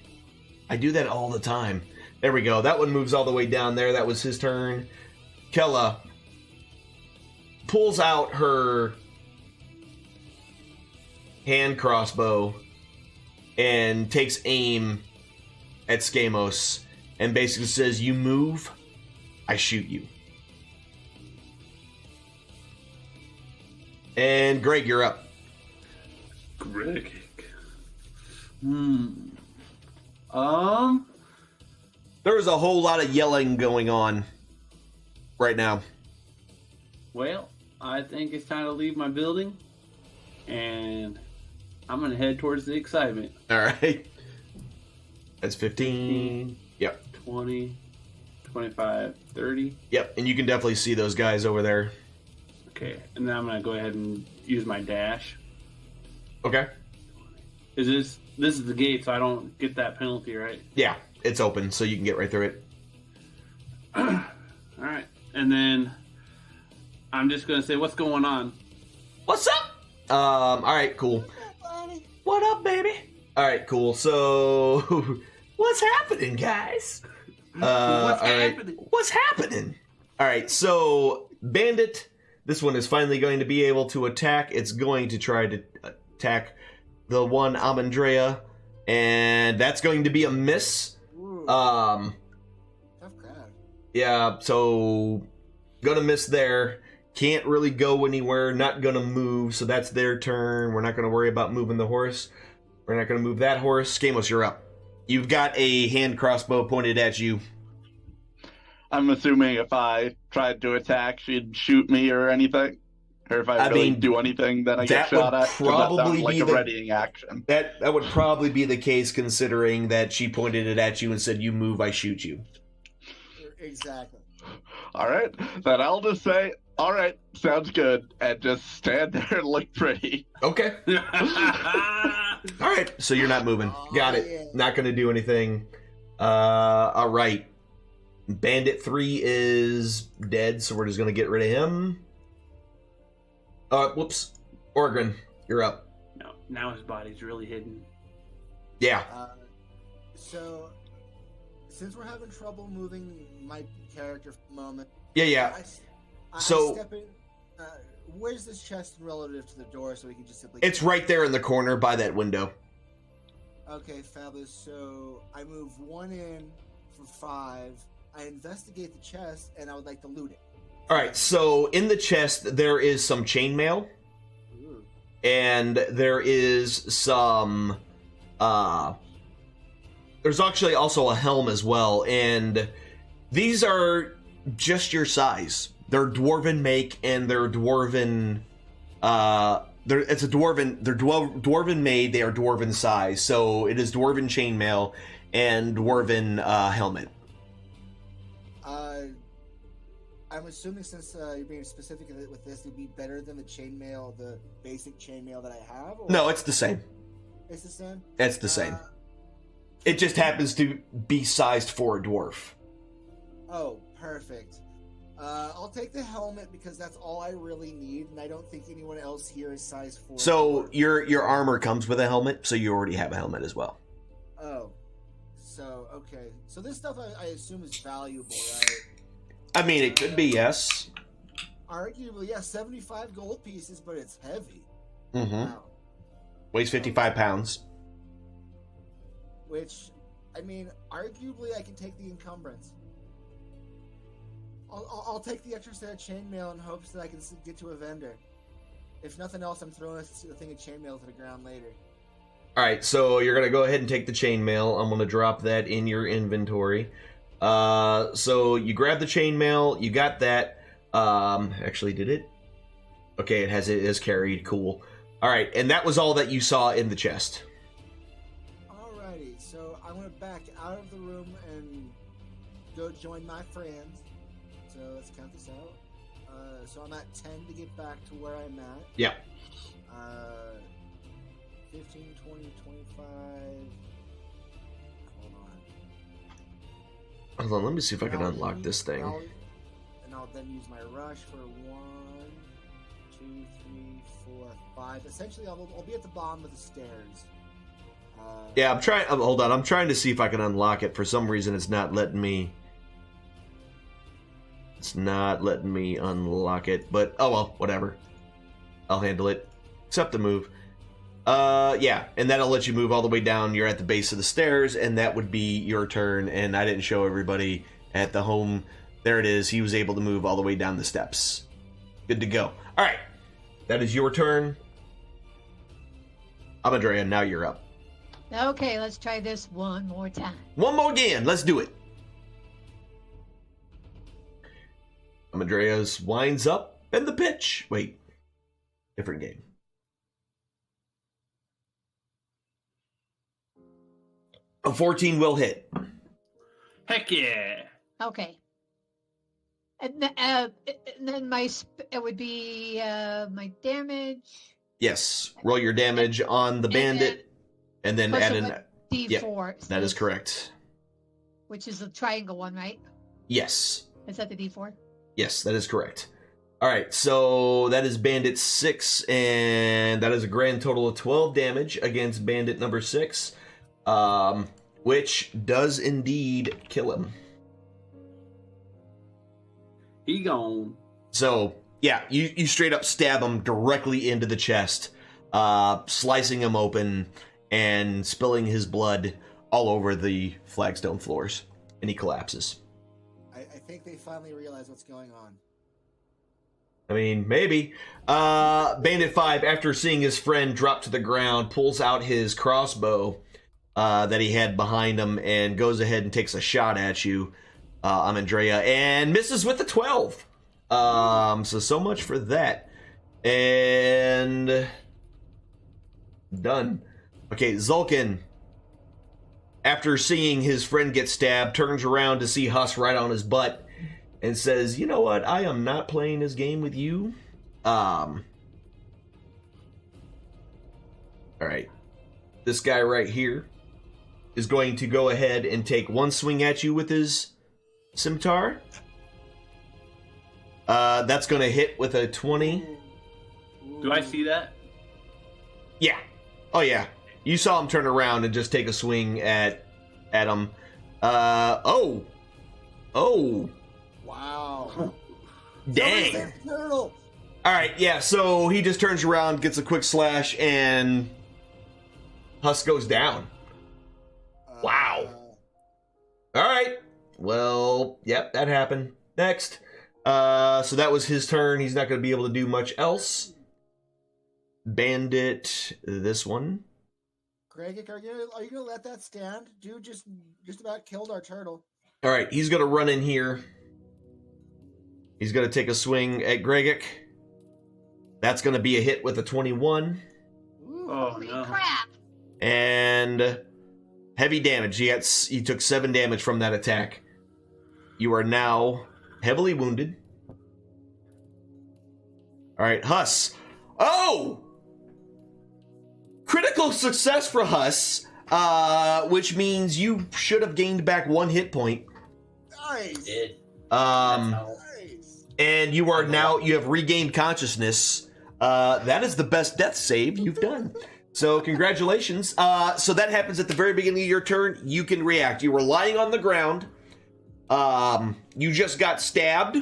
I do that all the time. There we go. That one moves all the way down there. That was his turn. Kella pulls out her hand crossbow and takes aim at Skamos and basically says, "You move, I shoot you." And Greg, you're up. Greg. There is a whole lot of yelling going on right now. Well, I think it's time to leave my building, and I'm gonna head towards the excitement. All right. That's 15. Yep. 20, 25, 30. Yep. And you can definitely see those guys over there. Okay, and then I'm gonna go ahead and use my dash. Okay. Is this is the gate, so I don't get that penalty, right? Yeah. It's open, so you can get right through it. All right, and then I'm just gonna say, "What's going on?" What's up? All right, cool. What up, baby? All right, cool. So, what's happening, guys? What's all right. happening? What's happening? All right, so Bandit, this one is finally going to be able to attack. It's going to try to attack the one Amandrea, and that's going to be a miss. Ooh, Tough crowd. Yeah, so gonna miss there. Can't really go anywhere. Not gonna move, so that's their turn. We're not gonna worry about moving the horse. We're not gonna move that horse. Skamos, you're up. You've got a hand crossbow pointed at you. I'm assuming if I tried to attack, she'd shoot me or anything. Or if I I really mean, do anything, then I get that would shot at. 'Cause that probably sounds like be a the- readying action. That would probably be the case, considering that she pointed it at you and said, "You move, I shoot you." Exactly. All right, then I'll just say, all right, sounds good, and just stand there and look pretty. Okay. All right. So you're not moving. Got it. Yeah. Not going to do anything. All right. Bandit 3 is dead, so we're just going to get rid of him. Whoops. Orgrin, you're up. No, now his body's really hidden. Yeah. So, since we're having trouble moving my character for the moment, Yeah. I So- step in. Where's this chest relative to the door, so we can just simply? It's right there in the corner by that window. Okay, fabulous. So I move 1 in for 5. I investigate the chest, and I would like to loot it. All right. So in the chest, there is some chainmail, Ooh. and there is some. There's actually also a helm as well, and these are just your size. They're dwarven make, and they're dwarven. They're dwarven made. They are dwarven size, so it is dwarven chainmail and dwarven helmet. I'm assuming since you're being specific with this, it'd be better than the chainmail, the basic chainmail that I have. Or No, it's the same. it's the same. It's the same. It just happens to be sized for a dwarf. Oh, perfect. I'll take the helmet because that's all I really need, and I don't think anyone else here is size 4. So your armor comes with a helmet, so you already have a helmet as well. Oh, so okay. So this stuff I assume is valuable, right? I mean, it could be, yes. Arguably, yeah, 75 gold pieces, but it's heavy. Mm-hmm. Wow. Weighs 55 pounds. Which, I mean, arguably I can take the encumbrance. I'll take the extra set of chainmail in hopes that I can get to a vendor. If nothing else, I'm throwing a thing of chainmail to the ground later. All right, so you're gonna go ahead and take the chainmail. I'm gonna drop that in your inventory. So you grab the chainmail. You got that. Actually, did it? Okay, it is carried. Cool. All right, and that was all that you saw in the chest. Alrighty, so I'm gonna back out of the room and go join my friends. So let's count this out. So I'm at 10 to get back to where I'm at. Yeah. 15, 20, 25. Hold on, let me see if I can I'll unlock use- this thing. I'll then use my rush for 1, 2, 3, 4, 5. Essentially, I'll be at the bottom of the stairs. Yeah, I'm trying. Hold on, I'm trying to see if I can unlock it. For some reason, it's not letting me. It's not letting me unlock it. But oh well, whatever. I'll handle it. Accept the move. Yeah, and that'll let you move all the way down. You're at the base of the stairs, and that would be your turn. And I didn't show everybody at the home. There it is. He was able to move all the way down the steps. Good to go. All right, that is your turn. Amadrea, now you're up. Okay, let's try this one more time. One more again. Let's do it. Amadrea's winds up and the pitch. Wait, different game. A 14 will hit. Heck yeah. Okay. And then it would be my damage. Yes. Roll your damage on the bandit, and then plus add a in. D4. That is correct. Which is the triangle one, right? Yes. Is that the D4? Yes, that is correct. All right, so that is Bandit 6, and that is a grand total of 12 damage against Bandit number 6, which does indeed kill him. He gone. So, yeah, you straight up stab him directly into the chest, slicing him open and spilling his blood all over the flagstone floors, and he collapses. I think they finally realize what's going on. I mean, maybe. Bandit 5, after seeing his friend drop to the ground, pulls out his crossbow that he had behind him and goes ahead and takes a shot at you, Amandrea, and misses with the 12. So much for that. And done. Okay, Zulkin, after seeing his friend get stabbed, turns around to see Huss right on his butt and says, "You know what? I am not playing this game with you." All right. This guy right here is going to go ahead and take one swing at you with his scimitar. That's going to hit with a 20. Do I see that? Yeah. Oh, yeah. You saw him turn around and just take a swing at him. Oh. Wow. Dang. Turtle. All right, yeah, so he just turns around, gets a quick slash, and Huss goes down. Wow. All right. Well, yep, that happened. Next. So that was his turn. He's not going to be able to do much else. Bandit, this one. Greg, are you gonna let that stand? Dude just about killed our turtle. All right, he's going to run in here. He's going to take a swing at Gregic. That's going to be a hit with a 21. Oh, Holy no. crap! And heavy damage. He took 7 damage from that attack. You are now heavily wounded. All right, Huss. Oh! Critical success for Huss, which means you should have gained back 1 hit point. Nice. Did. Nice. And you are now, you have regained consciousness. That is the best death save you've done. So congratulations. So that happens at the very beginning of your turn. You can react. You were lying on the ground. You just got stabbed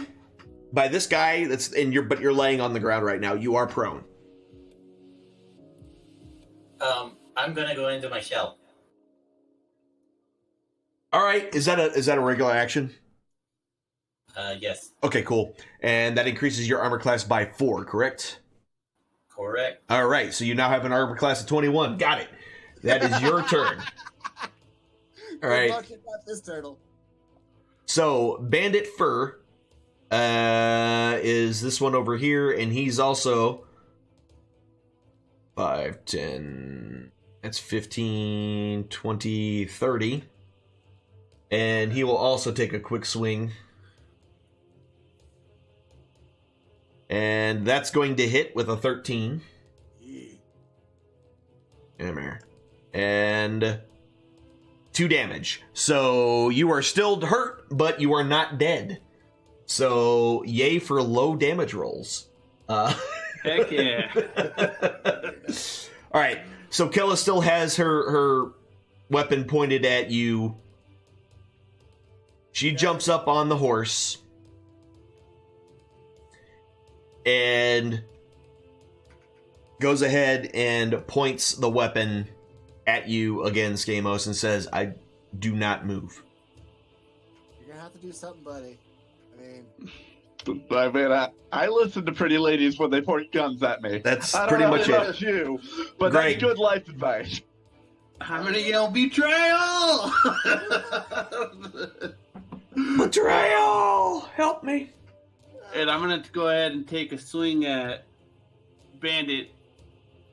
by this guy but you're laying on the ground right now. You are prone. I'm gonna go into my shell. All right. Is that a regular action? Yes. Okay, cool. And that increases your armor class by 4, correct? Correct. All right. So you now have an armor class of 21. Got it. That is your turn. All right. Good luck you got this turtle. So Bandit Fur is this one over here, and he's also 5, 10, that's 15, 20, 30. And he will also take a quick swing. And that's going to hit with a 13. And 2 damage. So you are still hurt, but you are not dead. So yay for low damage rolls. Heck yeah. All right. So Kella still has her weapon pointed at you. She jumps up on the horse and goes ahead and points the weapon at you again, Skamos, and says, "I do not move." You're gonna have to do something, buddy. I listen to pretty ladies when they point guns at me. That's I don't pretty know much about it. you, but Greg. that's good life advice. I'm gonna yell betrayal. Betrayal! Help me. And I'm gonna go ahead and take a swing at Bandit.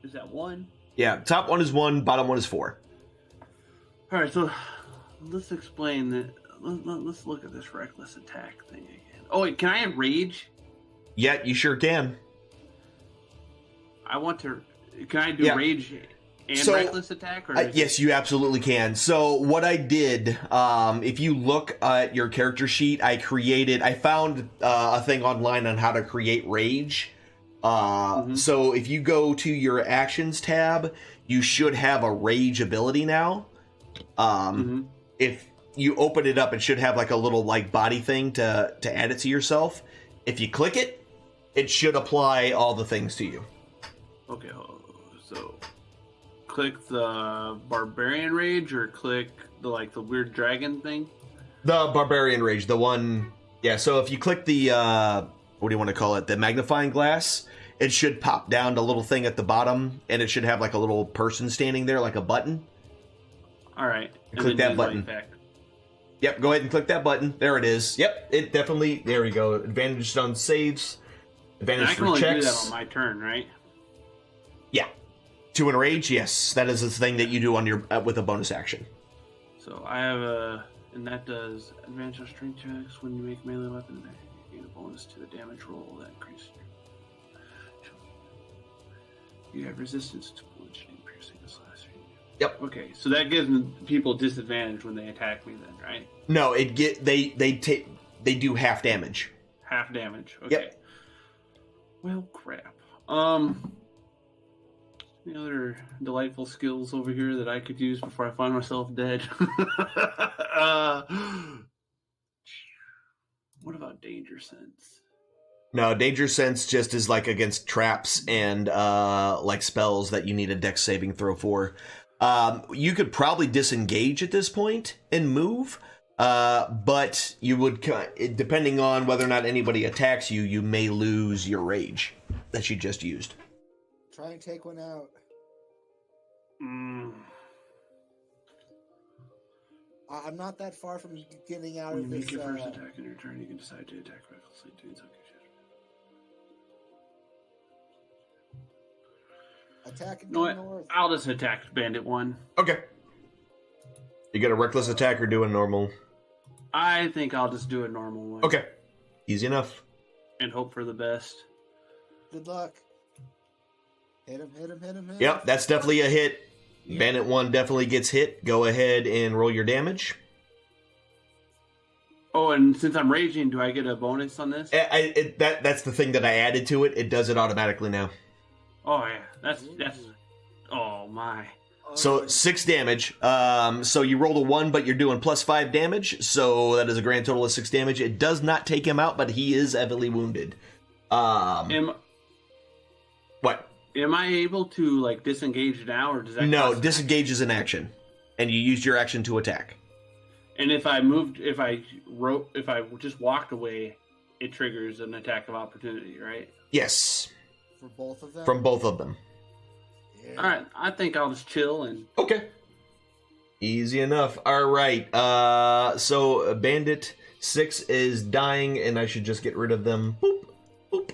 Is that 1? Yeah, top one is 1, bottom one is 4. All right, so let's explain that. Let's look at this reckless attack thing again. Oh wait, can I have rage? Yeah, you sure can. I want to. Can I do Yeah. rage and So, reckless attack? Or is Yes, you absolutely can. So what I did, if you look at your character sheet, I found a thing online on how to create rage. So if you go to your actions tab, you should have a rage ability now. If you open it up, it should have like a little like body thing to add it to yourself. If you click it, it should apply all the things to you. Okay, so click the barbarian rage or click the weird dragon thing? The barbarian rage, the one, yeah. So if you click the what do you want to call it, the magnifying glass, it should pop down the little thing at the bottom, and it should have like a little person standing there, like a button. All right, and Click then that use button. light effect. Yep, go ahead and click that button. There it is. Yep, it definitely. There we go. Advantage on saves. And Advantage I can for only checks. do that on my turn, right? Yeah. 2 in a rage, yes. That is a thing that you do on your with a bonus action. So I have a, and that does advantage on strength checks when you make melee weapon attack. You gain a bonus to the damage roll that increases your. You have resistance to bludgeoning, piercing, and slashing. Yep. Okay, so that gives people disadvantage when they attack me, then, right? No, they do half damage. Half damage. Okay. Yep. Well, crap. Any other delightful skills over here that I could use before I find myself dead? What about danger sense? No, danger sense just is like against traps and like spells that you need a dex saving throw for. You could probably disengage at this point and move, but you would, depending on whether or not anybody attacks you, you may lose your rage that you just used. Try and take one out. I'm not that far from getting out When you of make this. your first attack in your turn, you can decide to attack recklessly to insult your attacking No, the north. I'll just attack Bandit 1. Okay. You got a reckless attack or do a normal? I think I'll just do a normal one. Okay. Easy enough. And hope for the best. Good luck. Hit him, hit him, hit him, hit him. Yep, that's definitely a hit. Bandit 1 definitely gets hit. Go ahead and roll your damage. Oh, and since I'm raging, do I get a bonus on this? That's the thing that I added to it. It does it automatically now. Oh yeah, that's oh my. So 6 damage. So you rolled a 1, but you're doing plus 5 damage. So that is a grand total of 6 damage. It does not take him out, but he is heavily wounded. What? Am I able to like disengage now, or does that? No, cost- disengage is an action, and you used your action to attack. And if I just walked away, it triggers an attack of opportunity, right? Yes, For both of them? from both of them. Yeah. All right, I think I'll just chill and. Okay. Easy enough. All right. So Bandit 6 is dying, and I should just get rid of them. Boop, boop.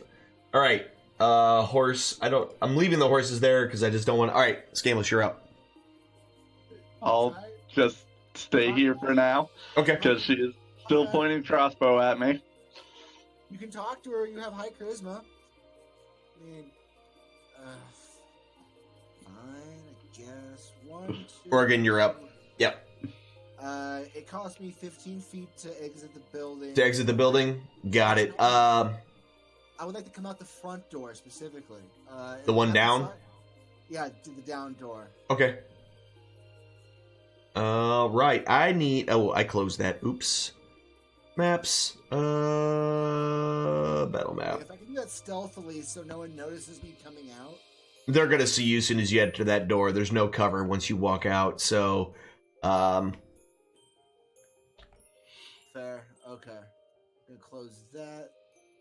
All right. Horse. I'm leaving the horses there because I just don't want. All right, Scameless, you're up. I'll just stay here for now Okay. because she is still pointing crossbow at me. You can talk to her. You have high charisma. I mean, fine, I guess. 1, 2. Oregon, you're up. Yep. It cost me 15 feet to exit the building. To exit the building. Got it. I would like to come out the front door specifically. The one and down? outside- Yeah, to the down door. Okay. Right. I need. Oh, I closed that. Oops. Maps. Battle map. If I can do that stealthily so no one notices me coming out. They're gonna see you as soon as you enter that door. There's no cover once you walk out. So, Fair. Okay. Gonna close that.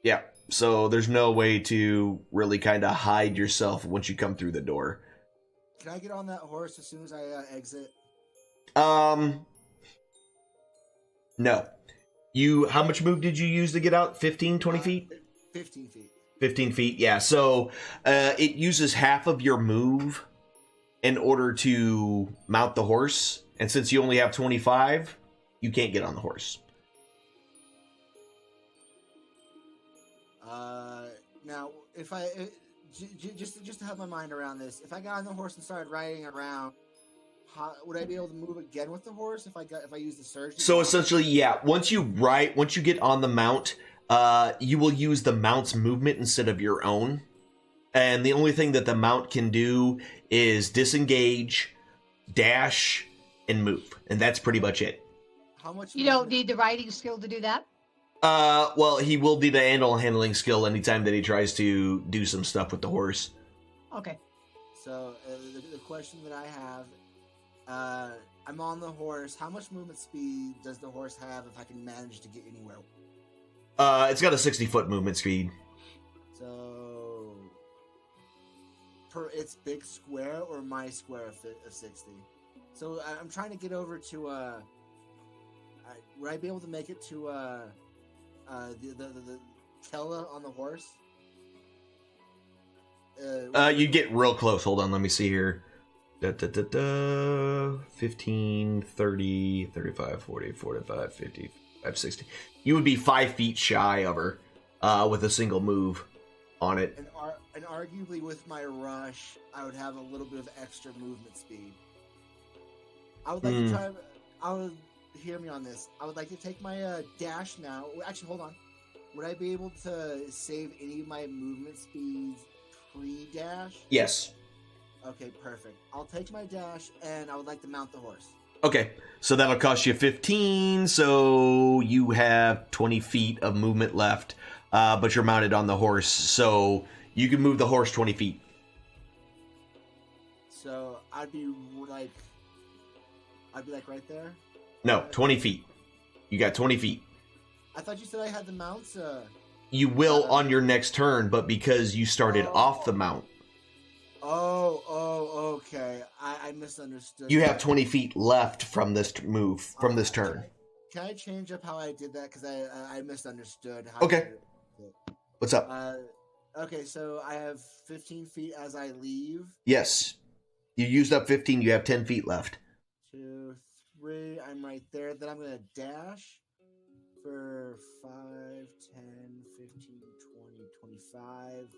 yeah. So there's no way to really kind of hide yourself once you come through the door. Can I get on that horse as soon as I exit? No. How much move did you use to get out? 15, 20 feet? 15 feet. 15 feet, yeah. So it uses half of your move in order to mount the horse. And since you only have 25, you can't get on the horse. Now, if I just to have my mind around this, if I got on the horse and started riding around, would I be able to move again with the horse if I use the surge? So essentially, yeah. Once you get on the mount, you will use the mount's movement instead of your own. And the only thing that the mount can do is disengage, dash, and move. And that's pretty much it. How much? You don't need the riding skill to do that? Well, he will need an animal handling skill anytime that he tries to do some stuff with the horse. Okay. So the question that I have, I'm on the horse. How much movement speed does the horse have if I can manage to get anywhere? It's got a 60-foot movement speed. So, per its big square or my square of 60. So I'm trying to get over to. Would I be able to make it to the Kella on the horse? You get real close. Hold on, let me see here. 15, 30, 35, 40, 45, 50, 60. You would be 5 feet shy of her with a single move on it. And arguably with my rush, I would have a little bit of extra movement speed. I would like to try. Hear me on this. I would like to take my dash now. Actually, hold on. Would I be able to save any of my movement speeds pre-dash? Yes. Okay, perfect. I'll take my dash, and I would like to mount the horse. Okay, so that'll cost you 15, so you have 20 feet of movement left, but you're mounted on the horse, so you can move the horse 20 feet. So I'd be like right there? No, 20 feet. You got 20 feet. I thought you said I had the mounts. You will on your next turn, but because you started off the mount. Oh, okay. I misunderstood. You have 20 feet left from this move, from this turn. Can I change up how I did that? Because I misunderstood. How Okay. What's up? Okay, so I have 15 feet as I leave. Yes. You used up 15, you have 10 feet left. 2, 3, I'm right there. Then I'm going to dash for 5, 10, 15, 20, 25.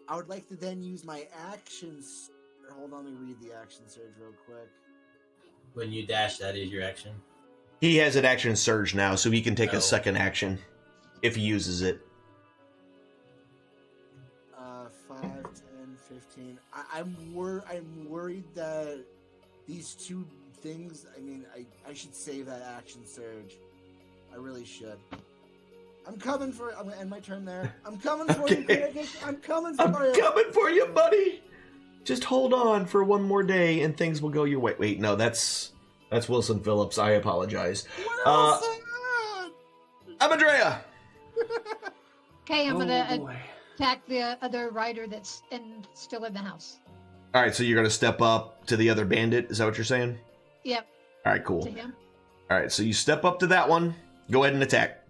I would like to then use my actions. Hold on, let me read the action surge real quick. When you dash, that is your action. He has an action surge now, so he can take a second action if he uses it. 5, 10, 15. I'm worried that these two things. I mean, I should save that action surge. I really should. I'm coming for. I'm gonna end my turn there. I'm coming for you. I'm coming for you. I'm coming for you, buddy. Just hold on for one more day, and things will go your way. Wait, no, that's Wilson Phillips. I apologize. I'm Andrea. Okay, I'm gonna attack the other rider that's still in the house. All right, so you're gonna step up to the other bandit. Is that what you're saying? Yep. All right, cool. To him. All right, so you step up to that one. Go ahead and attack.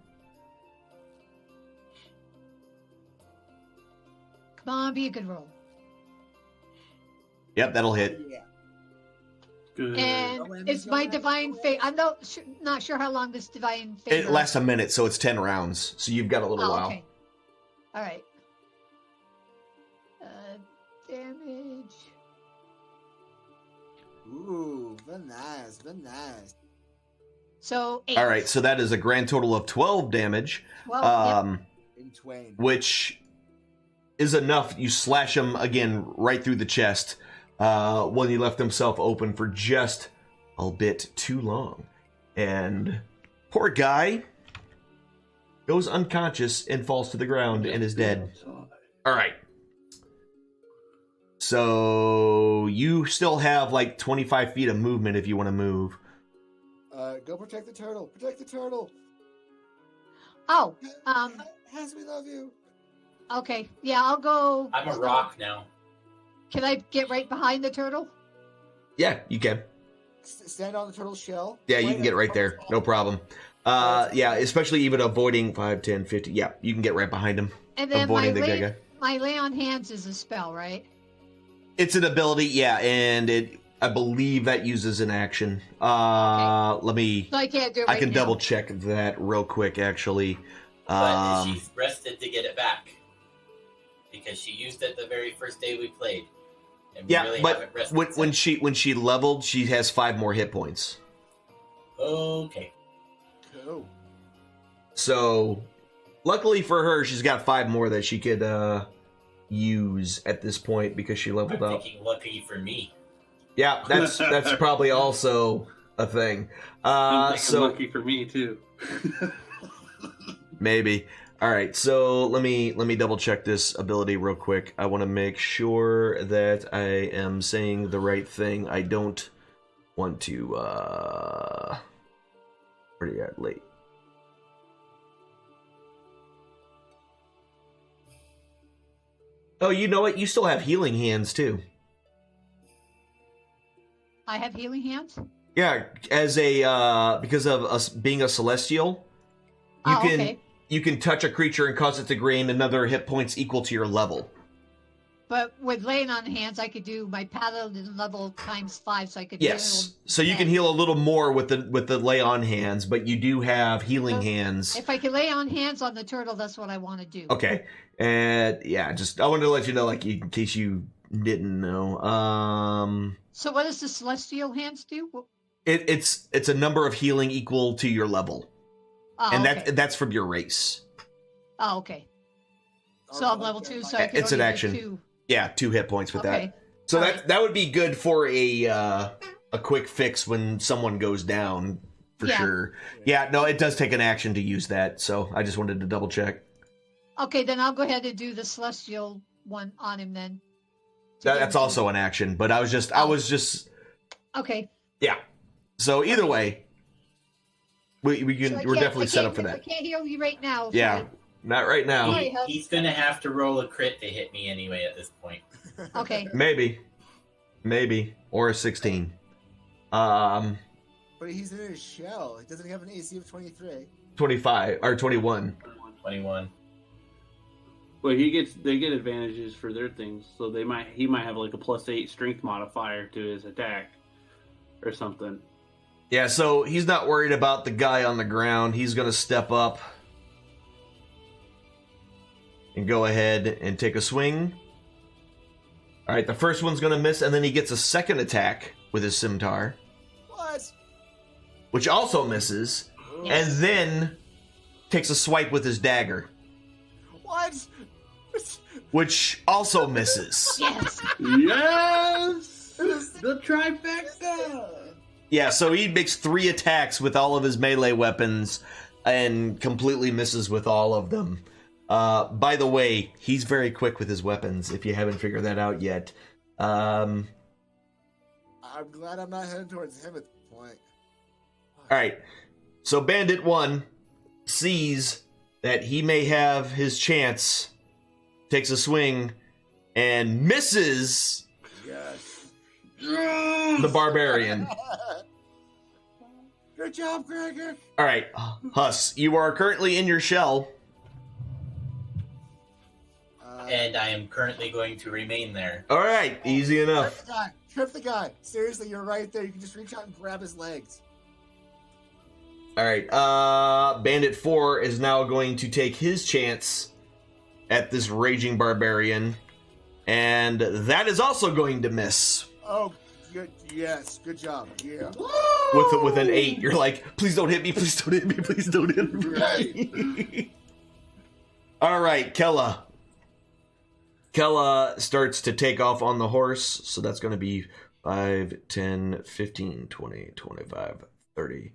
Come on, be a good roll. Yep, that'll hit. Yeah. Good. And it's my divine fate. I'm not sure how long this divine fate. It lasts a minute, so it's 10 rounds. So you've got a little while. Okay. All right. Damage. Ooh, very nice, very nice. So 8. All right, so that is a grand total of 12 damage. Well, In twain. Which is enough. You slash him again right through the chest when he left himself open for just a bit too long. And poor guy goes unconscious and falls to the ground and is dead. All right. So you still have like 25 feet of movement if you want to move. Go protect the turtle. Protect the turtle. Oh, Has we love you. okay. Yeah, I'll go. I'm a rock now. Can I get right behind the turtle? Yeah, you can. Stand on the turtle's shell. Yeah, you can get right there. No problem. Yeah, especially even avoiding 5, 10, 50. Yeah, you can get right behind him. And then Avoiding the guy. my lay on hands is a spell, right? It's an ability, yeah, and I believe that uses an action. Let me. So I can't do it. I can double check that real quick, actually. But she's rested to get it back because she used it the very first day we played. And we Yeah, really but haven't rested when since. she leveled, she has 5 more hit points. Okay. Cool. So, luckily for her, she's got 5 more that she could use at this point because she leveled I'm up. thinking lucky for me. Yeah, that's probably also a thing. So lucky for me too. maybe. All right, so let me double check this ability real quick. I want to make sure that I am saying the right thing. I don't want to. Where are you at? Late. Oh, you know what? You still have healing hands too. I have healing hands. Yeah, as a because of us being a celestial, you Oh, can okay. you can touch a creature and cause it to gain another hit points equal to your level. But with laying on hands, I could do my paladin level ×5, so I could Yes. heal So you can 10. heal a little more with the lay on hands, but you do have healing So, hands. If I could lay on hands on the turtle, that's what I want to do. Okay. And yeah, just I wanted to let you know, like, in case you didn't know. So what does the celestial hands do? It's a number of healing equal to your level. Oh, And okay. that's from your race. Oh, okay. So I'm level 2, so I can It's an only do action. 2. Yeah, 2 hit points with Okay. that. So All that would be good for a quick fix when someone goes down, for Yeah. sure. Yeah, no, it does take an action to use that, so I just wanted to double check. Okay, then I'll go ahead and do the celestial one on him then. To get That's him to- also an action, but I was just Okay. yeah. So either way, we So can I we're can't- definitely I set can't- up for I that. can't heal you right now. Yeah, so not right now. Right. He's gonna have to roll a crit to hit me anyway at this point. Okay. Maybe, or a 16. But he's in his shell. He doesn't have an AC of 23. 25 or 21. 21. Well, they get advantages for their things, so he might have like a +8 strength modifier to his attack, or something. Yeah, so he's not worried about the guy on the ground. He's gonna step up and go ahead and take a swing. All right, the first one's gonna miss, and then he gets a second attack with his scimitar, What? which also misses, and then takes a swipe with his dagger, What? which also misses. Yes. Yes, the trifecta. Yeah, so he makes 3 attacks with all of his melee weapons and completely misses with all of them. By the way, he's very quick with his weapons, if you haven't figured that out yet. I'm glad I'm not heading towards him at this point. Alright, so Bandit 1 sees that he may have his chance, takes a swing, and misses Yes. the Barbarian. Good job, Gregor. Alright, Huss, you are currently in your shell. And I am currently going to remain there. Alright, easy enough. Trip the guy. Seriously, you're right there. You can just reach out and grab his legs. Alright, Bandit 4 is now going to take his chance at this Raging Barbarian, and that is also going to miss. Oh, good. Yes. Good job. Yeah. With an 8. You're like, please don't hit me, please don't hit me, please don't hit me. Alright, Kella. Kella starts to take off on the horse, so that's going to be 5, 10, 15, 20, 25, 30,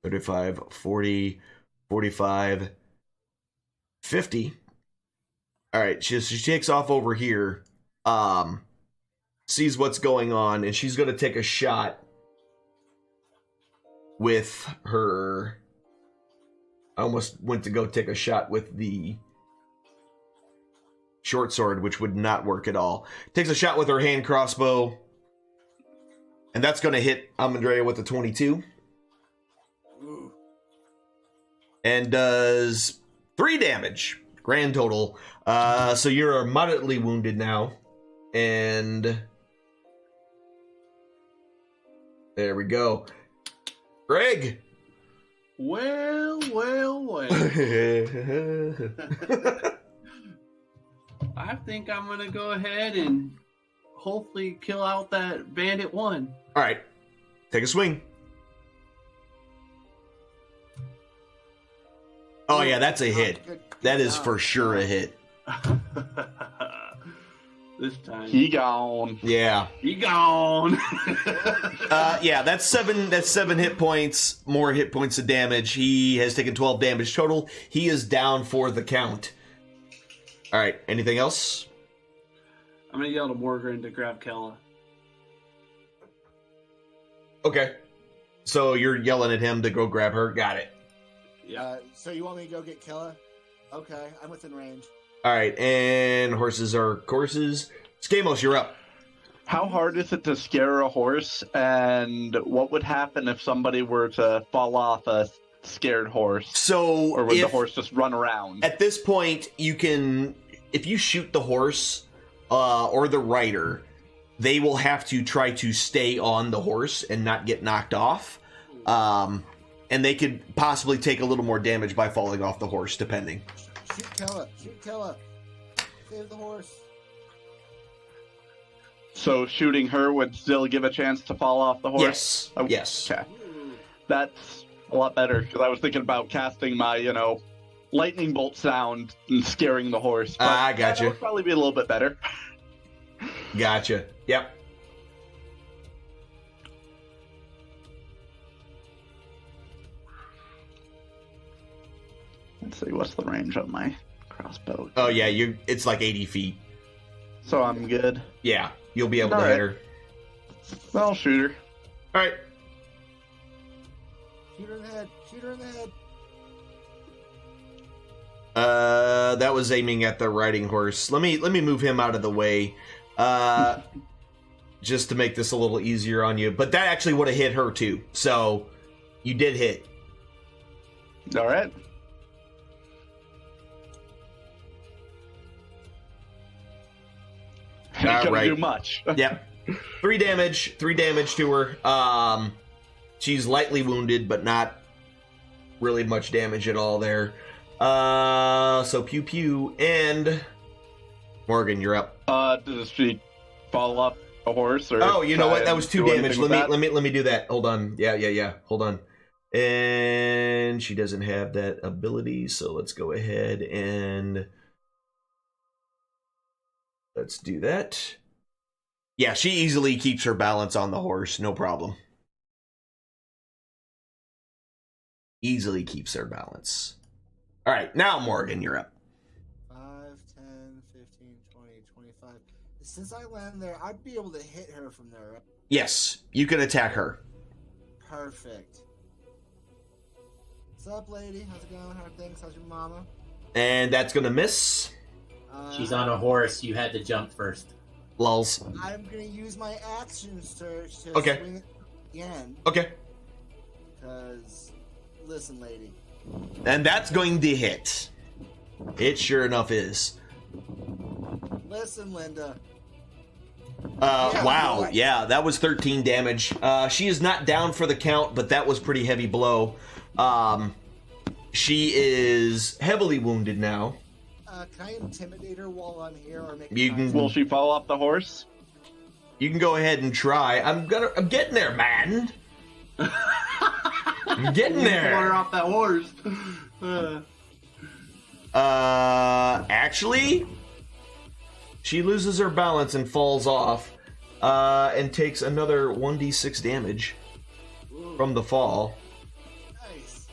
35, 40, 45, 50. Alright, she takes off over here, sees what's going on, and she's going to take a shot with her... I almost went to go take a shot with the short sword, which would not work at all. Takes a shot with her hand crossbow, and that's going to hit Amandrea with a 22. Ooh. And does 3 damage. Grand total. So you're moderately wounded now. And there we go. Greg! Well. I think I'm gonna go ahead and hopefully kill out that Bandit 1. Alright. Take a swing. Oh yeah, that's a hit. Good That is job. for sure a hit. This time. He gone. Yeah. He gone. Yeah, that's 7 hit points, more hit points of damage. He has taken 12 damage total. He is down for the count. Alright, anything else? I'm gonna yell to Morgan to grab Kella. Okay. So you're yelling at him to go grab her. Got it. Yeah. So you want me to go get Kella? Okay, I'm within range. Alright, and horses are courses. Skamos, you're up. How hard is it to scare a horse, and what would happen if somebody were to fall off a scared horse? So Or would the if- horse just run around? At this point, you can, if you shoot the horse or the rider, they will have to try to stay on the horse and not get knocked off. And they could possibly take a little more damage by falling off the horse, depending. Shoot Kella. Shoot Kella. Save the horse. So shooting her would still give a chance to fall off the horse? Yes. Oh, Yes. Okay. That's a lot better, because I was thinking about casting my, lightning bolt sound and scaring the horse. But I gotcha. That would probably be a little bit better. Gotcha. Yep. Let's see, what's the range on my crossbow? Oh, yeah, it's like 80 feet. So I'm good. Yeah, you'll be able to All hit right. her. Well, shoot her. All right. Shoot her in the head. Shoot her in the head. That was aiming at the riding horse. Let me move him out of the way, just to make this a little easier on you. But that actually would have hit her too. So you did hit. All right. Ain't All gonna right. do much. Yep. 3 damage to her. She's lightly wounded, but not really much damage at all there. So pew pew, and Morgan, you're up. Does she fall off a horse? Or Oh, you know what? try That was and 2 do damage. anything with Let that? me do that. Hold on. Yeah. Hold on. And she doesn't have that ability, so let's go ahead and let's do that. Yeah, she easily keeps her balance on the horse, no problem. Easily keeps her balance. All right, now Morgan, you're up. 5, 10, 15, 20, 25. Since I land there, I'd be able to hit her from there. Right? Yes, you can attack her. Perfect. What's up, lady? How's it going? How are things? How's your mama? And that's gonna miss. She's on a horse. You had to jump first. Lulz. I'm gonna use my action search to Okay. swing it again. Okay. Because, listen, lady. And that's going to hit. It sure enough is. Listen, Linda. Wow. boy. Yeah, that was 13 damage. She is not down for the count, but that was pretty heavy blow. She is heavily wounded now. Can I intimidate her while I'm here, or make? You can- Will she fall off the horse? You can go ahead and try. I'm getting there, man. I'm getting Pull her there. off that horse. Actually, she loses her balance and falls off, and takes another 1d6 damage from the fall. Nice.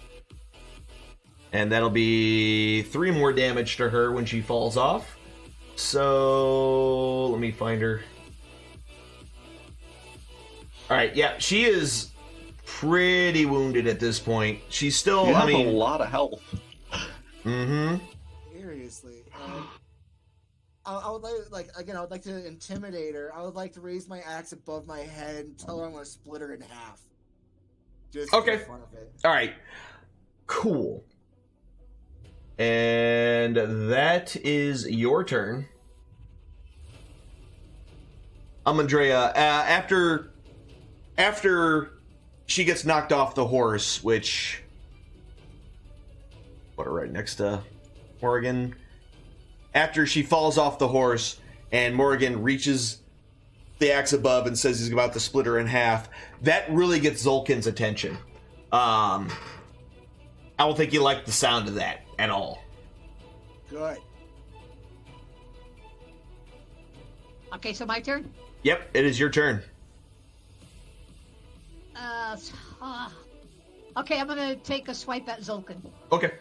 And that'll be 3 more damage to her when she falls off. So let me find her. Alright, yeah, she is pretty wounded at this point. She's still, You have I mean... a lot of health. Mm-hmm. Seriously. I would I would like to intimidate her. I would like to raise my axe above my head and tell her I'm going to split her in half. Just Okay. for fun of it. Alright. Cool. And that is your turn. Andrea, after she gets knocked off the horse, which put her right next to Morgan. After she falls off the horse and Morgan reaches the axe above and says he's about to split her in half, that really gets Zolkin's attention. I don't think he liked the sound of that at all. Good. Okay, so my turn. Yep, it is your turn. Okay, I'm gonna take a swipe at Zolkin. Okay.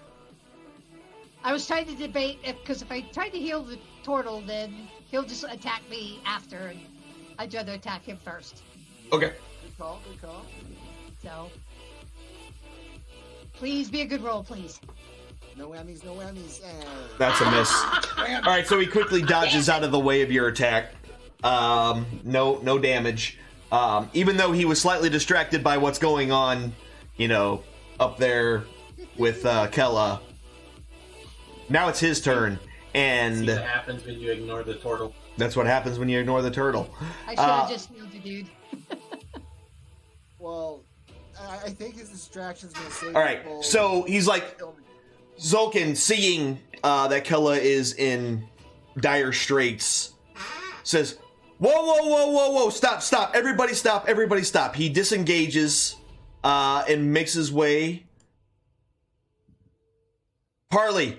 I was trying to debate because if I try to heal the turtle, then he'll just attack me after, and I'd rather attack him first. Okay. Good call. Good call. So, please be a good roll, please. No whammies. No whammies. That's a miss. All right, so he quickly dodges out of the way of your attack. No damage. Even though he was slightly distracted by what's going on, up there Kella. Now it's his turn, and See what happens when you ignore the turtle. that's what happens when you ignore the turtle. I should have just killed the dude. Well, I think his distraction's gonna save. All right, people. so he's like, Zolkin, seeing that Kella is in dire straits, says, whoa, stop, everybody stop. He disengages and makes his way. Parley.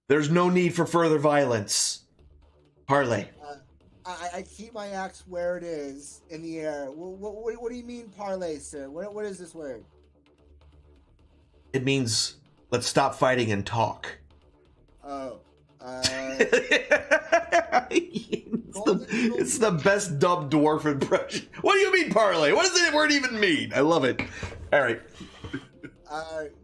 There's no need for further violence. Parley. I keep my axe where it is in the air. What do you mean, parlay, sir? What is this word? It means let's stop fighting and talk. Oh. It's the best dumb dwarf impression. What do you mean, parlay? What does that word even mean? I love it. All right.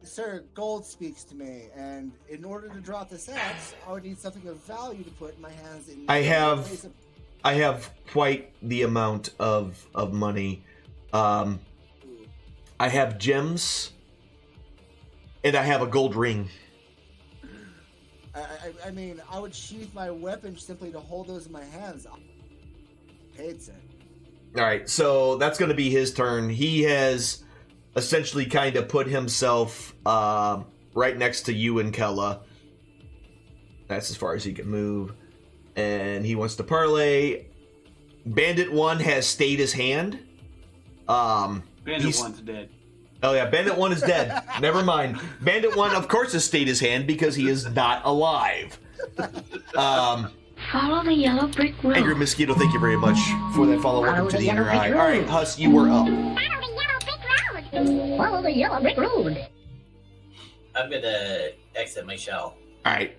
Sir, gold speaks to me, and in order to drop this axe, I would need something of value to put in my hands. I have quite the amount of money. I have gems, and I have a gold ring. I mean, I would sheath my weapon simply to hold those in my hands. Paid, sir. All right, so that's going to be his turn. He has essentially kind of put himself right next to you and Kella. That's as far as he can move. And he wants to parlay. Bandit 1 has stayed his hand. Bandit 1's dead. Oh yeah, Bandit 1 is dead. Never mind. Bandit 1, of course, has stayed his hand because he is not alive. Follow the yellow brick road. Angry Mosquito, thank you very much for that follow. Welcome to the Inner Eye. road. All right, Huss, you were up. Follow the yellow brick road. I'm gonna exit my shell. All right.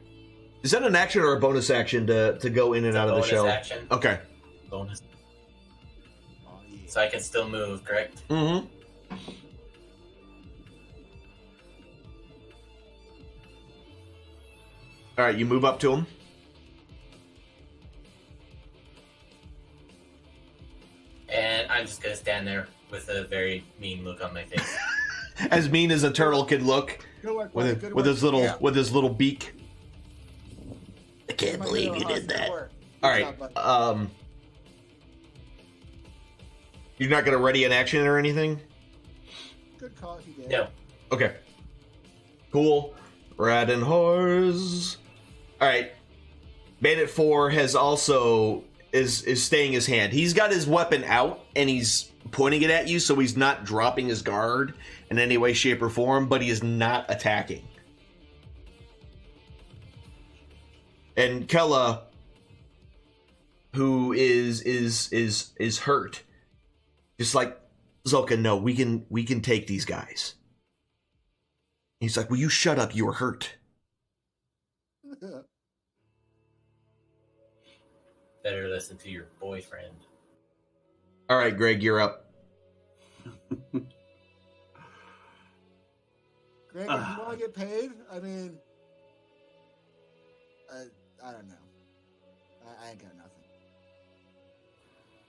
Is that an action or a bonus action to go in and out of the shell? Action. Okay. Bonus. So I can still move, correct? Mm-hmm. All right, you move up to him. And I'm just gonna stand there with a very mean look on my face. As mean as a turtle could look, Good work, with buddy, it, good with work. his little Yeah. with his little beak. I can't My believe hero, you Huss, did good that. work. All Good right. job, buddy. You're not gonna ready an action or anything? Good call if you did. No. Okay. Cool. Radenhors. All right. Bandit 4 has also is staying his hand. He's got his weapon out and he's pointing it at you, so he's not dropping his guard in any way, shape, or form, but he is not attacking. And Kella, who is hurt, just like Zulka, no, we can take these guys. He's like, will you shut up? You were hurt. Better listen to your boyfriend. All right, Greg, you're up. Greg, if you want to get paid, I mean, I don't know. I ain't got nothing.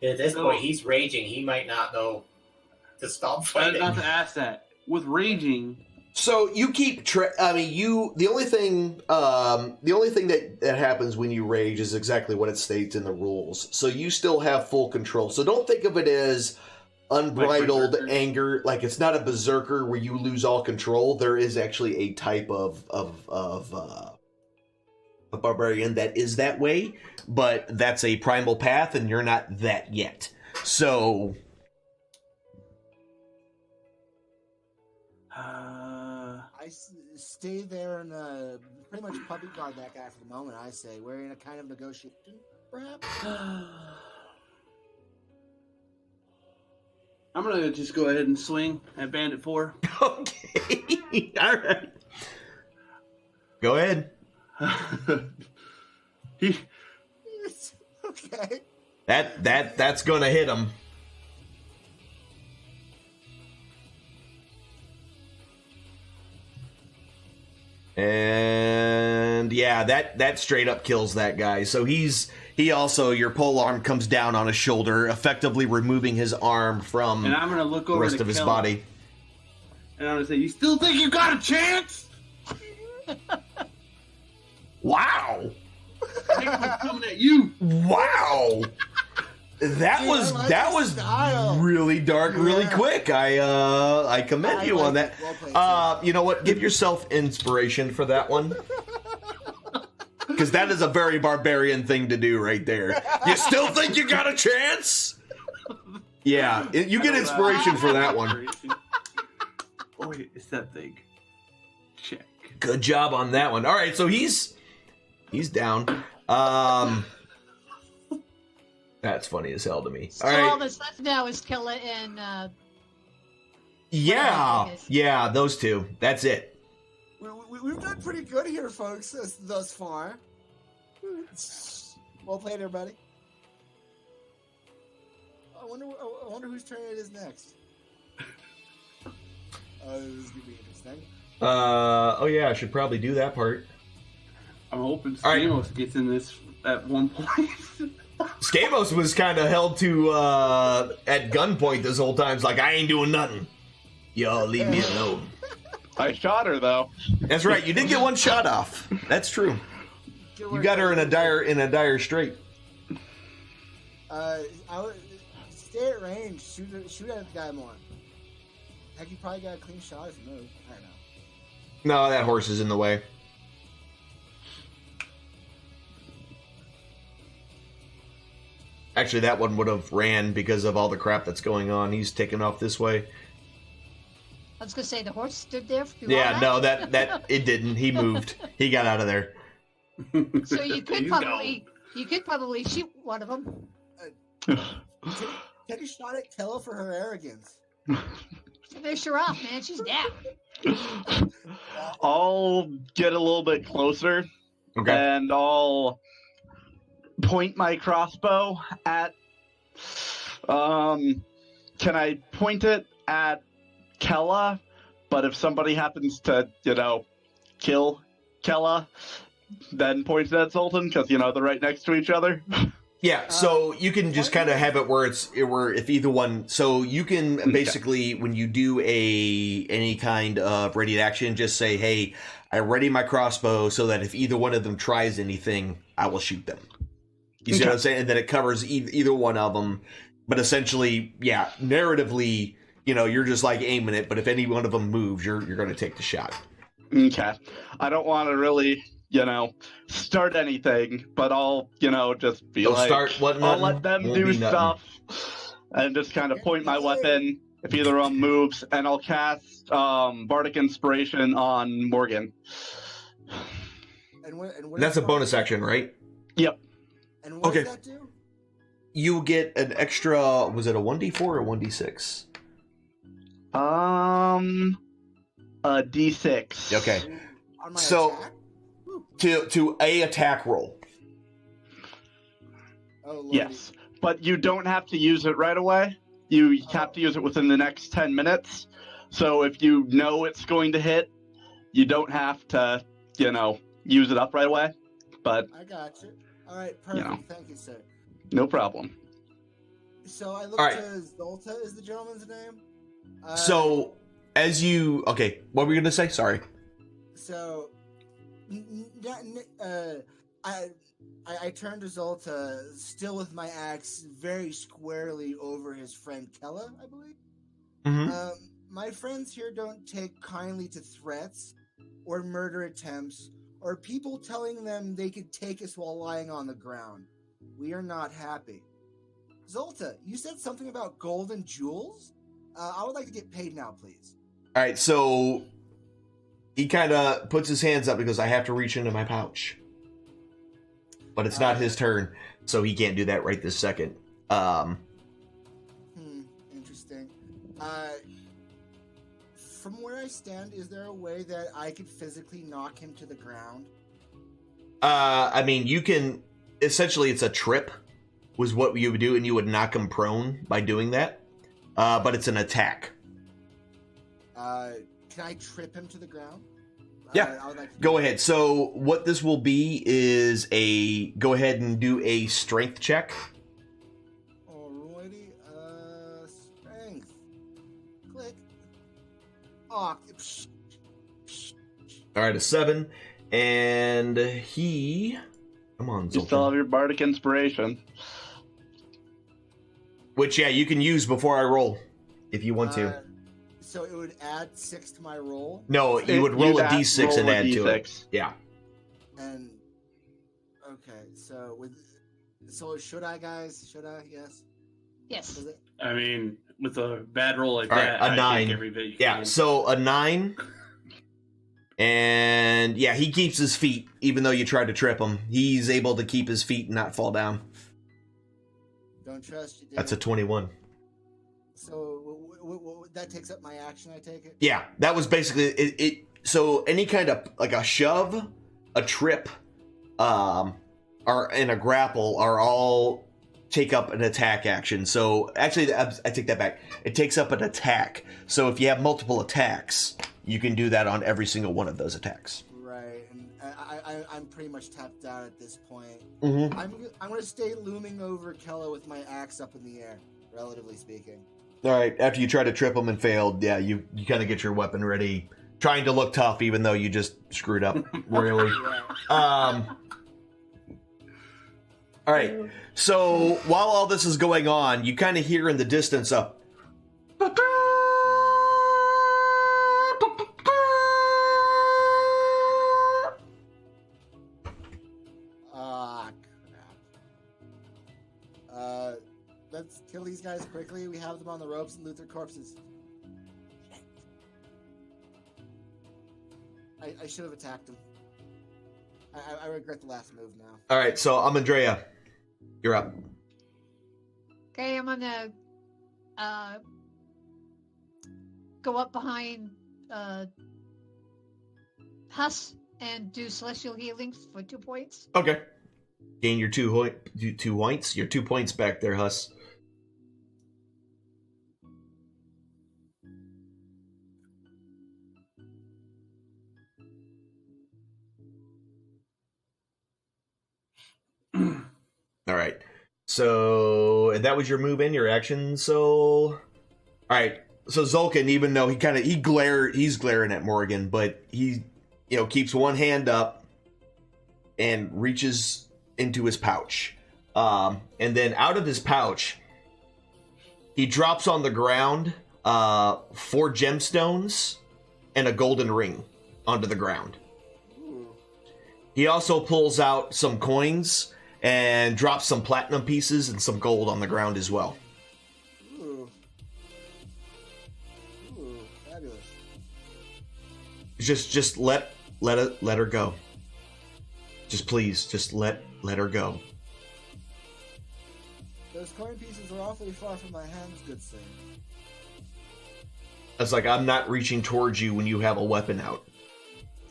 At this No. point, he's raging. He might not know to stop fighting. Not to ask that. With raging, So you keep the only thing that happens when you rage is exactly what it states in the rules. So you still have full control. So don't think of it as unbridled Like berserker. anger. Like, it's not a berserker where you lose all control. There is actually a type of a barbarian that is that way, but that's a primal path, and you're not that yet. So Stay there and pretty much puppy guard that guy for the moment. I say we're in a kind of negotiation, perhaps. I'm gonna just go ahead and swing at Bandit 4. okay, all right, go ahead. He, Okay. That's gonna hit him. And yeah, that straight up kills that guy. So he's he also, your pole arm comes down on his shoulder, effectively removing his arm from And I'm gonna look the over rest to of his Kella, body. and I'm gonna say, "You still think you got a chance?" Wow! I'm coming at you. Wow! That Dude, was I like that your was style. really dark, really Yeah. quick. I commend I you like on it. that. Well played, You know what? Give yourself inspiration for that one. Because that is a very barbarian thing to do right there. You still think you got a chance? Yeah, you get inspiration for that one. Oh, wait, it's that thing. Check. Good job on that one. All right, so he's down. That's funny as hell to me. So All all right. that's left now is Killa and Yeah, those two. That's it. We've done pretty good here, folks, thus far. Well played, everybody. I wonder whose turn it is next. This is gonna be interesting. Oh yeah, I should probably do that part. I'm hoping All right. Stamos gets in this at one point. Stamos was kind of held to at gunpoint this whole time. It's like, I ain't doing nothing. Y'all leave me alone. I shot her though. That's right. You did get one shot off. That's true. Good You work, got her in a everybody. dire strait. I would stay at range. Shoot at the guy more. Heck, you probably got a clean shot if you move. I don't know. No, that horse is in the way. Actually, that one would have ran because of all the crap that's going on. He's taking off this way. I was gonna say the horse stood there through Yeah, all that. no, that it didn't. He moved. He got out of there. So you could He's probably shoot one of them. Take a shot at Kella for her arrogance. Finish her off, man. She's down. I'll get a little bit closer Okay. and I'll point my crossbow at. Can I point it at Kella? But if somebody happens to, kill Kella, then point it at Zoltan because they're right next to each other. Yeah, so you can just kind of have it where if either one, so you can basically when you do any kind of ready to action, just say, "Hey, I ready my crossbow so that if either one of them tries anything, I will shoot them." You see what I'm saying? And then it covers either one of them. But essentially, yeah, narratively, you're just like aiming it. But if any one of them moves, you're going to take the shot. Okay. I don't want to really, start anything, but I'll, just be Don't like, start what I'll nothing, let them won't do be nothing. stuff and just kind of point my weapon if either of them moves, and I'll cast Bardic Inspiration on Morgan. And That's a bonus action, right? Yep. And what Okay. does that do? You get an extra, was it a 1d4 or 1d6? A D6. Okay. On my So- attack? To a attack roll. Oh, Lordy. Yes. But you don't have to use it right away. You have to use it within the next 10 minutes. So if you know it's going to hit, you don't have to, use it up right away. But I got you. All right, perfect. know. Thank you, sir. no problem. So I look All right. to Zolta is the gentleman's name. So, okay, what were you going to say? Sorry. So, I turn to Zolta, still with my axe very squarely over his friend Kella, I believe. Mm-hmm. My friends here don't take kindly to threats or murder attempts or people telling them they could take us while lying on the ground. We are not happy. Zolta, you said something about gold and jewels? I would like to get paid now, please. All right, so he kind of puts his hands up because I have to reach into my pouch. But it's not his turn, so he can't do that right this second. Interesting. From where I stand, is there a way that I could physically knock him to the ground? I mean, you can, essentially it's a trip, was what you would do, and you would knock him prone by doing that. But it's an attack. Can I trip him to the ground? Yeah. I would like to Go ahead. So what this will be is go ahead and do a strength check. Alrighty. Strength. Click. Oh, All right, a 7. And he... Come on, You still Zoltan. have your bardic inspiration. Which, yeah, you can use before I roll, if you want to. So it would add 6 to my roll, No, you would roll a You'd d6 roll and a add to it. D6. Yeah. and okay. So should I, guys? Should I? Yes. Yes. Does it? I mean, with a bad roll like All right, that, a I 9. think every bit you Yeah, can. so a 9. And, yeah, he keeps his feet, even though you tried to trip him. He's able to keep his feet and not fall down. Don't trust you. Dude. That's a 21. So that takes up my action. I take it. Yeah, that was basically it. So any kind of like a shove, a trip, and a grapple are all take up an attack action. So actually, I take that back. It takes up an attack. So if you have multiple attacks, you can do that on every single one of those attacks. Right, and I'm pretty much tapped out at this point. Mm-hmm. I'm gonna stay looming over Kella with my axe up in the air, relatively speaking. All right. After you try to trip him and failed, yeah, you kind of get your weapon ready, trying to look tough, even though you just screwed up royally. Yeah. All right. So while all this is going on, you kind of hear in the distance a. Ah, crap. Let's kill these guys quickly. We have them on the ropes and loot their corpses. I should have attacked them. I regret the last move now. All right. So Andrea, you're up. Okay, I'm gonna go up behind Huss and do celestial healing for 2 points. Okay. Gain your 2 points. Your 2 points back there, Huss. All right. So that was your move in your action. So, all right. So Zulkin, even though he's glaring at Morgan, but he, keeps one hand up and reaches into his pouch, and then out of his pouch, he drops on the ground 4 gemstones and a golden ring onto the ground. Ooh. He also pulls out some coins and drops some platinum pieces and some gold on the ground as well. Ooh. Ooh, fabulous. Just let her go. Just please, just let her go. Those coin pieces are awfully far from my hands, good sir. It's like I'm not reaching towards you when you have a weapon out.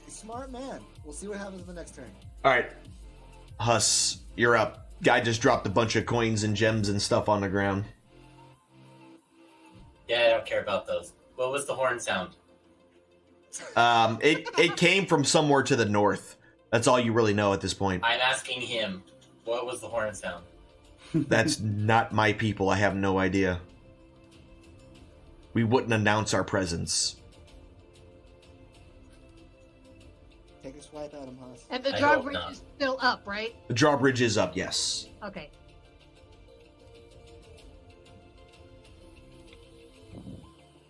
Smart man. We'll see what happens in the next turn. All right, Huss, you're up. Guy just dropped a bunch of coins and gems and stuff on the ground. Yeah, I don't care about those. What was the horn sound? It came from somewhere to the north. That's all you really know at this point. I'm asking him. What was the horn sound? That's not my people. I have no idea. We wouldn't announce our presence. Take a swipe at him, Huss. And the I hope drawbridge not. is still up, right? The drawbridge is up, yes. Okay.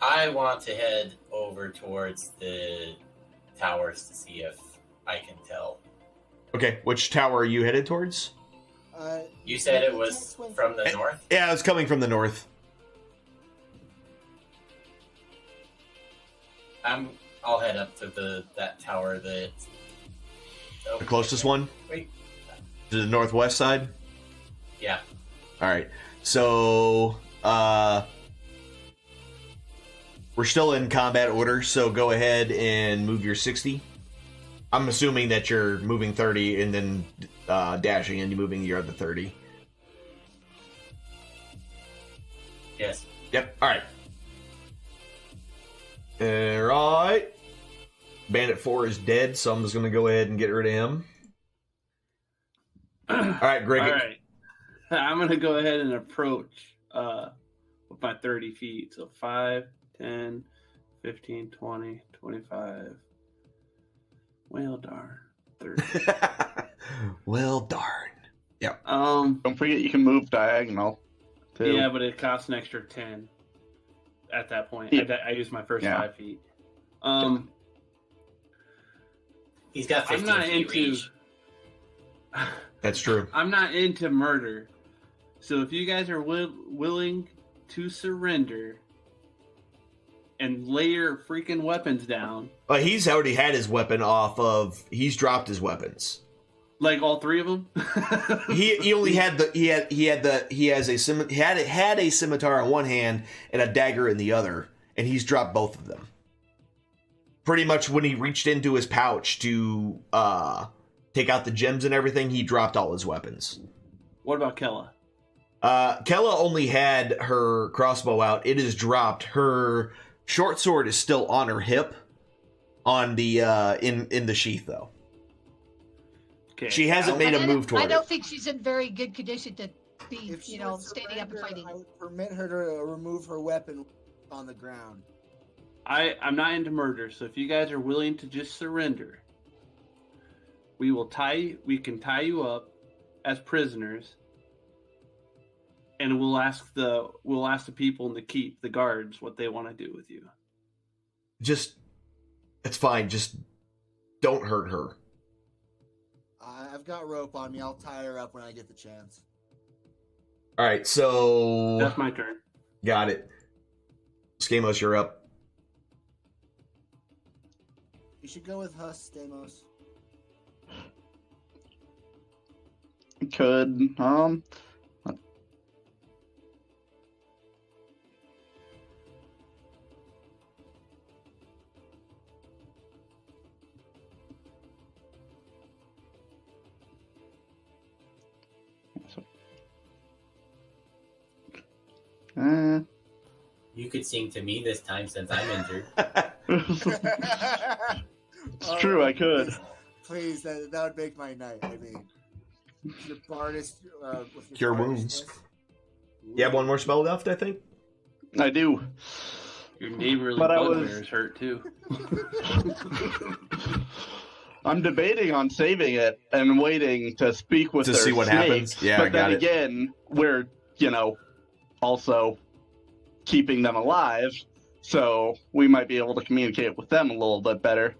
I want to head over towards the towers to see if I can tell. Okay, which tower are you headed towards? You said it was from the north? Yeah, it's coming from the north. I'll head up to that tower that... The closest one? Wait. To the northwest side? Yeah. Alright, so, we're still in combat order, so go ahead and move your 60. I'm assuming that you're moving 30 and then dashing and moving your other 30. Yes. Yep, alright. Alright. Bandit 4 is dead, so I'm just going to go ahead and get rid of him. All right, Greg. All right. I'm going to go ahead and approach with my 30 feet. So 5, 10, 15, 20, 25. Well, darn. 30. Well, darn. Yep. Don't forget you can move diagonal. Too. Yeah, but it costs an extra 10 at that point. Yeah. I used my first 5 feet. He's got 15 I'm not feet into. reach. That's true. I'm not into murder. So if you guys are willing to surrender and lay your freaking weapons down, He's already had his weapon off of. He's dropped his weapons. like all 3 of them. He only had had a scimitar in one hand and a dagger in the other, and he's dropped both of them. Pretty much when he reached into his pouch to take out the gems and everything, he dropped all his weapons. What about Kella? Kella only had her crossbow out. It is dropped. Her short sword is still on her hip, on the in the sheath though. Okay. She hasn't made a move toward I don't it. think she's in very good condition to be, If she you know, would standing up and surrender, fighting. I would permit her to remove her weapon on the ground. I'm not into murder, so if you guys are willing to just surrender, we can tie you up as prisoners, and we'll ask the people in the keep, the guards, what they want to do with you. It's fine. Just don't hurt her. I've got rope on me. I'll tie her up when I get the chance. All right, so That's my turn. got it. Skamos, you're up. You should go with Hus, Stamos. Could You could sing to me this time since I'm injured. It's true, I could. Please, that would make my night. I mean, your bardist, with Cure your wounds. bardist- You have one more spell left, I think. I do. Your neighborly But I was- bugbear is hurt too. I'm debating on saving it and waiting to speak with To their see what snake, happens. Yeah, I but got then it. again, we're also keeping them alive, so we might be able to communicate with them a little bit better.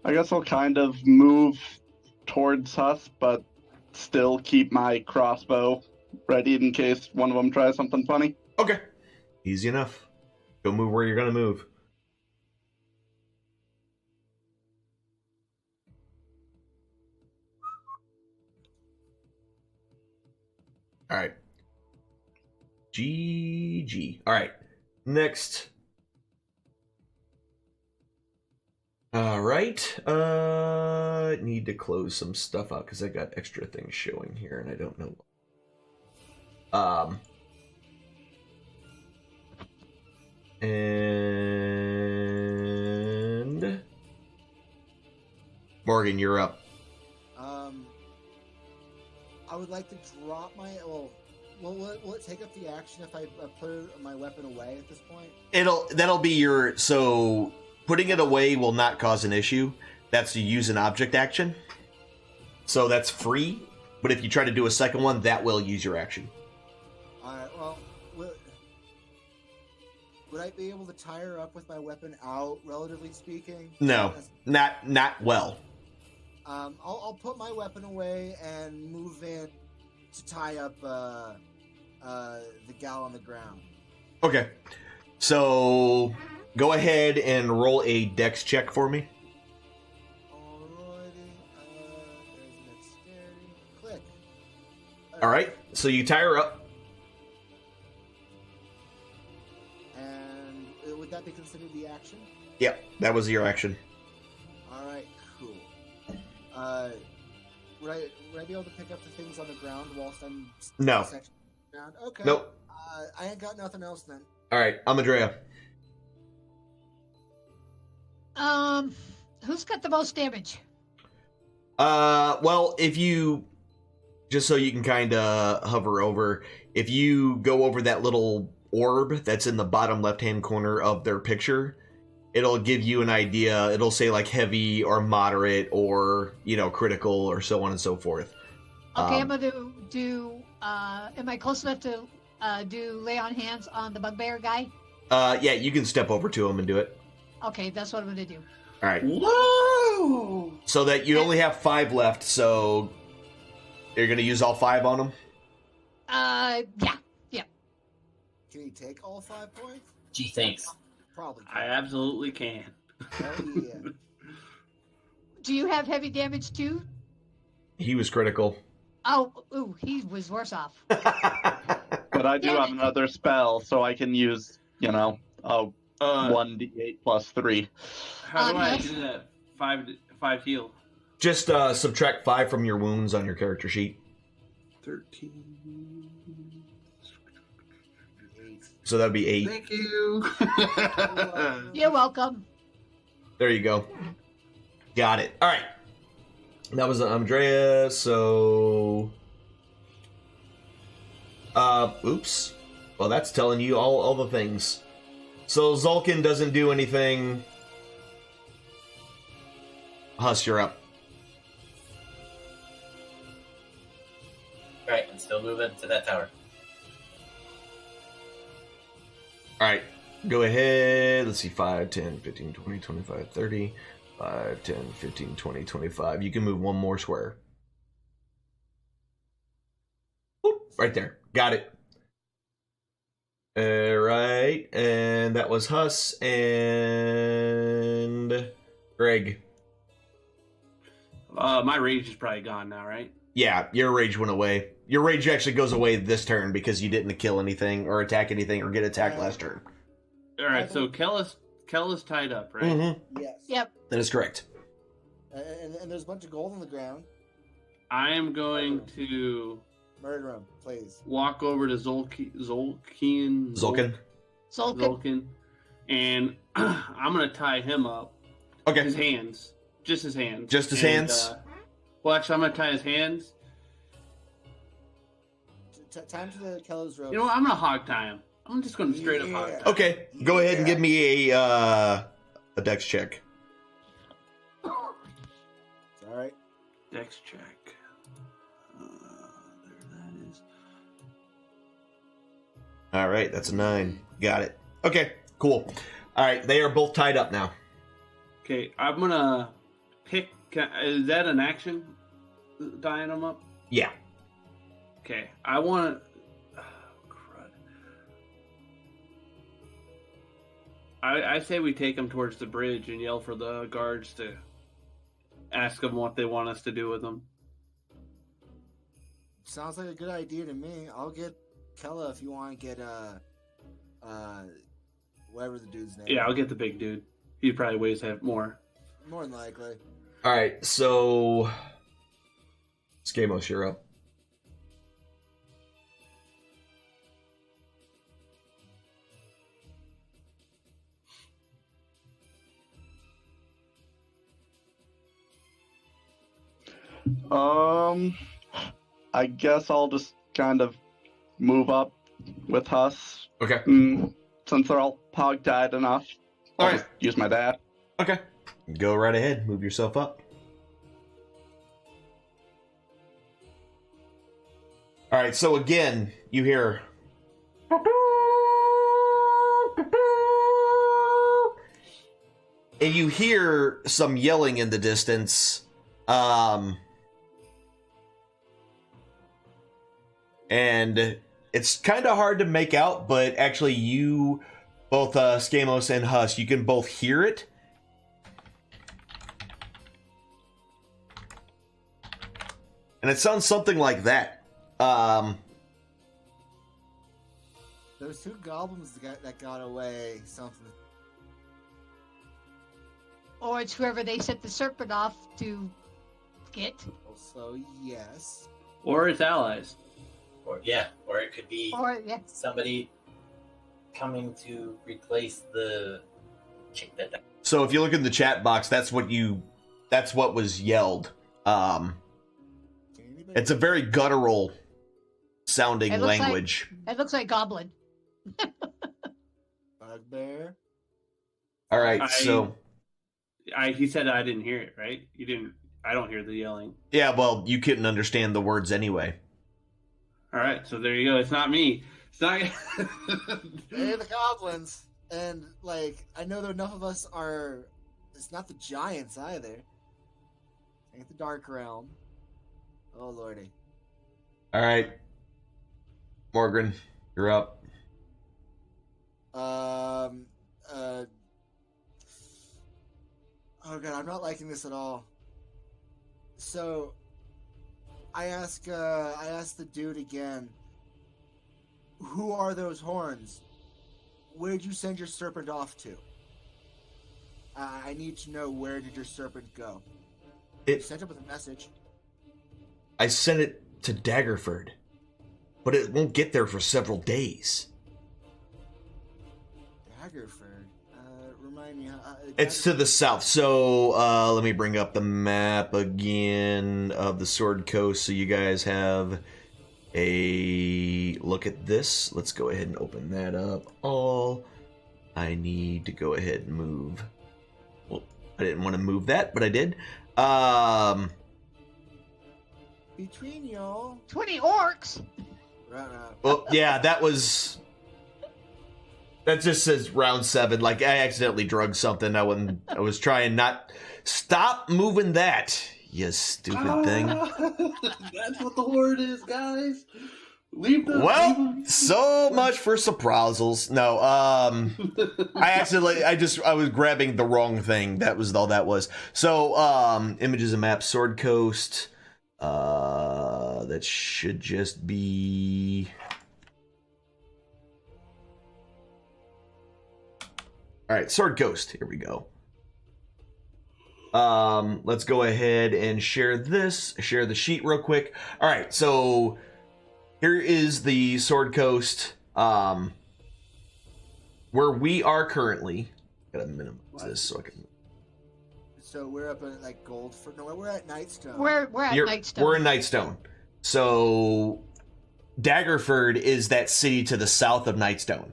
I guess I'll kind of move towards us, but still keep my crossbow ready in case one of them tries something funny. Okay. Easy enough. Go move where you're going to move. All right. GG. All right. Next. All right. Need to close some stuff out because I got extra things showing here and I don't know. And Morgan, you're up. I would like to drop my. Will it take up the action if I put my weapon away at this point? That'll be your. So putting it away will not cause an issue. That's to use an object action. So that's free. But if you try to do a second one, that will use your action. Alright, well, would I be able to tie her up with my weapon out, relatively speaking? No, not well. I'll put my weapon away and move in to tie up the gal on the ground. Okay. So go ahead and roll a dex check for me. Alrighty, there's an dexterity. Click. All right. So you tie her up. And would that be considered the action? Yep, that was your action. Alright, cool. Would I be able to pick up the things on the ground whilst I'm No. section ground? Okay. Nope. I ain't got nothing else then. All right, Amadrea. Who's got the most damage? Well, if you just so you can kind of hover over, if you go over that little orb that's in the bottom left-hand corner of their picture, it'll give you an idea. It'll say like heavy or moderate or, critical or so on and so forth. Okay, I'm gonna do. Am I close enough to do lay on hands on the bugbear guy? Yeah, you can step over to him and do it. Okay, that's what I'm gonna do. All right. Whoa! So that you only have 5 left, so you're gonna use all 5 on him? Yeah. Can he take all 5 points? Gee, thanks. Probably. I absolutely can. Hell yeah. Do you have heavy damage too? He was critical. Oh, ooh, he was worse off. But I do Damn have it. another spell, so I can use, a 1d8 plus 3. How do I yes. do that? 5 heal. Just subtract 5 from your wounds on your character sheet. 13. So that'd be 8. Thank you. You're welcome. There you go. Got it. All right. That was Andrea, so... Oops. Well, that's telling you all the things. So Zulkin doesn't do anything. Huss, you're up. Right, I'm still moving to that tower. All right. Go ahead. Let's see. 5, 10, 15, 20, 25, 30. 5, 10, 15, 20, 25. You can move one more square. Boop, right there. Got it. All right. And that was Huss and Greg. My rage is probably gone now, right? Yeah, your rage went away. Your rage actually goes away this turn because you didn't kill anything or attack anything or get attacked last turn. All right, so Kel is tied up, right? Mm-hmm. Yes. Yep. That is correct. And there's a bunch of gold on the ground. I am going to Murder him, please. walk over to Zulkin, Zulkin. and I'm going to tie him up. Okay. His hands. Just his hands. Just his hands? Well, actually, I'm going to tie his hands. Time to the Kello's rope. You know what? I'm going to hog tie him. I'm just going to straight up hog tie him. Okay. Go ahead and give me a dex check. It's all right. Dex check. There that is. All right, that's a 9. Got it. Okay, cool. All right, they are both tied up now. Okay, I'm going to pick... Is that an action? Tying them up? Yeah. Okay, I want to... Oh, crud. I say we take them towards the bridge and yell for the guards to ask them what they want us to do with them. Sounds like a good idea to me. I'll get Kella if you want to get whatever the dude's name. Yeah, I'll get the big dude. He probably weighs more. More than likely. All right, so Skamos, you're up. I guess I'll just kind of move up with Huss. Okay. Since they're all hog-tied enough. I'll All right. just use my dad. Okay. Go right ahead. Move yourself up. All right, so again, you hear... And you hear some yelling in the distance. And it's kind of hard to make out, but actually you, both Skamos and Huss, you can both hear it. And it sounds something like that. There's 2 goblins that got away. Something. Or it's whoever they set the serpent off to get. So yes. Or its allies. or it could be Or yeah. somebody coming to replace the chick that died. So if you look in the chat box, that's what was yelled. It's a very guttural sounding It looks language. It looks like goblin. Bugbear. All right, He said I didn't hear it, right? You didn't. I don't hear the yelling. yeah, well, you couldn't understand the words anyway. All right, so there you go. It's not me. It's not. They're the goblins. And, like, I know that enough of us are... It's not the giants, either. Ain't the Dark Realm. Oh, lordy. All right, Morgan, you're up. Oh, God, I'm not liking this at all. So, I ask the dude again, who are those horns? Where'd you send your serpent off to? I need to know, where did your serpent go? You sent it with a message. I sent it to Daggerford, but it won't get there for several days. Daggerford? Remind me. It's to the south. So let me bring up the map again of the Sword Coast so you guys have a look at this. Let's go ahead and open that up. I need to go ahead and move. Well, I didn't want to move that, but I did. Between y'all. 20 orcs. Right. Well, yeah, that just says round 7. Like, I accidentally drugged something. I was trying not... Stop moving that, you stupid thing. That's what the word is, guys. Leave the. Well, so much for surprisals. No, I was grabbing the wrong thing. That was all that was. So, images and maps, Sword Coast. That should just be... All right, Sword Coast. Here we go. Let's go ahead and share this. Share the sheet real quick. All right, so here is the Sword Coast, where we are currently. Gotta minimize this so I can. So we're up at like Goldford. No, we're at Nightstone. We're at Nightstone. We're in Nightstone. So Daggerford is that city to the south of Nightstone.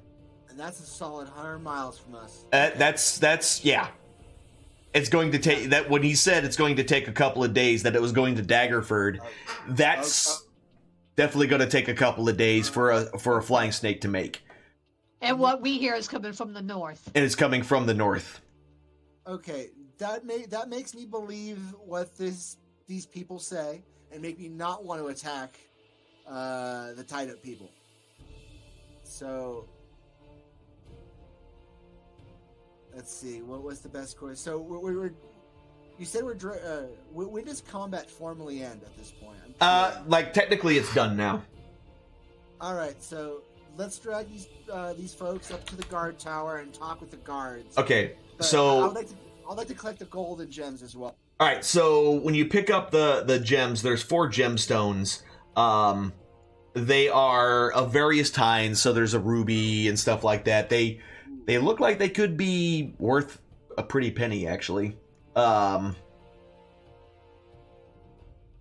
And that's a solid 100 miles from us. That's yeah. It's going to take that when he said it's going to take a couple of days, that it was going to Daggerford. That's definitely going to take a couple of days for a flying snake to make. And what we hear is coming from the north. And it's coming from the north. Okay, that makes me believe what these people say, and make me not want to attack the tied up people. So let's see, what was the best course? So we're you said when does combat formally end at this point? Like technically it's done now. All right, so let's drag these folks up to the guard tower and talk with the guards. Okay, But so I'd like to collect the gold and gems as well. all right, so when you pick up the gems, there's 4 gemstones. They are of various kinds, so there's a ruby and stuff like that. They look like they could be worth a pretty penny, actually.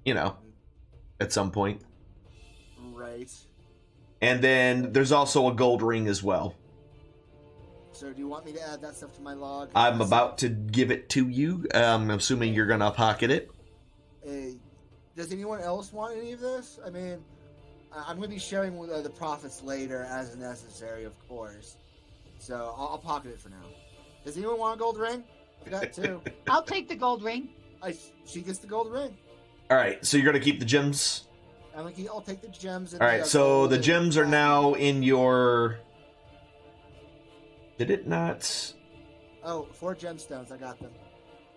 You know, at some point. Right. And then there's also a gold ring as well. So do you want me to add that stuff to my log? I'm about to give it to you. I'm assuming you're gonna pocket it. Does anyone else want any of this? I mean, I'm going to be sharing with the profits later as necessary, of course. So I'll pocket it for now. Does anyone want a gold ring? I got 2. I'll take the gold ring. She gets the gold ring. All right, so you're gonna keep the gems. I'll take the gems. And All right, so the gems are now in your. Did it not? Oh, 4 gemstones. I got them.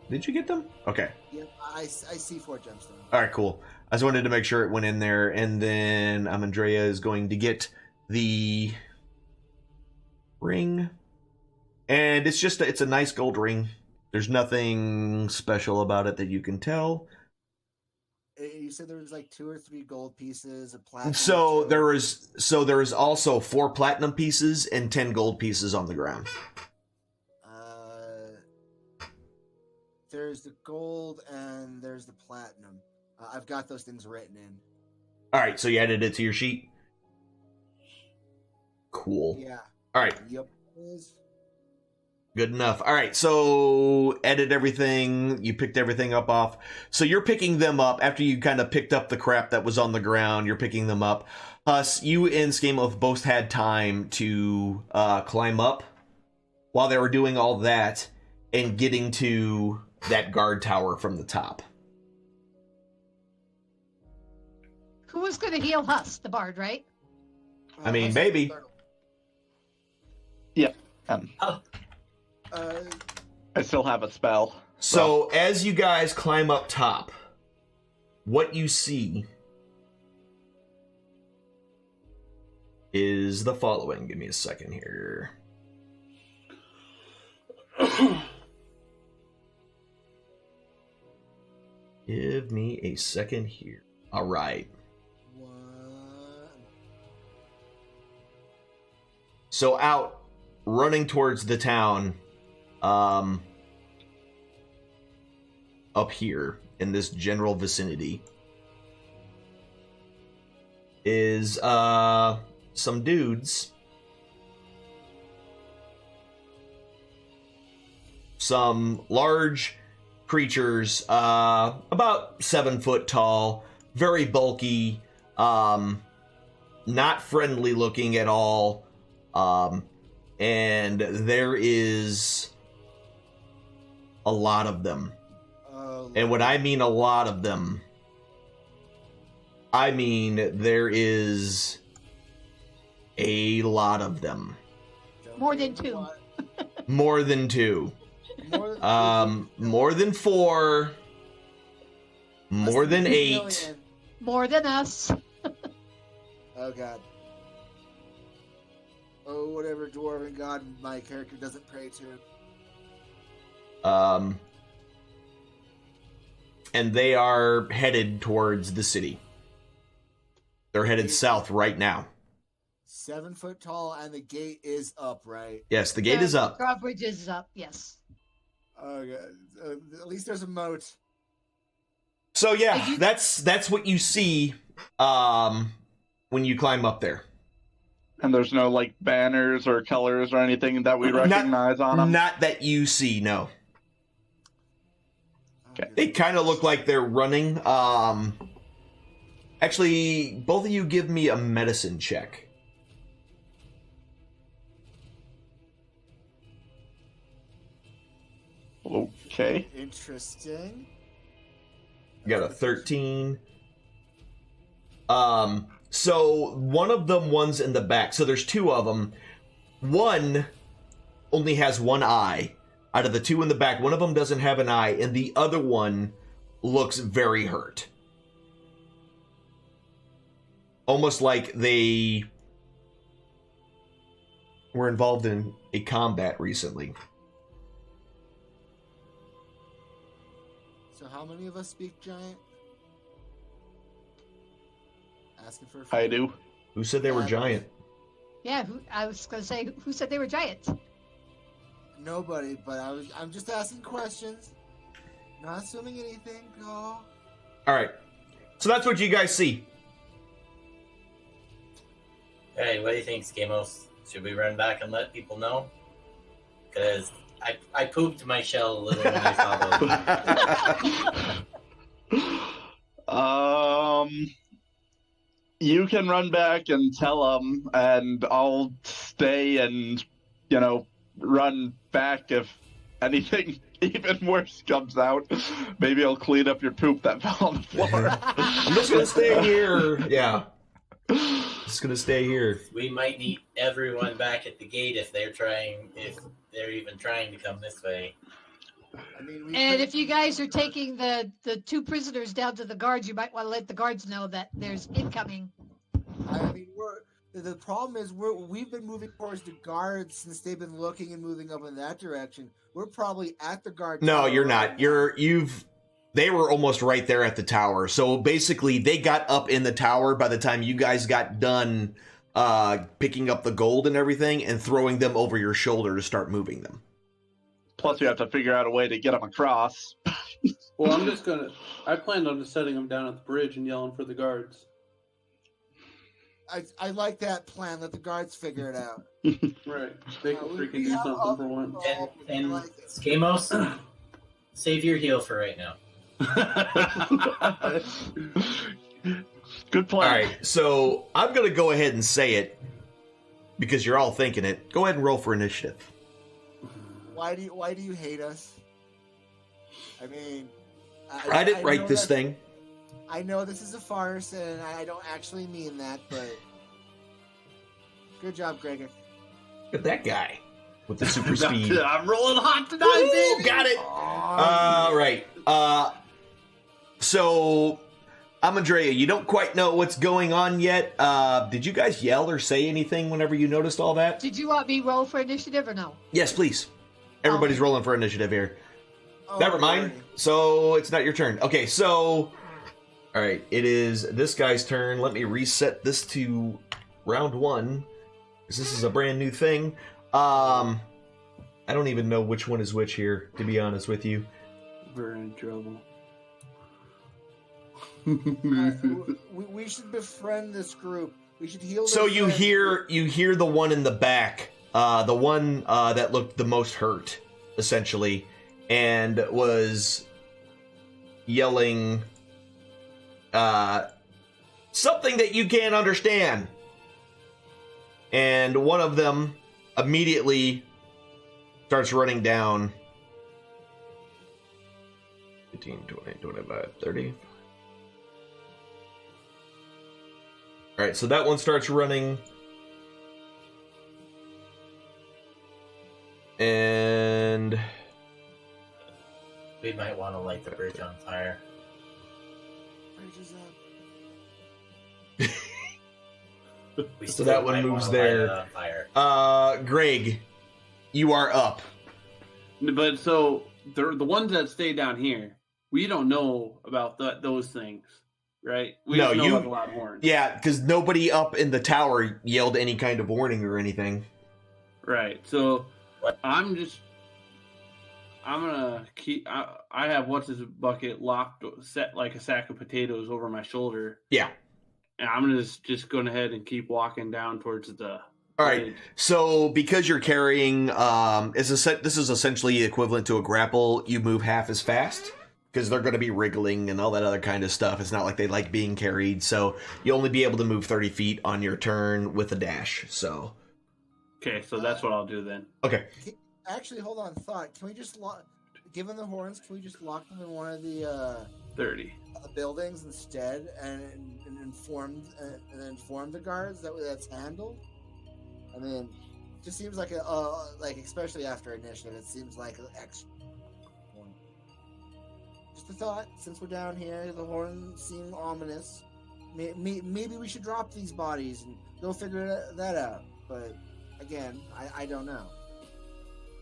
Did you get them? Okay. Yeah, I see 4 gemstones. All right, cool. I just wanted to make sure it went in there, and then Andrea is going to get the ring, and it's a nice gold ring. There's nothing special about it that you can tell. You said there was like 2 or 3 gold pieces, a platinum. So there is also 4 platinum pieces and 10 gold pieces on the ground. There's the gold and there's the platinum. I've got those things written in. All right, so you added it to your sheet. Cool. Yeah. All right. Yep. Good enough. All right, so edit everything. You picked everything up off. So you're picking them up after you kind of picked up the crap that was on the ground. You're picking them up. You and Skamo both had time to climb up while they were doing all that and getting to that guard tower from the top. Who was going to heal Huss, the bard, right? I mean, maybe. Yeah. I still have a spell. So as you guys climb up top, what you see is the following. Give me a second here. Give me a second here. All right. So out, running towards the town, up here in this general vicinity, is some dudes. Some large creatures, about 7 foot tall, very bulky, not friendly looking at all. And there is a lot of them. And when I mean a lot of them, I mean there is a lot of them. More than 2. More than 2. More than 4. More than 8. More than us. Oh god. Oh, whatever dwarven god my character doesn't pray to. And they are headed towards the city. They're headed south right now. 7 foot tall, and the gate is up, right? Yes, the gate is up. Drawbridge is up, yes. Oh god. At least there's a moat. So yeah, that's what you see when you climb up there. And there's no, like, banners or colors or anything that we recognize on them? Not that you see, no. Okay. They kind of look like they're running. Actually, both of you give me a medicine check. Okay. Interesting. You got a 13. So one of them, one's in the back. So there's 2 of them. One only has 1 eye. Out of the 2 in the back, one of them doesn't have an eye, and the other one looks very hurt. Almost like they were involved in a combat recently. So how many of us speak giant? Asking for a I do. Who said they were giant? Yeah, I was going to say, who said they were giants? Nobody, but I'm just asking questions. Not assuming anything. Oh. All right. So that's what you guys see. Hey, what do you think, Skamos? Should we run back and let people know? Because I pooped my shell a little when I saw those. You can run back and tell them, and I'll stay and, run back if anything even worse comes out. Maybe I'll clean up your poop that fell on the floor. I'm just gonna stay here. Yeah. Just gonna stay here. We might need everyone back at the gate if they're even trying to come this way. I mean, if you guys are taking the 2 prisoners down to the guards, you might want to let the guards know that there's incoming. I mean, the problem is we've been moving towards the guards since they've been looking and moving up in that direction. We're probably at the guard. No, tower you're right not. now. They were almost right there at the tower. So basically, they got up in the tower by the time you guys got done picking up the gold and everything and throwing them over your shoulder to start moving them. Plus, you have to figure out a way to get them across. Well, I planned on just setting them down at the bridge and yelling for the guards. I like that plan. Let the guards figure it out. Right. They can freaking do something for once. And Skamos, save your heel for right now. Good plan. All right, so I'm going to go ahead and say it because you're all thinking it. Go ahead and roll for initiative. Why do you hate us? I mean, I didn't write know this that- thing. I know this is a farce, and I don't actually mean that, but good job, Gregor. Look at that guy with the super speed. I'm rolling hot tonight, Ooh, got it. All right. So, Amandrea, you don't quite know what's going on yet. Did you guys yell or say anything whenever you noticed all that? Did you want me roll for initiative or no? Yes, please. Everybody's rolling for initiative here. Never mind. So it's not your turn. Okay, so all right, it is this guy's turn. Let me reset this to round 1 because this is a brand new thing. I don't even know which one is which here, to be honest with you. We're in trouble. We should befriend this group. We should heal. So their friends. you hear the one in the back, the one that looked the most hurt, essentially, and was yelling something that you can't understand. And one of them immediately starts running down 15, 20, 25, 30. Alright, so that one starts running. And We might want to light the bridge on fire. Bridge is up. We So still that one might moves wanna light there. it on fire. Greg, you are up. But so the ones that stay down here, we don't know about those things, right? We No, just know you- about the loud horns. Yeah, because nobody up in the tower yelled any kind of warning or anything. Right. So What? I'm gonna keep. I have what's his bucket locked, set like a sack of potatoes over my shoulder, Yeah. and I'm gonna just going ahead and keep walking down towards the. All right. bridge. So because you're carrying, this is essentially equivalent to a grapple. You move half as fast because they're going to be wriggling and all that other kind of stuff. It's not like they like being carried. So you only be able to move 30 feet on your turn with a dash. So Okay, so that's what I'll do then. okay. Actually, hold on. Thought. Can we just lock? Given the horns, can we just lock them in one of the 30. buildings instead, and inform the guards that way that's handled? I mean, it just seems like like especially after initiative, it seems like an extra one. Just a thought. Since we're down here, the horns seem ominous. Maybe we should drop these bodies and go figure that out. But again, I don't know.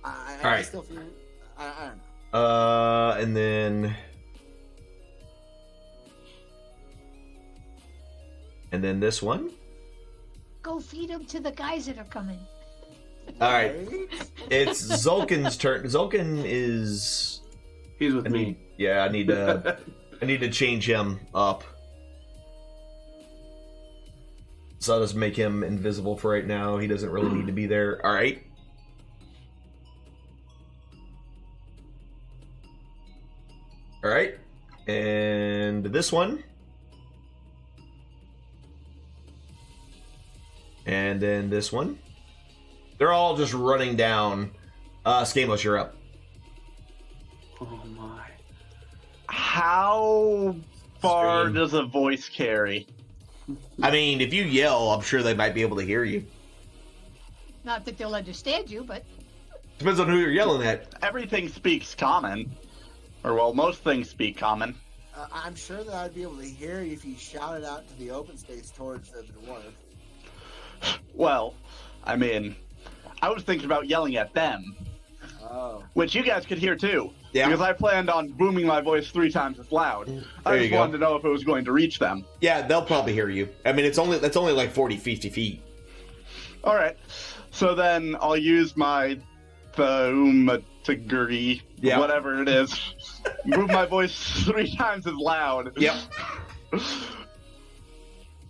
I right. still feel I don't know. And then this one. Go feed them to the guys that are coming. All right. Right? It's Zulkin's turn. Zulkin is. He's with me. Yeah, I need to change him up. So I'll just make him invisible for right now. He doesn't really need to be there. All right. All right. And this one. And then this one. They're all just running down. Skamos, you're up. Oh my. How far Scream. does a voice carry? I mean, if you yell, I'm sure they might be able to hear you. Not that they'll understand you, but Depends on who you're yelling at. Everything speaks common. Or, well, most things speak common. I'm sure that I'd be able to hear you if you shouted out to the open space towards the dwarf. Well, I mean, I was thinking about yelling at them. Oh. which you guys could hear too. Yeah. Because I planned on booming my voice 3 times as loud. I There you just go. wanted to know if it was going to reach them. Yeah, they'll probably hear you. I mean, that's only like 40, 50 feet. All right. So then I'll use my thaumaturgy, Yeah. whatever it is. Move my voice 3 times as loud. Yep.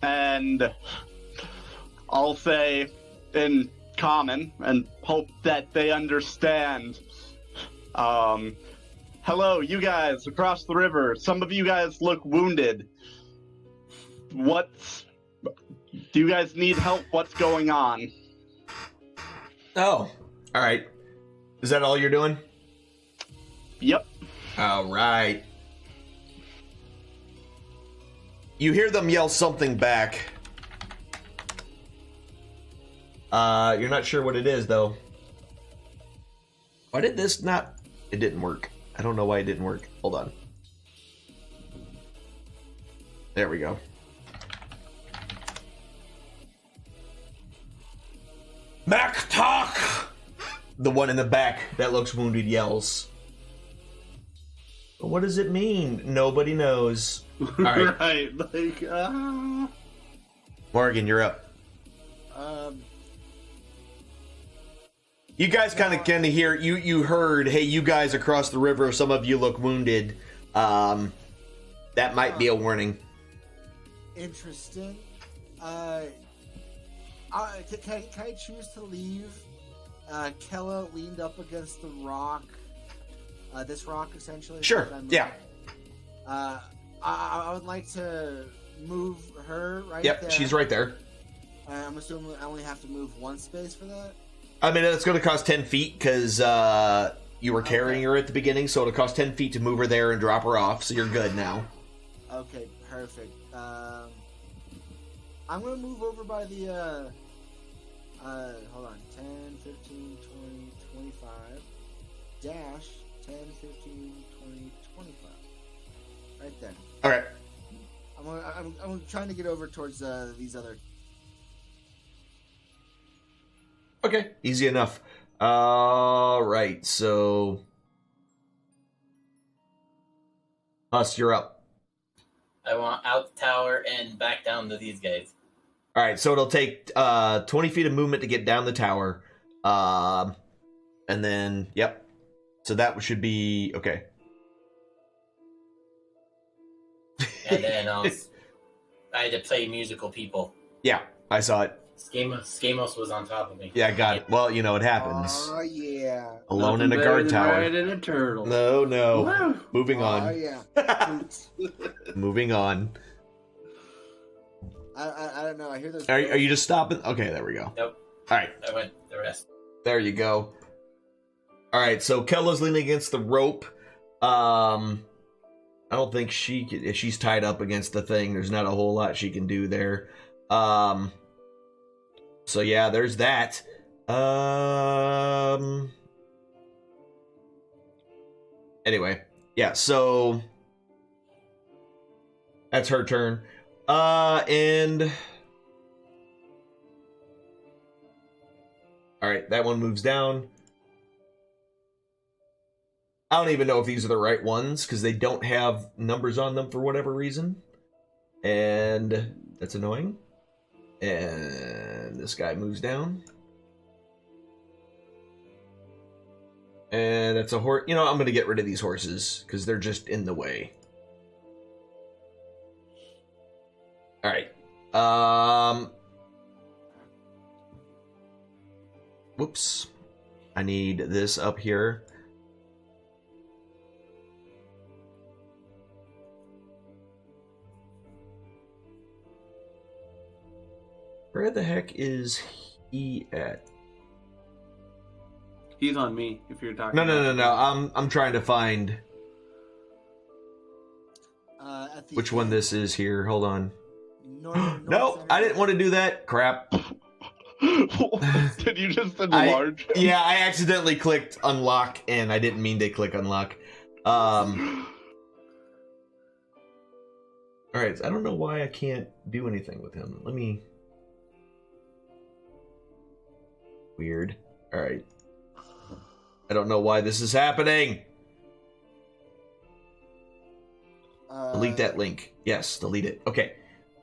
And I'll say in common and hope that they understand. Hello, you guys across the river. Some of you guys look wounded. Do you guys need help? What's going on? Oh, all right. Is that all you're doing? Yep. All right. You hear them yell something back. You're not sure what it is, though. Why did this not... It didn't work. I don't know why it didn't work. Hold on. There we go. Maktak! The one in the back that looks wounded yells. What does it mean? Nobody knows. All right. Right, like, Morgan, you're up. You guys kind of hear, you heard, hey, you guys across the river, some of you look wounded. That might be a warning. Interesting. Can I choose to leave Kella leaned up against the rock? This rock, essentially? Sure, yeah. I would like to move her right Yep, there. she's right there. I'm assuming I only have to move one space for that? I mean, it's going to cost 10 feet because you were carrying her at the beginning, so it'll cost 10 feet to move her there and drop her off, so you're good now. Okay, perfect. I'm going to move over by the, hold on, 10, 15, 20, 25, dash, 10, 15, 20, 25. Right there. All right. I'm trying to get over towards these other... Okay, easy enough. All right, so... Huss, you're up. I want out the tower and back down to these guys. All right, so it'll take 20 feet of movement to get down the tower. And then, yep. So that should be, okay. And then I had to play musical people. Yeah, I saw it. Skamos was on top of me. Yeah, I got it. Well, you know, it happens. Oh, yeah. Alone in nothing a better guard than tower. riding a turtle. No. Woo! Moving Oh, on. yeah. Moving on. I don't know. I hear those... Are you just stopping? Okay, there we go. Nope. All right, I went the rest. there you go. All right, so Kella's leaning against the rope. I don't think if she's tied up against the thing, there's not a whole lot she can do there. So yeah, there's that. Anyway, yeah, so that's her turn. And all right, that one moves down. I don't even know if these are the right ones because they don't have numbers on them for whatever reason. And that's annoying. And this guy moves down. And that's a horse. You know, I'm going to get rid of these horses because they're just in the way. All right. Whoops. I need this up here. Where the heck is he at? He's on me. If you're talking. No. I'm trying to find at the which one this is here. Hold on. north No, center. I didn't want to do that. Crap. Did you just enlarge? Yeah, I accidentally clicked unlock, and I didn't mean to click unlock. All right, I don't know why I can't do anything with him. Let me. Weird. All right. I don't know why this is happening. Delete that link. Yes, delete it. Okay.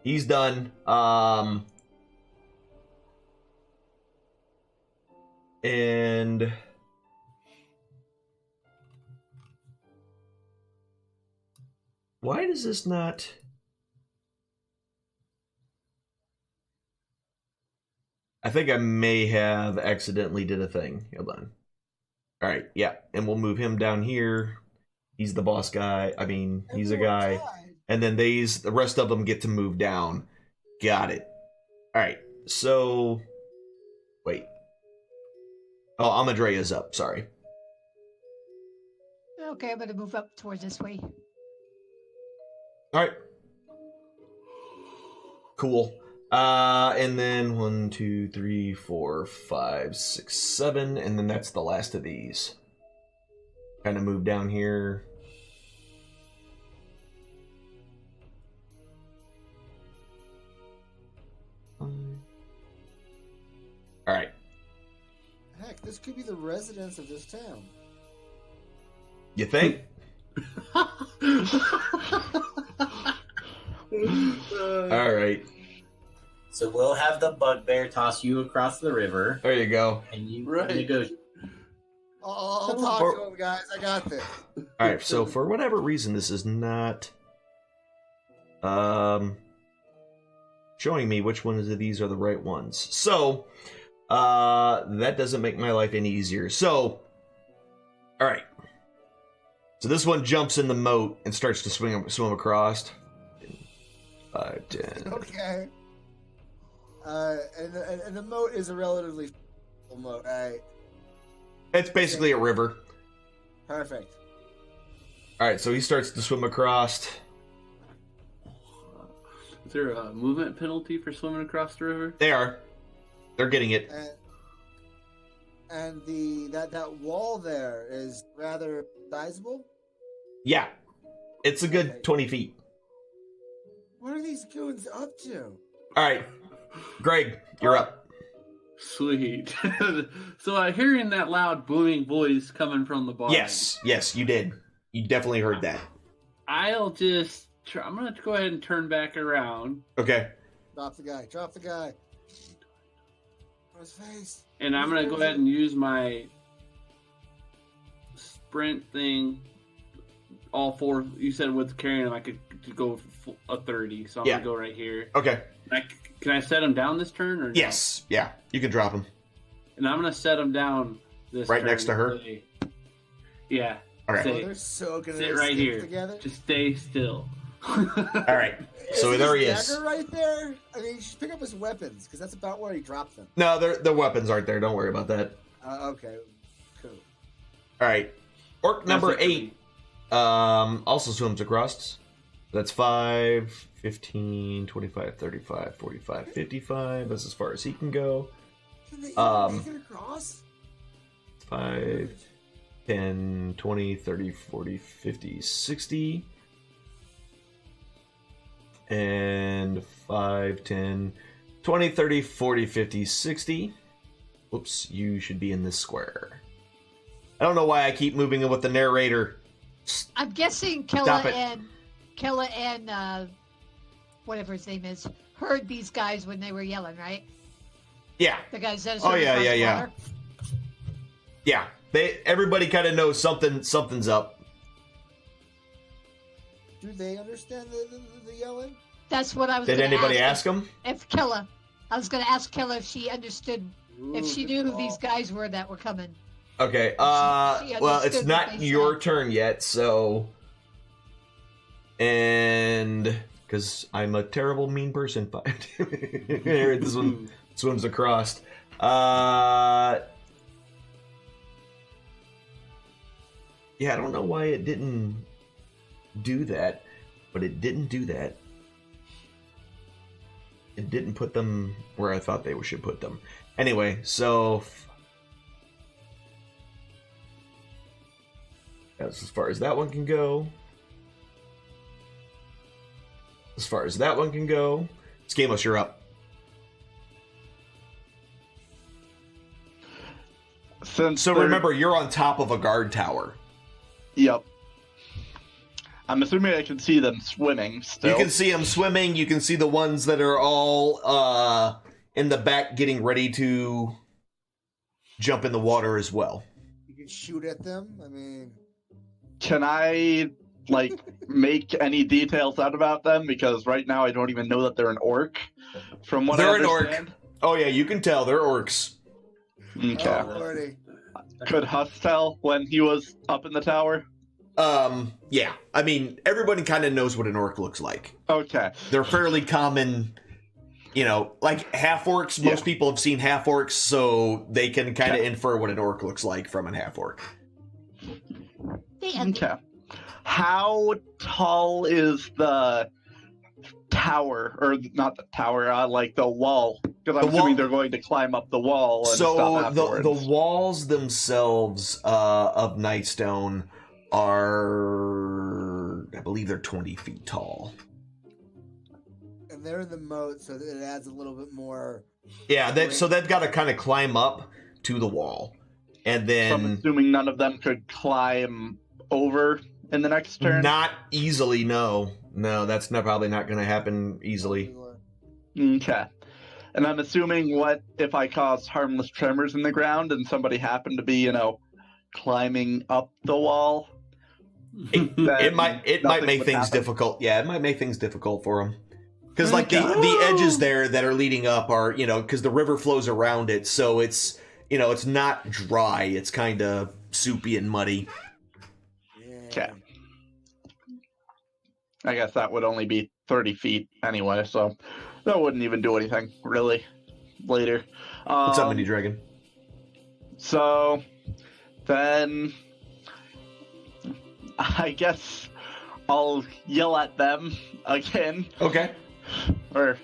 He's done. And why does this not? I think I may have accidentally did a thing. Hold on. All right, yeah, and we'll move him down here. He's the boss guy. I mean, he's a guy. And then the rest of them get to move down. Got it. All right, so wait. Oh, Amadrea's up. Sorry. Okay, I'm gonna move up towards this way. All right. Cool. And then 1, 2, 3, 4, 5, 6, 7, and then that's the last of these. Kind of move down here. All right. Heck, this could be the residents of this town. You think? All right. So we'll have the bugbear toss you across the river, There you go. and you Right. negotiate. I'll talk to him, guys. I got this. All right. So for whatever reason, this is not showing me which ones of these are the right ones. So that doesn't make my life any easier. So, all right. So this one jumps in the moat and starts to swim across. 5, 10. Okay. And the moat is a relatively full moat. Right? It's basically a river. Perfect. All right. So he starts to swim across. Is there a movement penalty for swimming across the river? They're getting it. And that wall there is rather sizable. Yeah. It's a good 20 feet. What are these goons up to? All right. Greg, you're up. Sweet. So hearing that loud booming voice coming from the bar. Yes, you did. You definitely heard that. I'm going to go ahead and turn back around. Okay. Drop the guy. Drop the guy. On his face. And I'm going to go ahead and use my sprint thing. All four, you said with carrying them, I could go a 30. So I'm Yeah. going to go right here. Okay. Can I set him down this turn? Or no? Yes. Yeah. You can drop him. And I'm going to set him down this Right turn. next to her? Yeah. All right. Oh, they're so gonna Sit right stick here. together. Just stay still. All right. So Is there his he is. dagger right there. I mean, you should pick up his weapons because that's about where he dropped them. No, the weapons aren't there. Don't worry about that. Okay, cool. All right. Orc number That's it for 8 also swims across. That's 5, 15, 25, 35, 45, 55. That's as far as he can go. Can they Um, make it across? 5, 10, 20, 30, 40, 50, 60. And 5, 10, 20, 30, 40, 50, 60. Whoops, you should be in this square. I don't know why I keep moving in with the narrator. I'm guessing Stop it. Killa and whatever his name is heard these guys when they were yelling, right? Yeah, The guys that Oh, yeah, across yeah, the yeah. water? yeah. Everybody kind of knows something's up. Do they understand the yelling? That's what I was. Did gonna anybody ask him? If Killa, I was going to ask Killa if she understood, if Ooh, she good knew who call. these guys were that were coming. Okay. She Well, it's understood what not they your said. turn yet, so. And because I'm a terrible, mean person, here this one swims across. Yeah, I don't know why it didn't do that, but it didn't do that. It didn't put them where I thought they should put them. Anyway, so that's as far as that one can go. As far as that one can go. Skamos, you're up. Since So they're- remember, you're on top of a guard tower. Yep. I'm assuming I can see them swimming still. You can see them swimming. You can see the ones that are all in the back getting ready to jump in the water as well. You can shoot at them. I mean, Can I, like, make any details out about them? Because right now I don't even know that they're an orc. From what They're I an orc. understand. Oh yeah, you can tell they're orcs. Okay. oh, lordy. Could Huss tell when he was up in the tower? Yeah. I mean, everybody kind of knows what an orc looks like. Okay. They're fairly common, you know, like half orcs. Most Yeah. people have seen half orcs, so they can kind of infer what an orc looks like from a half orc. Okay. How tall is the tower, or not the tower, like the wall? Because I'm The wall- assuming they're going to climb up the wall and stuff So afterwards. the walls themselves of Nightstone are, I believe they're 20 feet tall. And they're in the moat, so it adds a little bit more. Yeah, so they've got to kind of climb up to the wall, and So I'm then assuming none of them could climb over in the next turn. not easily. No, that's probably not going to happen easily. Okay. And I'm assuming what if I cause harmless tremors in the ground and somebody happened to be, climbing up the wall? It might make nothing would things happen. difficult. Yeah, it might make things difficult for them. Because like the edges there that are leading up are, because the river flows around it, so it's it's not dry. It's kind of soupy and muddy. Okay. I guess that would only be 30 feet anyway, so that wouldn't even do anything, really, later. What's up, Mini Dragon? So, then, I guess I'll yell at them again, Okay. or,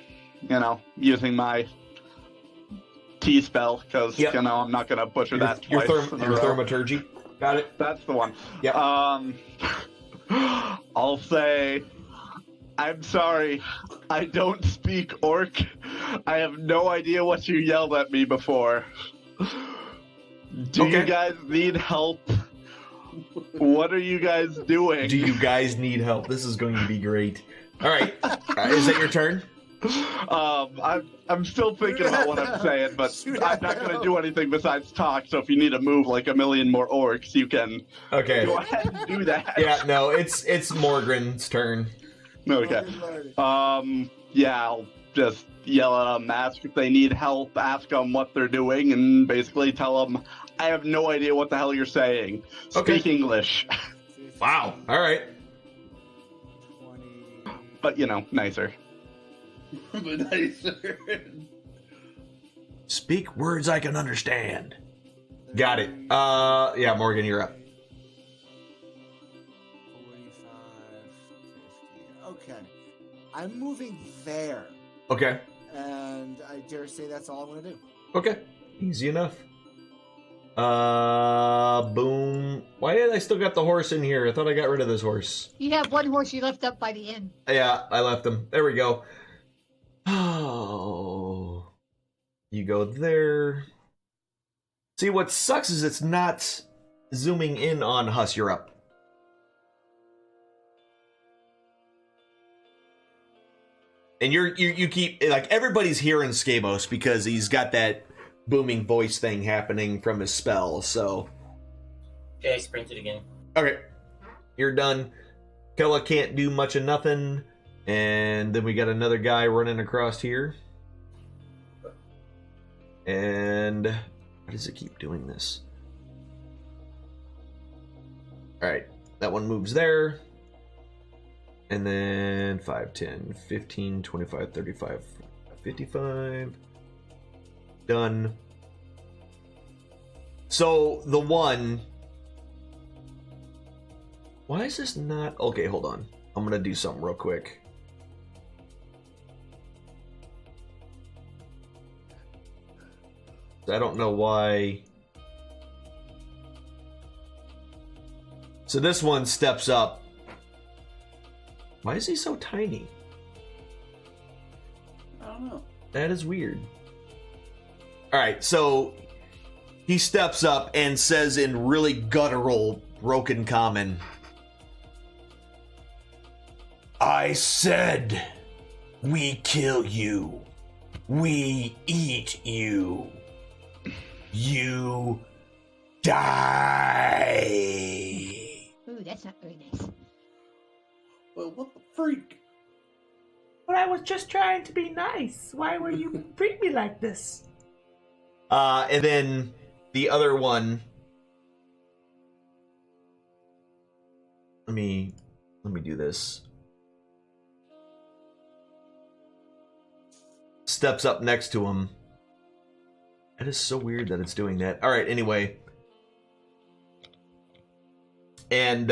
using my T-spell, because, Yep. I'm not going to butcher that Your twice in a row. thaumaturgy. Got it. That's the one. Yep. I'll say, I'm sorry, I don't speak orc. I have no idea what you yelled at me before. Do you Okay. guys need help? What are you guys doing? Do you guys need help? This is going to be great. All right. Is that your turn? I'm still thinking about what I'm saying, but I'm not going to do anything besides talk. So if you need to move like a million more orcs, you can Okay. go ahead and do that. Yeah. No. It's Morgren's turn. Okay. Yeah, I'll just yell at them, ask if they need help, ask them what they're doing, and basically tell them, I have no idea what the hell you're saying. Okay. Speak English. Wow. All right. 20. But, nicer. But nicer. Speak words I can understand. Got it. Yeah, Morgan, you're up. 45, 50. Okay. I'm moving there. Okay. And I dare say that's all I'm going to do. Okay. Easy enough. Boom. Why did I still got the horse in here? I thought I got rid of this horse. You have one horse you left up by the inn. Yeah, I left him. There we go. Oh. You go there. See, what sucks is it's not zooming in on Huss. You're up. And you keep, like, everybody's hearing Skamos because he's got that booming voice thing happening from his spell, so. Okay, I sprinted again. Okay. You're done. Kella can't do much of nothing. And then we got another guy running across here. And why does it keep doing this? Alright, that one moves there. And then 5, 10, 15, 25, 35, 55. Done. So the one... Why is this not... Okay, hold on. I'm gonna do something real quick. I don't know why... So this one steps up. Why is he so tiny? I don't know. That is weird. Alright, so He steps up and says in really guttural, broken common, I said we kill you. We eat you. You die. Ooh, that's not very nice. Well, what the freak? But I was just trying to be nice. Why were you treat me like this? And then the other one. Let me do this. Steps up next to him. That is so weird that it's doing that. All right, anyway. And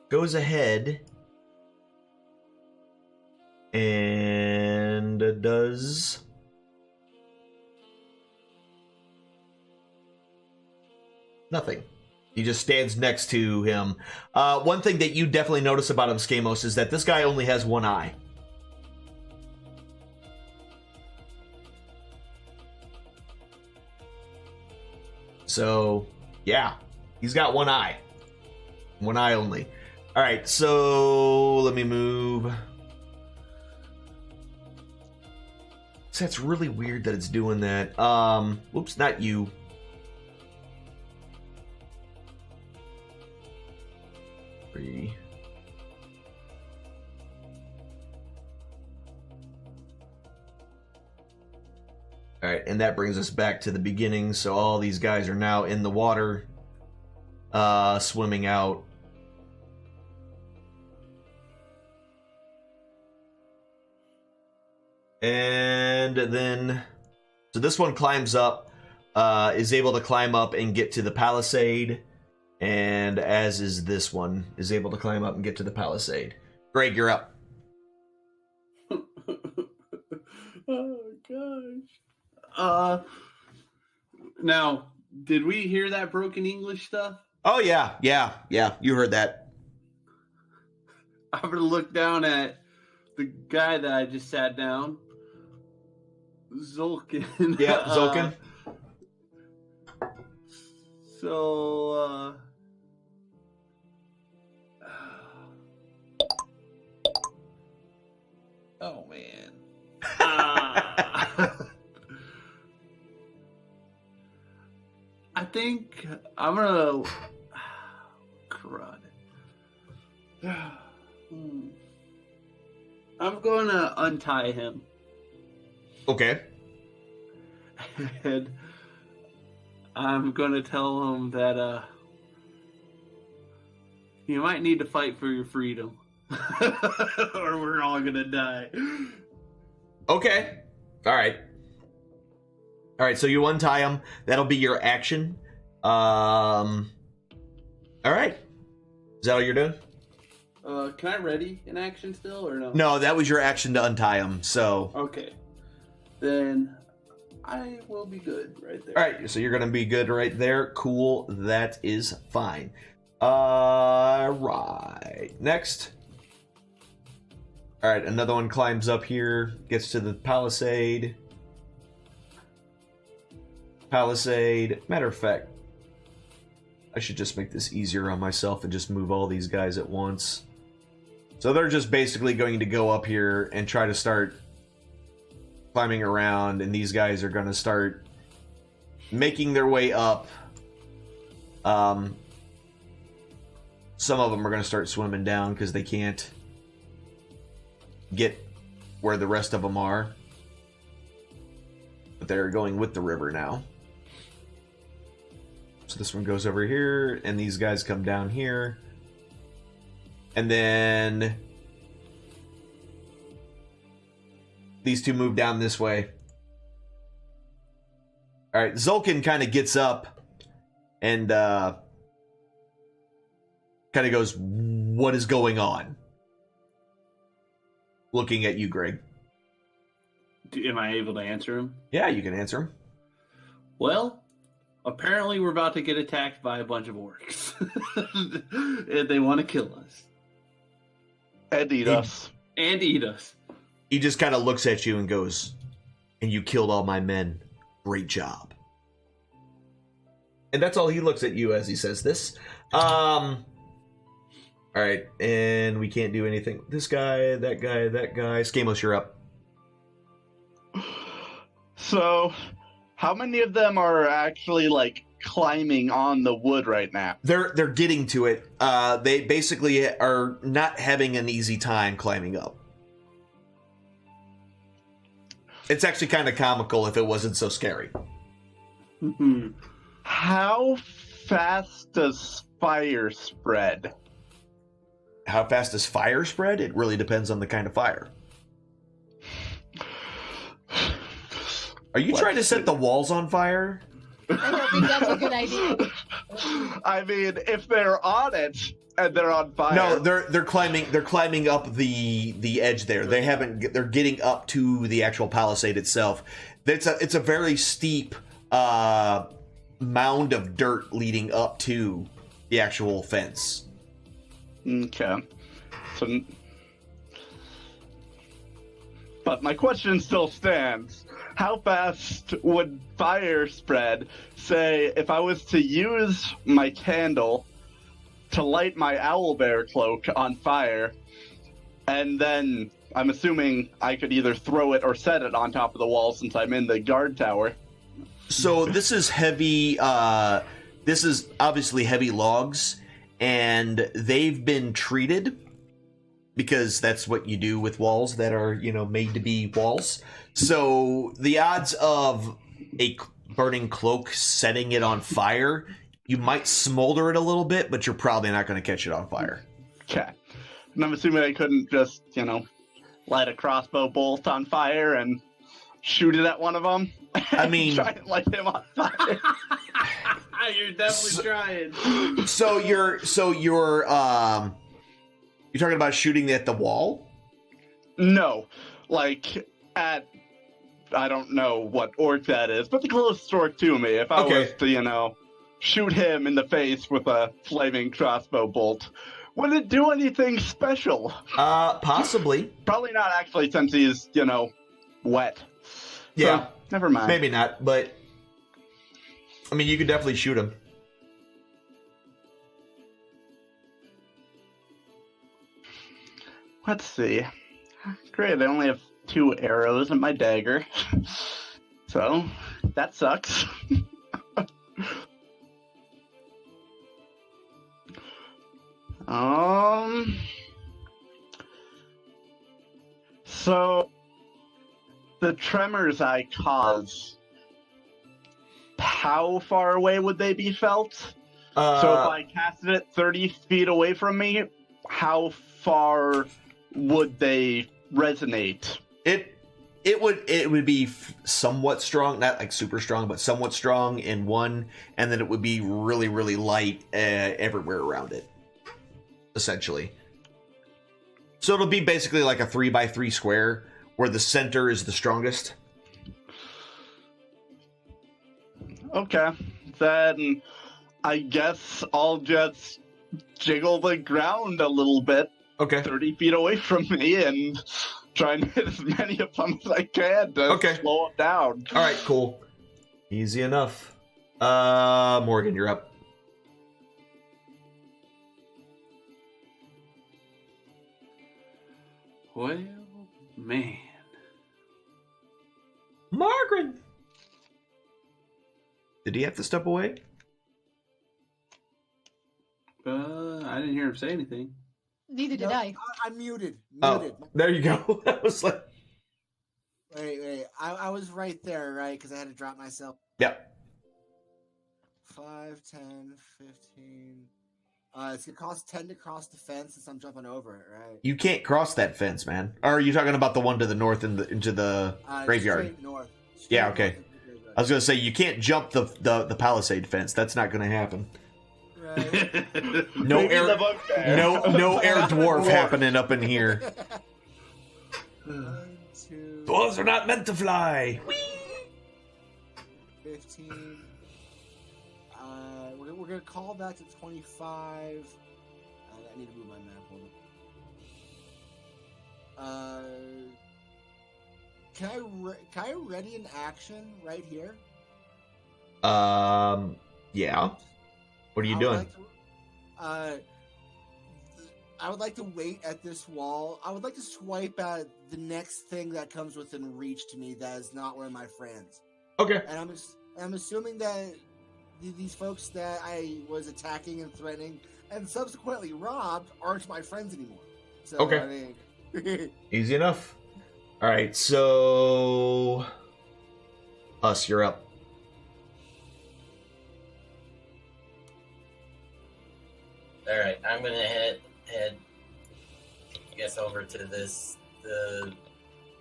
goes ahead and does nothing. He just stands next to him. One thing that you definitely notice about him, Skamos, is that this guy only has one eye. So, yeah, he's got one eye. One eye only. All right, so let me move. So that's really weird that it's doing that. Whoops, not you. Three. All right, and that brings us back to the beginning. So all these guys are now in the water, swimming out. And then, so this one climbs up, is able to climb up and get to the palisade. And as is this one, is able to climb up and get to the palisade. Greg, you're up. Oh gosh. Now, did we hear that broken English stuff? Oh yeah, you heard that. I'm gonna look down at the guy that I just sat down. Zolkin. Yeah, Zolkin. So, oh man. I think I'm gonna. Crud. I'm gonna untie him. Okay. And I'm gonna tell him that you might need to fight for your freedom. Or we're all gonna die. Okay. All right, so you untie him. That'll be your action. All right. Is that all you're doing? Can I ready an action still or no? No, that was your action to untie him, so... Okay. Then I will be good right there. All right, so you're going to be good right there. Cool, that is fine. Right. Next. All right, another one climbs up here, gets to the palisade. Matter of fact, I should just make this easier on myself and just move all these guys at once. So they're just basically going to go up here and try to start climbing around, and these guys are going to start making their way up. Some of them are going to start swimming down because they can't get where the rest of them are. But they're going with the river now. So this one goes over here, and these guys come down here. And then these two move down this way. All right, Zolkin kind of gets up and kind of goes, "What is going on?" Looking at you, Greg. Am I able to answer him? Yeah, you can answer him. Well, apparently we're about to get attacked by a bunch of orcs. And they want to kill us. And eat us. And eat us. He just kind of looks at you and goes, and you killed all my men. Great job. And that's all he looks at you as he says this. All right, and we can't do anything. This guy, that guy, that guy. Skamos, you're up. So, how many of them are actually like climbing on the wood right now? They're getting to it. They basically are not having an easy time climbing up. It's actually kind of comical if it wasn't so scary. How fast does fire spread? How fast does fire spread? It really depends on the kind of fire. Are you trying to set the walls on fire? I don't think that's a good idea. I mean, if they're on it and they're on fire. No, they're climbing up the edge there. They're getting up to the actual palisade itself. It's a very steep mound of dirt leading up to the actual fence. Okay. But my question still stands. How fast would fire spread, say, if I was to use my candle to light my owlbear cloak on fire, and then I'm assuming I could either throw it or set it on top of the wall since I'm in the guard tower. So this is heavy, this is obviously heavy logs, and they've been treated, because that's what you do with walls that are, made to be walls. So the odds of a burning cloak setting it on fire, you might smolder it a little bit, but you're probably not going to catch it on fire. Okay. And I'm assuming I couldn't just, light a crossbow bolt on fire and shoot it at one of them? I mean... try and light him on fire. You're definitely trying. So you're talking about shooting at the wall? No. Like, at... I don't know what orc that is, but the closest orc to me. If I was to, shoot him in the face with a flaming crossbow bolt, would it do anything special? Possibly. Probably not actually, since he's, wet. Yeah. So, never mind. Maybe not, but... I mean, you could definitely shoot him. Let's see. Great, I only have 2 arrows and my dagger. So, that sucks. So, the tremors I cause, how far away would they be felt? So if I casted it 30 feet away from me, how far would they resonate? It would be somewhat strong, not like super strong, but somewhat strong in one, and then it would be really, really light everywhere around it, essentially. So it'll be basically like a 3x3 square, where the center is the strongest. Okay, then I guess I'll just jiggle the ground a little bit. Okay. 30 feet away from me and try and hit as many of them as I can to slow them down. All right, cool. Easy enough. Morgan, you're up. Well, man. Margaret! Did he have to step away? I didn't hear him say anything. Neither did I. I'm muted. Oh, there you go. I was like... Wait. I was right there, right? Because I had to drop myself. Yep. 5, 10, 15... it's gonna cost 10 to cross the fence since I'm jumping over it, right? You can't cross that fence, man. Or are you talking about the one to the north into the graveyard? Straight north. Yeah, okay. I was gonna say you can't jump the palisade fence. That's not gonna happen. Right. No air dwarf happening up in here. 1, 2, Dwarves are not meant to fly. 15. We're gonna call that to 25. I need to move my map. Hold can I ready an action right here? Yeah. What are you doing? I would like to wait at this wall. I would like to swipe at the next thing that comes within reach to me that is not one of my friends. Okay. And I'm assuming that these folks that I was attacking and threatening and subsequently robbed aren't my friends anymore. So, Okay. I mean, Easy enough. All right, so Us, you're up. All right, I'm gonna head, I guess, over to the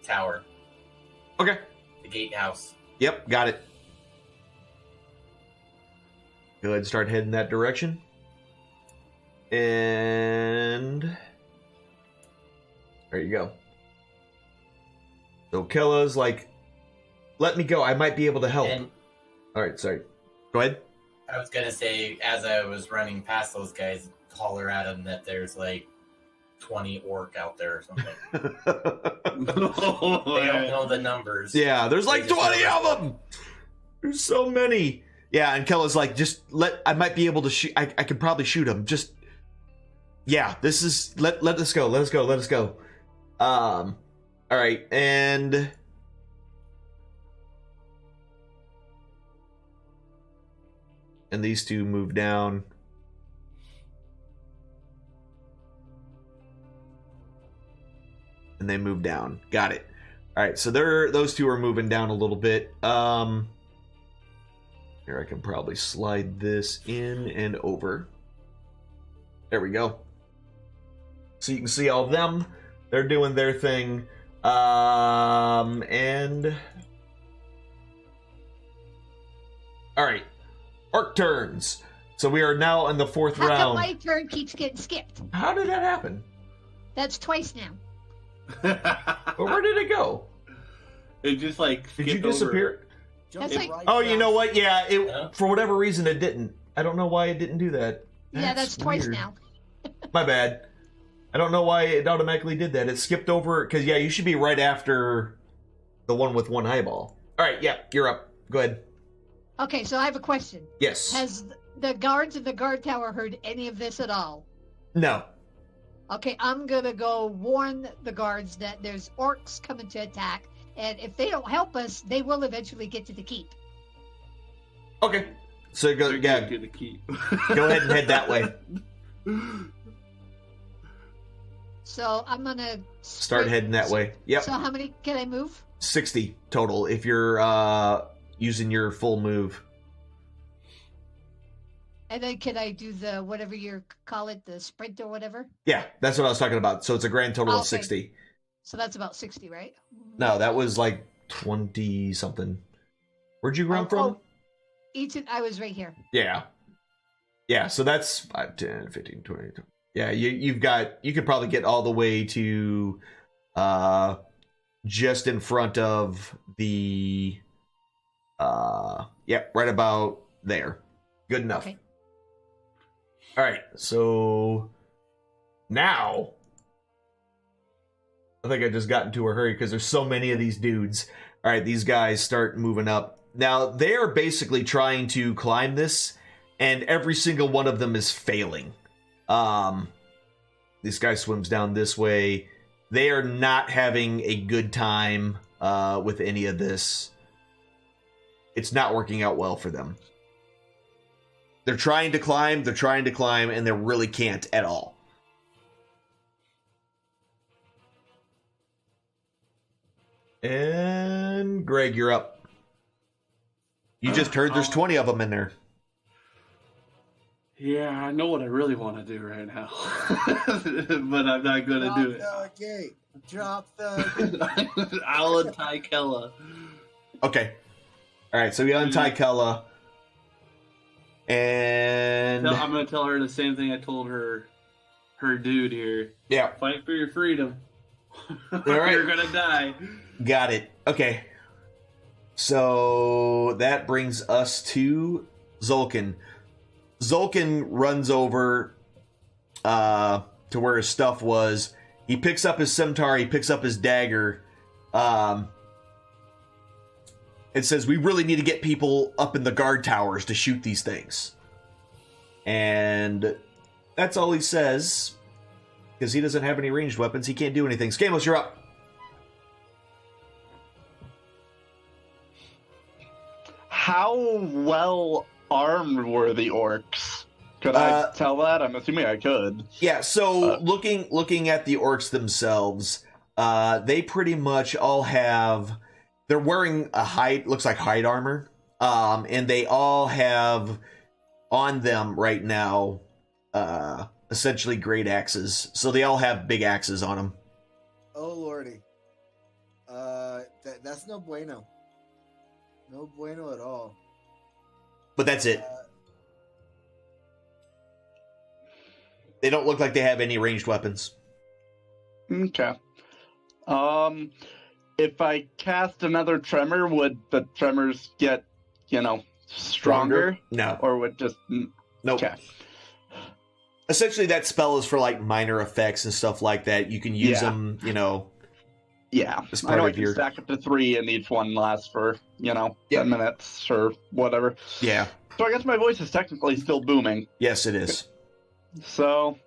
tower, Okay. the gatehouse. Yep, got it. Go ahead and start heading that direction. And there you go. So Kella's like, let me go. I might be able to help. And All right, sorry. Go ahead. I was gonna say, as I was running past those guys, holler at them that there's like 20 orc out there or something. They don't know the numbers. Yeah, there's like They just 20 know of them. There's so many. Yeah, and Kella's like, I might be able to shoot. I could probably shoot him. This is, let us go. Let us go. All right, and these two move down. And they move down. Got it. All right, so those two are moving down a little bit. Here, I can probably slide this in and over. There we go. So you can see all of them. They're doing their thing. And all right, orc turns. So we are now in the fourth How come round. my turn keeps getting skipped? How did that happen? That's twice now. Well, where did it go? It just like Did you skipped over. disappear? jump That's like- right Oh, you down. know what? Yeah, Yeah. for whatever reason it didn't. I don't know why it didn't do that. Yeah, that's twice weird. now. My bad. I don't know why it automatically did that. It skipped over because you should be right after the one with one eyeball. All right, yeah, you're up. Go ahead. Okay, so I have a question. Yes. Has the guards in the guard tower heard any of this at all? No. Okay, I'm gonna go warn the guards that there's orcs coming to attack, and if they don't help us, they will eventually get to the keep. Okay. So go. They're Yeah. gonna keep. Go ahead and head that way. So I'm gonna Start heading that way. Yep. So how many can I move? 60 total if you're using your full move. And then can I do the whatever you call it, the sprint or whatever? Yeah, that's what I was talking about. So it's a grand total of Okay. 60. So that's about 60, right? No, that was like 20 something. Where'd you run from? I was right here. Yeah. Yeah, so that's 5, 10, 15, 20. Yeah, you could probably get all the way to just in front of the right about there. Good enough. Okay. All right. So now I think I just got into a hurry because there's so many of these dudes. All right, these guys start moving up. Now they are basically trying to climb this, and every single one of them is failing. This guy swims down this way. They are not having a good time with any of this. It's not working out well for them. They're trying to climb, and they really can't at all. And Greg, you're up. You just heard there's 20 of them in there. Yeah, I know what I really want to do right now, but I'm not gonna do it. The gate. Drop the. I'll untie Kella. Okay. All right, so we untie Kella. And No, I'm gonna tell her the same thing I told her dude here. yeah, Fight for your freedom. All right. You're gonna die. got it. Okay. So that brings us to Zulkin. Zulkin runs over to where his stuff was. He picks up his scimitar, he picks up his dagger, It says, we really need to get people up in the guard towers to shoot these things. And that's all he says, because he doesn't have any ranged weapons. He can't do anything. Skamos, you're up. How well armed were the orcs? Could I tell that? I'm assuming I could. Yeah, so looking at the orcs themselves, they pretty much all have... They're wearing a hide, looks like hide armor, and they all have on them right now, essentially great axes. So they all have big axes on them. Oh lordy, that's no bueno. No bueno at all. But that's it. They don't look like they have any ranged weapons. Okay. If I cast another tremor, would the tremors get, stronger? No. Or would just... Nope. Okay. Essentially, that spell is for, like, minor effects and stuff like that. You can use them, Yeah. as I part know I of can your... stack up to 3 and each one lasts for, Yep. 10 minutes or whatever. Yeah. So I guess my voice is technically still booming. Yes, it is. So...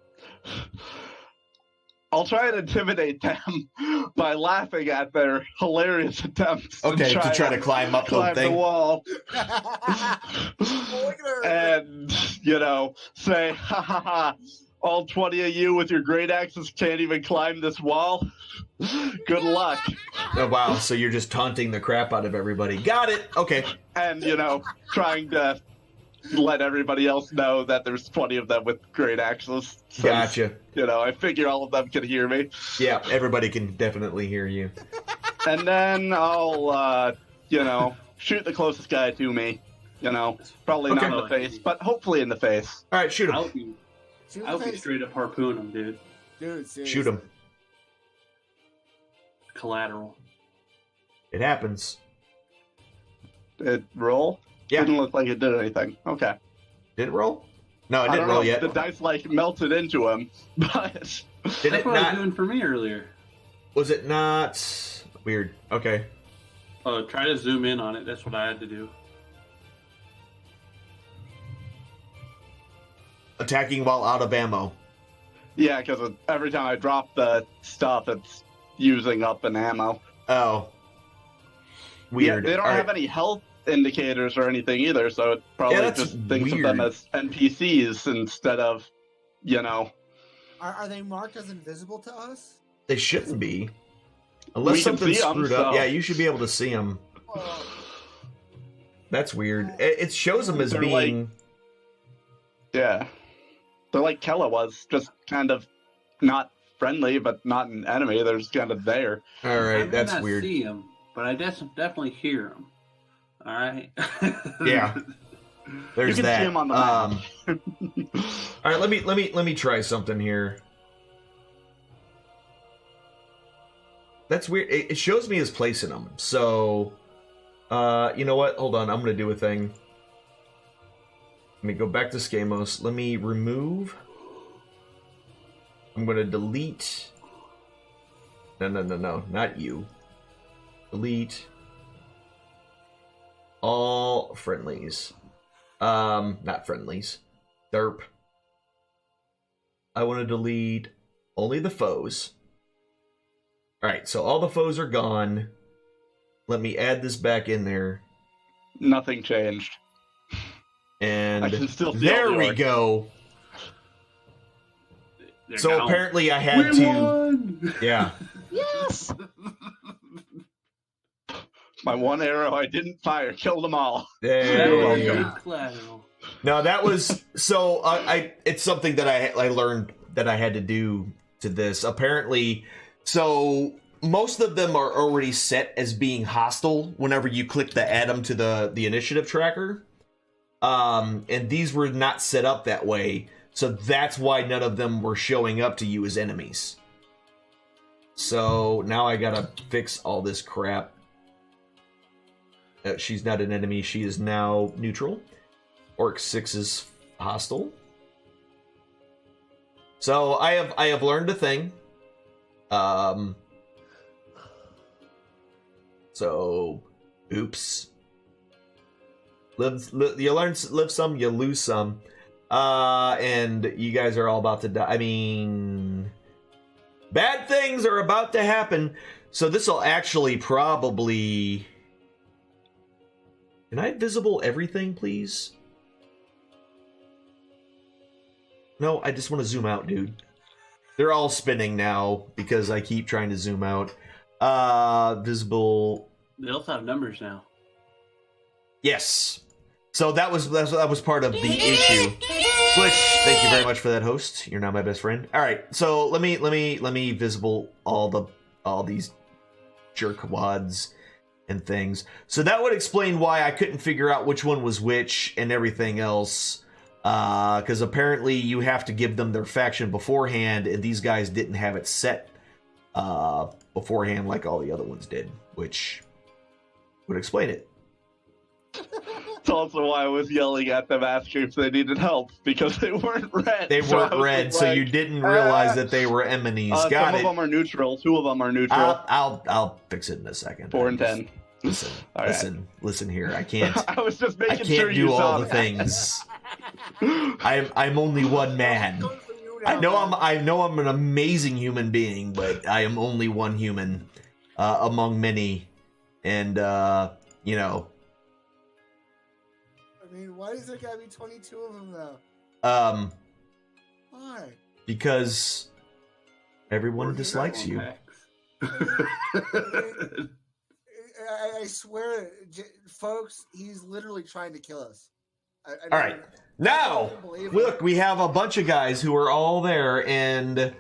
I'll try and intimidate them by laughing at their hilarious attempts Okay, to try to climb up the thing. wall. And, say, ha ha ha, all 20 of you with your great axes can't even climb this wall. Good luck. Oh, wow, so you're just taunting the crap out of everybody. Got it. Okay. And, trying to let everybody else know that there's 20 of them with great axes. Since, Gotcha. I figure all of them can hear me. Yeah, everybody can definitely hear you. And then I'll, shoot the closest guy to me. Probably not in the face, but hopefully in the face. All right, shoot him. I'll be straight up harpoon him, dude. Dude, seriously. Shoot him. Collateral. It happens. It roll? Yeah. Didn't look like it did anything. Okay. Did it roll? No, it I didn't don't know roll if yet. the dice melted into him, but Did That's it what I was not? doing for me earlier. Was it not? Weird. Okay. Try to zoom in on it. That's what I had to do. Attacking while out of ammo. yeah, because every time I drop the stuff, it's using up an ammo. Oh. Weird. Yeah, they don't All have right. any health indicators or anything either, so it probably Yeah, that's just thinks weird. of them as NPCs instead of, Are they marked as invisible to us? They shouldn't be. Unless We can something's see 'em, screwed up. so- Yeah, you should be able to see them. That's weird. It shows them as They're being... Yeah. They're like Kella was, just kind of not friendly, but not an enemy. They're just kind of there. All I right, may that's not weird. see him, but I definitely hear him. All right. Yeah. There's you can that. see him on the map. All right, let me try something here. That's weird. It shows me his place in them. So, you know what? Hold on. I'm gonna do a thing. Let me go back to Skamos. Let me remove. I'm gonna delete. No, not you. Delete all friendlies. Not friendlies. Derp. I want to delete only the foes. Alright, so all the foes are gone. Let me add this back in there. Nothing changed. And I can still see there all the we orcs. go. They're So down. apparently I had We to... won! Yeah. Yes. My one arrow I didn't fire killed them all. There You're we welcome. go. Collateral. No, that was... So, it's something that I learned that I had to do to this. Apparently... So, most of them are already set as being hostile whenever you click the add them to the initiative tracker. And these were not set up that way. So that's why none of them were showing up to you as enemies. So now I gotta fix all this crap. She's not an enemy, she is now neutral. Orc 6 is hostile. So I have learned a thing. So oops. live some, you lose some. And you guys are all about to die. I mean, bad things are about to happen. So this will actually probably... Can I visible everything, please? No, I just want to zoom out, dude. They're all spinning now because I keep trying to zoom out. Visible... They also have numbers now. Yes. So that was part of the issue. Glitch, thank you very much for that, host. You're now my best friend. All right, so let me visible all these jerkwads and things. So that would explain why I couldn't figure out which one was which and everything else. Because apparently you have to give them their faction beforehand, and these guys didn't have it set beforehand like all the other ones did, which would explain it. That's also why I was yelling at them asking if they needed help, because they weren't red. They weren't red, so you didn't realize that they were enemies. Got some it. of them are neutral. 2 of them are neutral. I'll fix it in a second. 4 and 10. Listen here. I can't. I was just I making sure can't you do saw all the that. things. I'm only one man. I know I'm an amazing human being, but I am only one human among many, and you know. I mean, why does there gotta be 22 of them though? Why? Because everyone dislikes you. I swear, folks, he's literally trying to kill us. All right, now look, we have a bunch of guys who are all there, and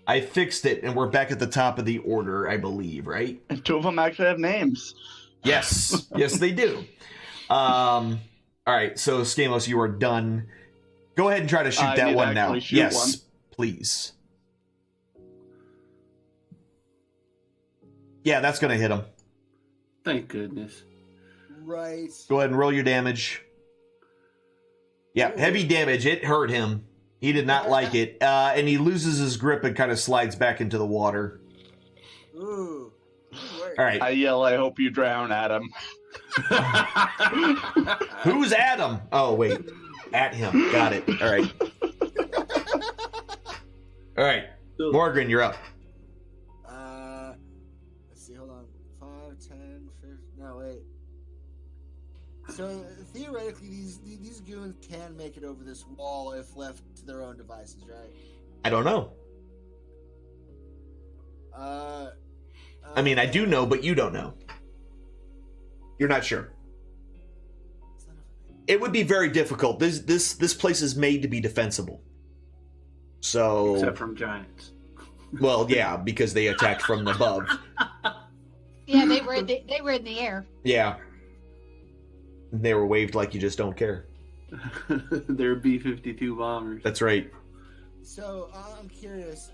I fixed it, and we're back at the top of the order, I believe, right? And 2 of them actually have names. Yes, yes, they do. All right, so Skamos, you are done. Go ahead and try to shoot that one now. Yes, please. Yeah, that's going to hit him. Thank goodness. Right. Go ahead and roll your damage. Yeah, heavy damage. It hurt him. He did not like it. And he loses his grip and kind of slides back into the water. Ooh. All right. I yell, I hope you drown, Adam. Who's Adam? Oh, wait. At him. Got it. All right. All right. Morgan, you're up. Let's see. Hold on. 5, 10, 15. No, wait. So theoretically, these goons can make it over this wall if left to their own devices, right? I don't know. I mean, I do know, but you don't know. You're not sure. It would be very difficult. This place is made to be defensible. So, except from giants. Well, yeah, because they attacked from above. Yeah, they were in the air. Yeah. They were waved like you just don't care. They're B-52 bombers. That's right. So I'm curious.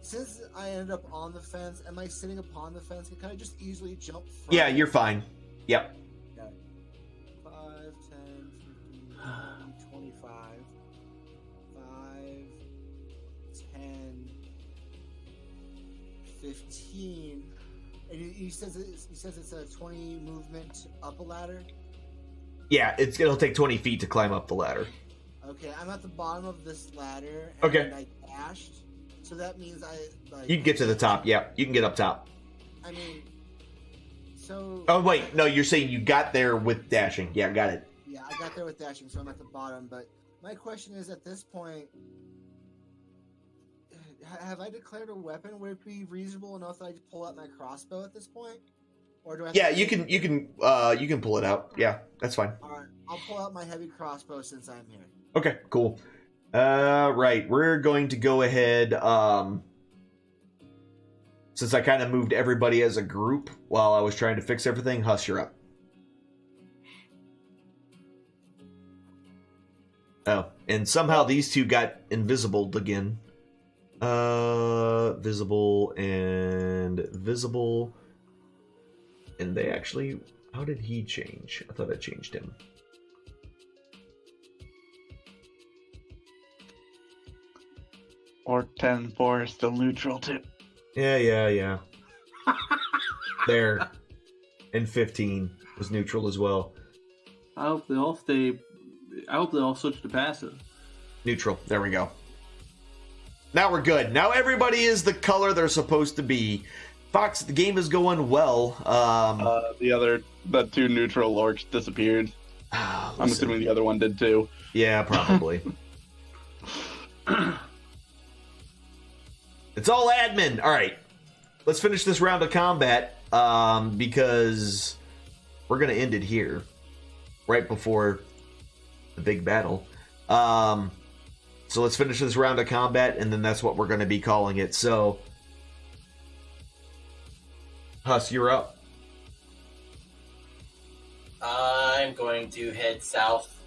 Since I ended up on the fence, am I sitting upon the fence? Can I just easily jump from Yeah, you're fine. Yep. Okay. 5, 10, 15, 20, 25, 5, 10, 15. And he says it's a 20 movement up a ladder. Yeah, it'll take 20 feet to climb up the ladder. Okay, I'm at the bottom of this ladder. And Okay. I dashed. So that means You can get to the top. Yeah, you can get up top. I mean, so. Oh wait, no, you're saying you got there with dashing. Yeah, got it. Yeah, I got there with dashing, so I'm at the bottom. But my question is, at this point, have I declared a weapon? Would it be reasonable enough that I pull out my crossbow at this point, or do I? Yeah, you can pull it out. Yeah, that's fine. All right, I'll pull out my heavy crossbow since I'm here. Okay, cool. Right, we're going to go ahead. Since I kind of moved everybody as a group while I was trying to fix everything, Huss, you're up. Oh, and somehow these two got invisible again. Visible and visible. And they actually... How did he change? I thought I changed him. Or 10-4 is still neutral, too. Yeah. There. And 15 was neutral as well. I hope they all stay. I hope they all switch to passive. Neutral. There we go. Now we're good. Now everybody is the color they're supposed to be. Fox, the game is going well. The two neutral orcs disappeared. I'm assuming the other one did too. Yeah, probably. It's all admin. All right. Let's finish this round of combat because we're going to end it here right before the big battle. So let's finish this round of combat, and then that's what we're going to be calling it. So, Huss, you're up. I'm going to head south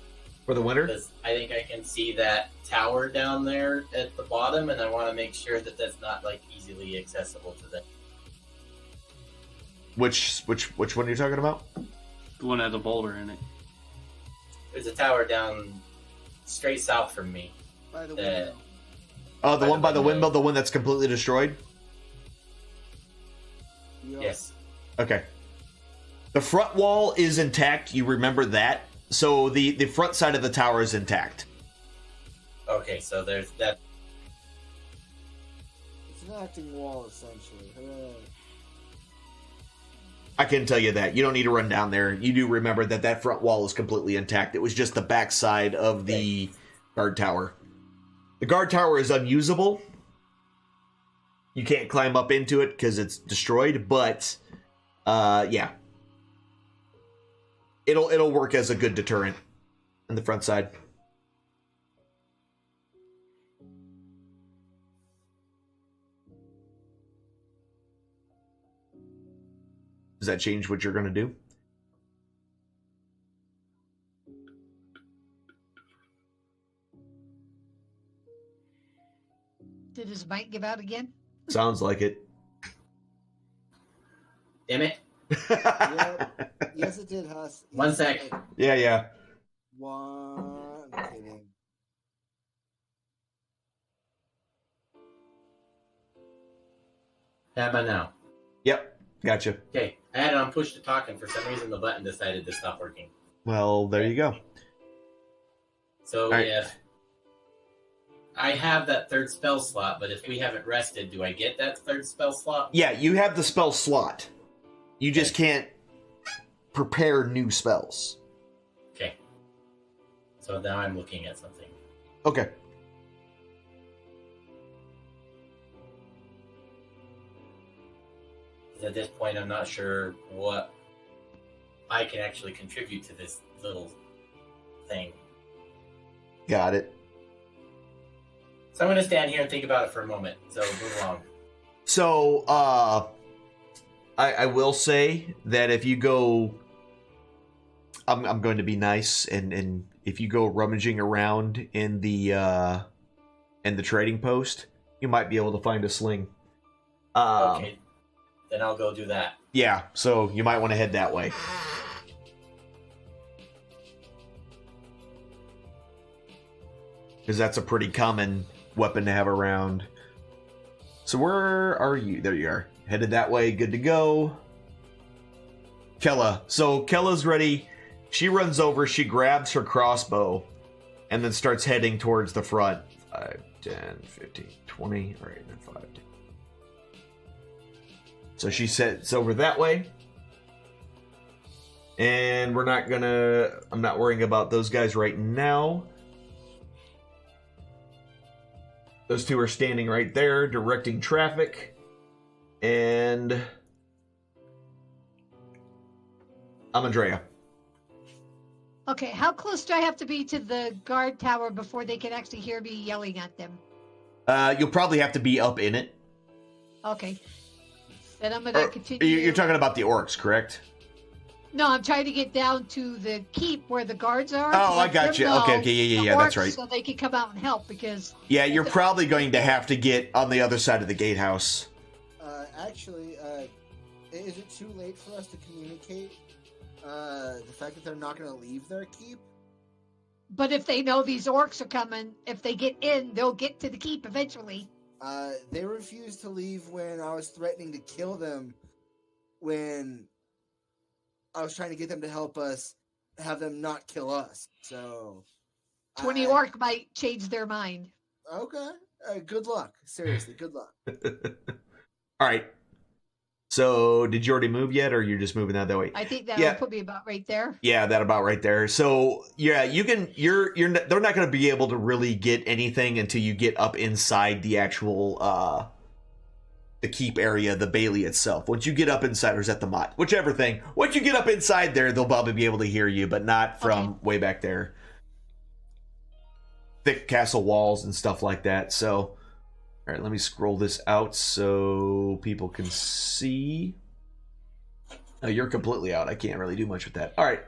For the winter? because I think I can see that tower down there at the bottom, and I want to make sure that that's not like easily accessible to them. Which one are you talking about? The one that has a boulder in it. There's a tower down straight south from me. By the Uh, way, Oh, the By one the by the window. windmill, the one that's completely destroyed? Yes. Okay. The front wall is intact. You remember that? So the front side of the tower is intact. Okay, so there's that. it's an acting wall essentially. Hooray. I can tell you that. You don't need to run down there. You do remember that front wall is completely intact. It was just the back side of the guard tower. The guard tower is unusable. You can't climb up into it because it's destroyed, but yeah. It'll work as a good deterrent on the front side. Does that change what you're going to do? Did his mic give out again? Sounds like it. Damn it. Yeah. Yes, it did, Huss. One Yes, sec. it did. Yeah. One. I'm kidding. How about now? Yep. Gotcha. Okay, I had it on push to talk, and for some reason the button decided to stop working. Well, there you go. So Alright. if I have that third spell slot, but if we haven't rested, do I get that third spell slot? Yeah, you have the spell slot. You just can't prepare new spells. Okay. So now I'm looking at something. Okay. At this point, I'm not sure what I can actually contribute to this little thing. Got it. So I'm going to stand here and think about it for a moment. So move along. So, I will say that if you go, I'm going to be nice, and if you go rummaging around in the trading post, you might be able to find a sling. Okay. Then I'll go do that. Yeah, so you might want to head that way. Because that's a pretty common weapon to have around. So where are you? There you are. Headed that way, good to go. Kella. So Kella's ready. She runs over, she grabs her crossbow, and then starts heading towards the front. 5, 10, 15, 20. All right, and then 5, 10. So she sets over that way. And we're not gonna... I'm not worrying about those guys right now. Those two are standing right there, directing traffic. And... I'm Andrea. Okay, how close do I have to be to the guard tower before they can actually hear me yelling at them? You'll probably have to be up in it. Okay. Then I'm gonna Or- continue. You're talking about the orcs, correct? No, I'm trying to get down to the keep where the guards are. Oh, to I let got them you. know Okay, yeah, the that's orcs right. So they can come out and help because. Yeah, you're probably going to have to get on the other side of the gatehouse. Actually, is it too late for us to communicate the fact that they're not going to leave their keep? But if they know these orcs are coming, if they get in, they'll get to the keep eventually. They refused to leave when I was threatening to kill them when I was trying to get them to help us have them not kill us. So 20 orc might change their mind. Okay. Good luck. Seriously, good luck. All right. So, did you already move yet, or you're just moving that way? I think that'll put me about right there. Yeah, that about right there. So, yeah, you can. They're not going to be able to really get anything until you get up inside the actual the keep area, the Bailey itself. Once you get up inside, or is that the Mott? Whichever thing. Once you get up inside there, they'll probably be able to hear you, but not from way back there. Thick castle walls and stuff like that. So, all right, let me scroll this out so people can see. Oh, you're completely out. I can't really do much with that. All right.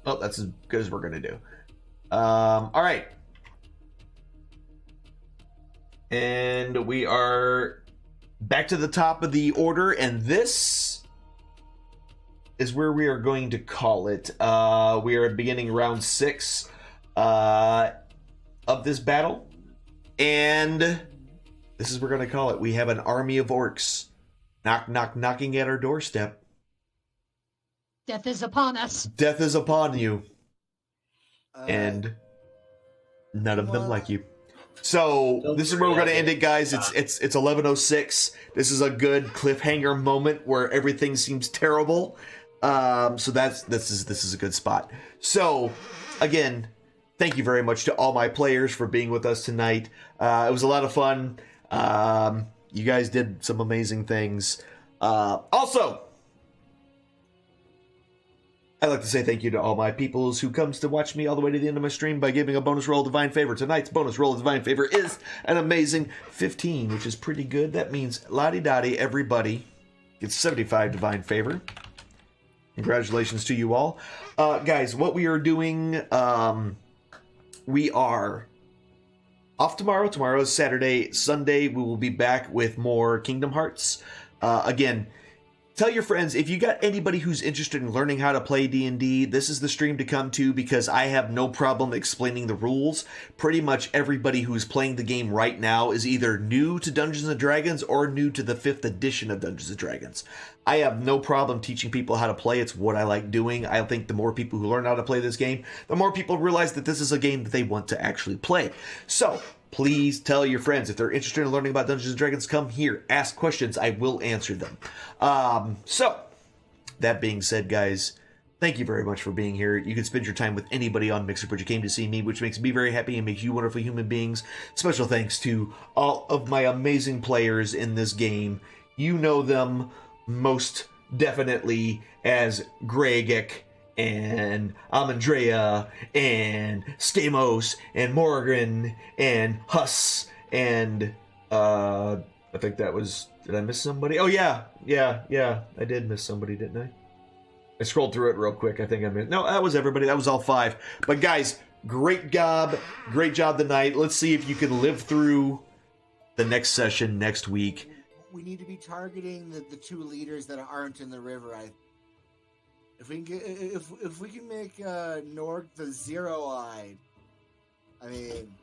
Well, that's as good as we're going to do. All right. And we are back to the top of the order, and this is where we are going to call it. We are beginning round 6 of this battle, and this is what we're going to call it. We have an army of orcs knocking at our doorstep. Death is upon us. Death is upon you. And none of them like you. So this is where we're going to end it, guys. It's 11:06. This is a good cliffhanger moment where everything seems terrible. So this is a good spot. So again, thank you very much to all my players for being with us tonight. It was a lot of fun. You guys did some amazing things. Also, I'd like to say thank you to all my peoples who comes to watch me all the way to the end of my stream by giving a bonus roll of Divine Favor. Tonight's bonus roll of Divine Favor is an amazing 15, which is pretty good. That means lottie-dottie, everybody gets 75 Divine Favor. Congratulations to you all. Guys, what we are doing, we are off tomorrow. Tomorrow is Saturday. Sunday, we will be back with more Kingdom Hearts. Again, tell your friends, if you got anybody who's interested in learning how to play D&D, this is the stream to come to, because I have no problem explaining the rules. Pretty much everybody who's playing the game right now is either new to Dungeons & Dragons or new to the 5th edition of Dungeons & Dragons. I have no problem teaching people how to play. It's what I like doing. I think the more people who learn how to play this game, the more people realize that this is a game that they want to actually play. So, please tell your friends, if they're interested in learning about Dungeons & Dragons, come here, ask questions, I will answer them. So, that being said, guys, thank you very much for being here. You can spend your time with anybody on Mixer, but you came to see me, which makes me very happy and makes you wonderful human beings. Special thanks to all of my amazing players in this game. You know them most definitely as Gregek, and Amandrea, and Stamos, and Morgan, and Huss, and I think that was, did I miss somebody? Oh yeah, I did miss somebody, didn't I? I scrolled through it real quick. I think I missed, no, that was everybody. That was all 5. But guys, great job tonight. Let's see if you can live through the next session next week. We need to be targeting the 2 leaders that aren't in the river. If we can make Norg the zero-eyed, I mean,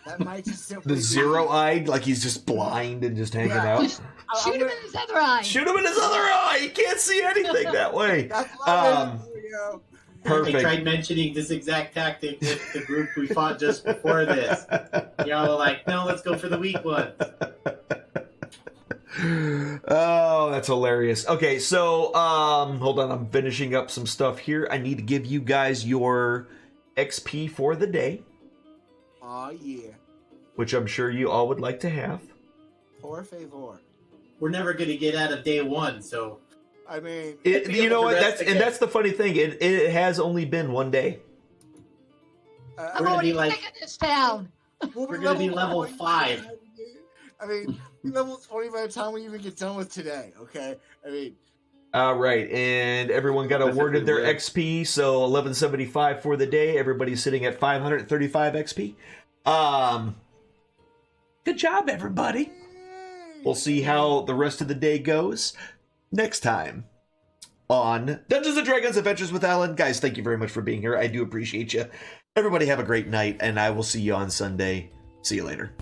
that might just simply the zero-eyed, like he's just blind and just hanging out. Just shoot him in his other eye. Shoot him in his other eye. He can't see anything that way. Perfect. I tried mentioning this exact tactic with the group we fought just before this. Y'all are like, no, let's go for the weak ones. Oh, that's hilarious. Okay, so hold on, I'm finishing up some stuff here. I need to give you guys your XP for the day. Oh yeah. Which I'm sure you all would like to have. Por favor. We're never gonna get out of day 1, so I mean, you know what? That's the funny thing. It has only been 1 day. I'm already taking this town. We're gonna be level 5. I mean, level 20 by the time we even get done with today, okay? I mean... All right, and everyone got awarded their XP, so 1175 for the day. Everybody's sitting at 535 XP. Good job, everybody. We'll see how the rest of the day goes next time on Dungeons & Dragons Adventures with Alan. Guys, thank you very much for being here. I do appreciate you. Everybody have a great night, and I will see you on Sunday. See you later.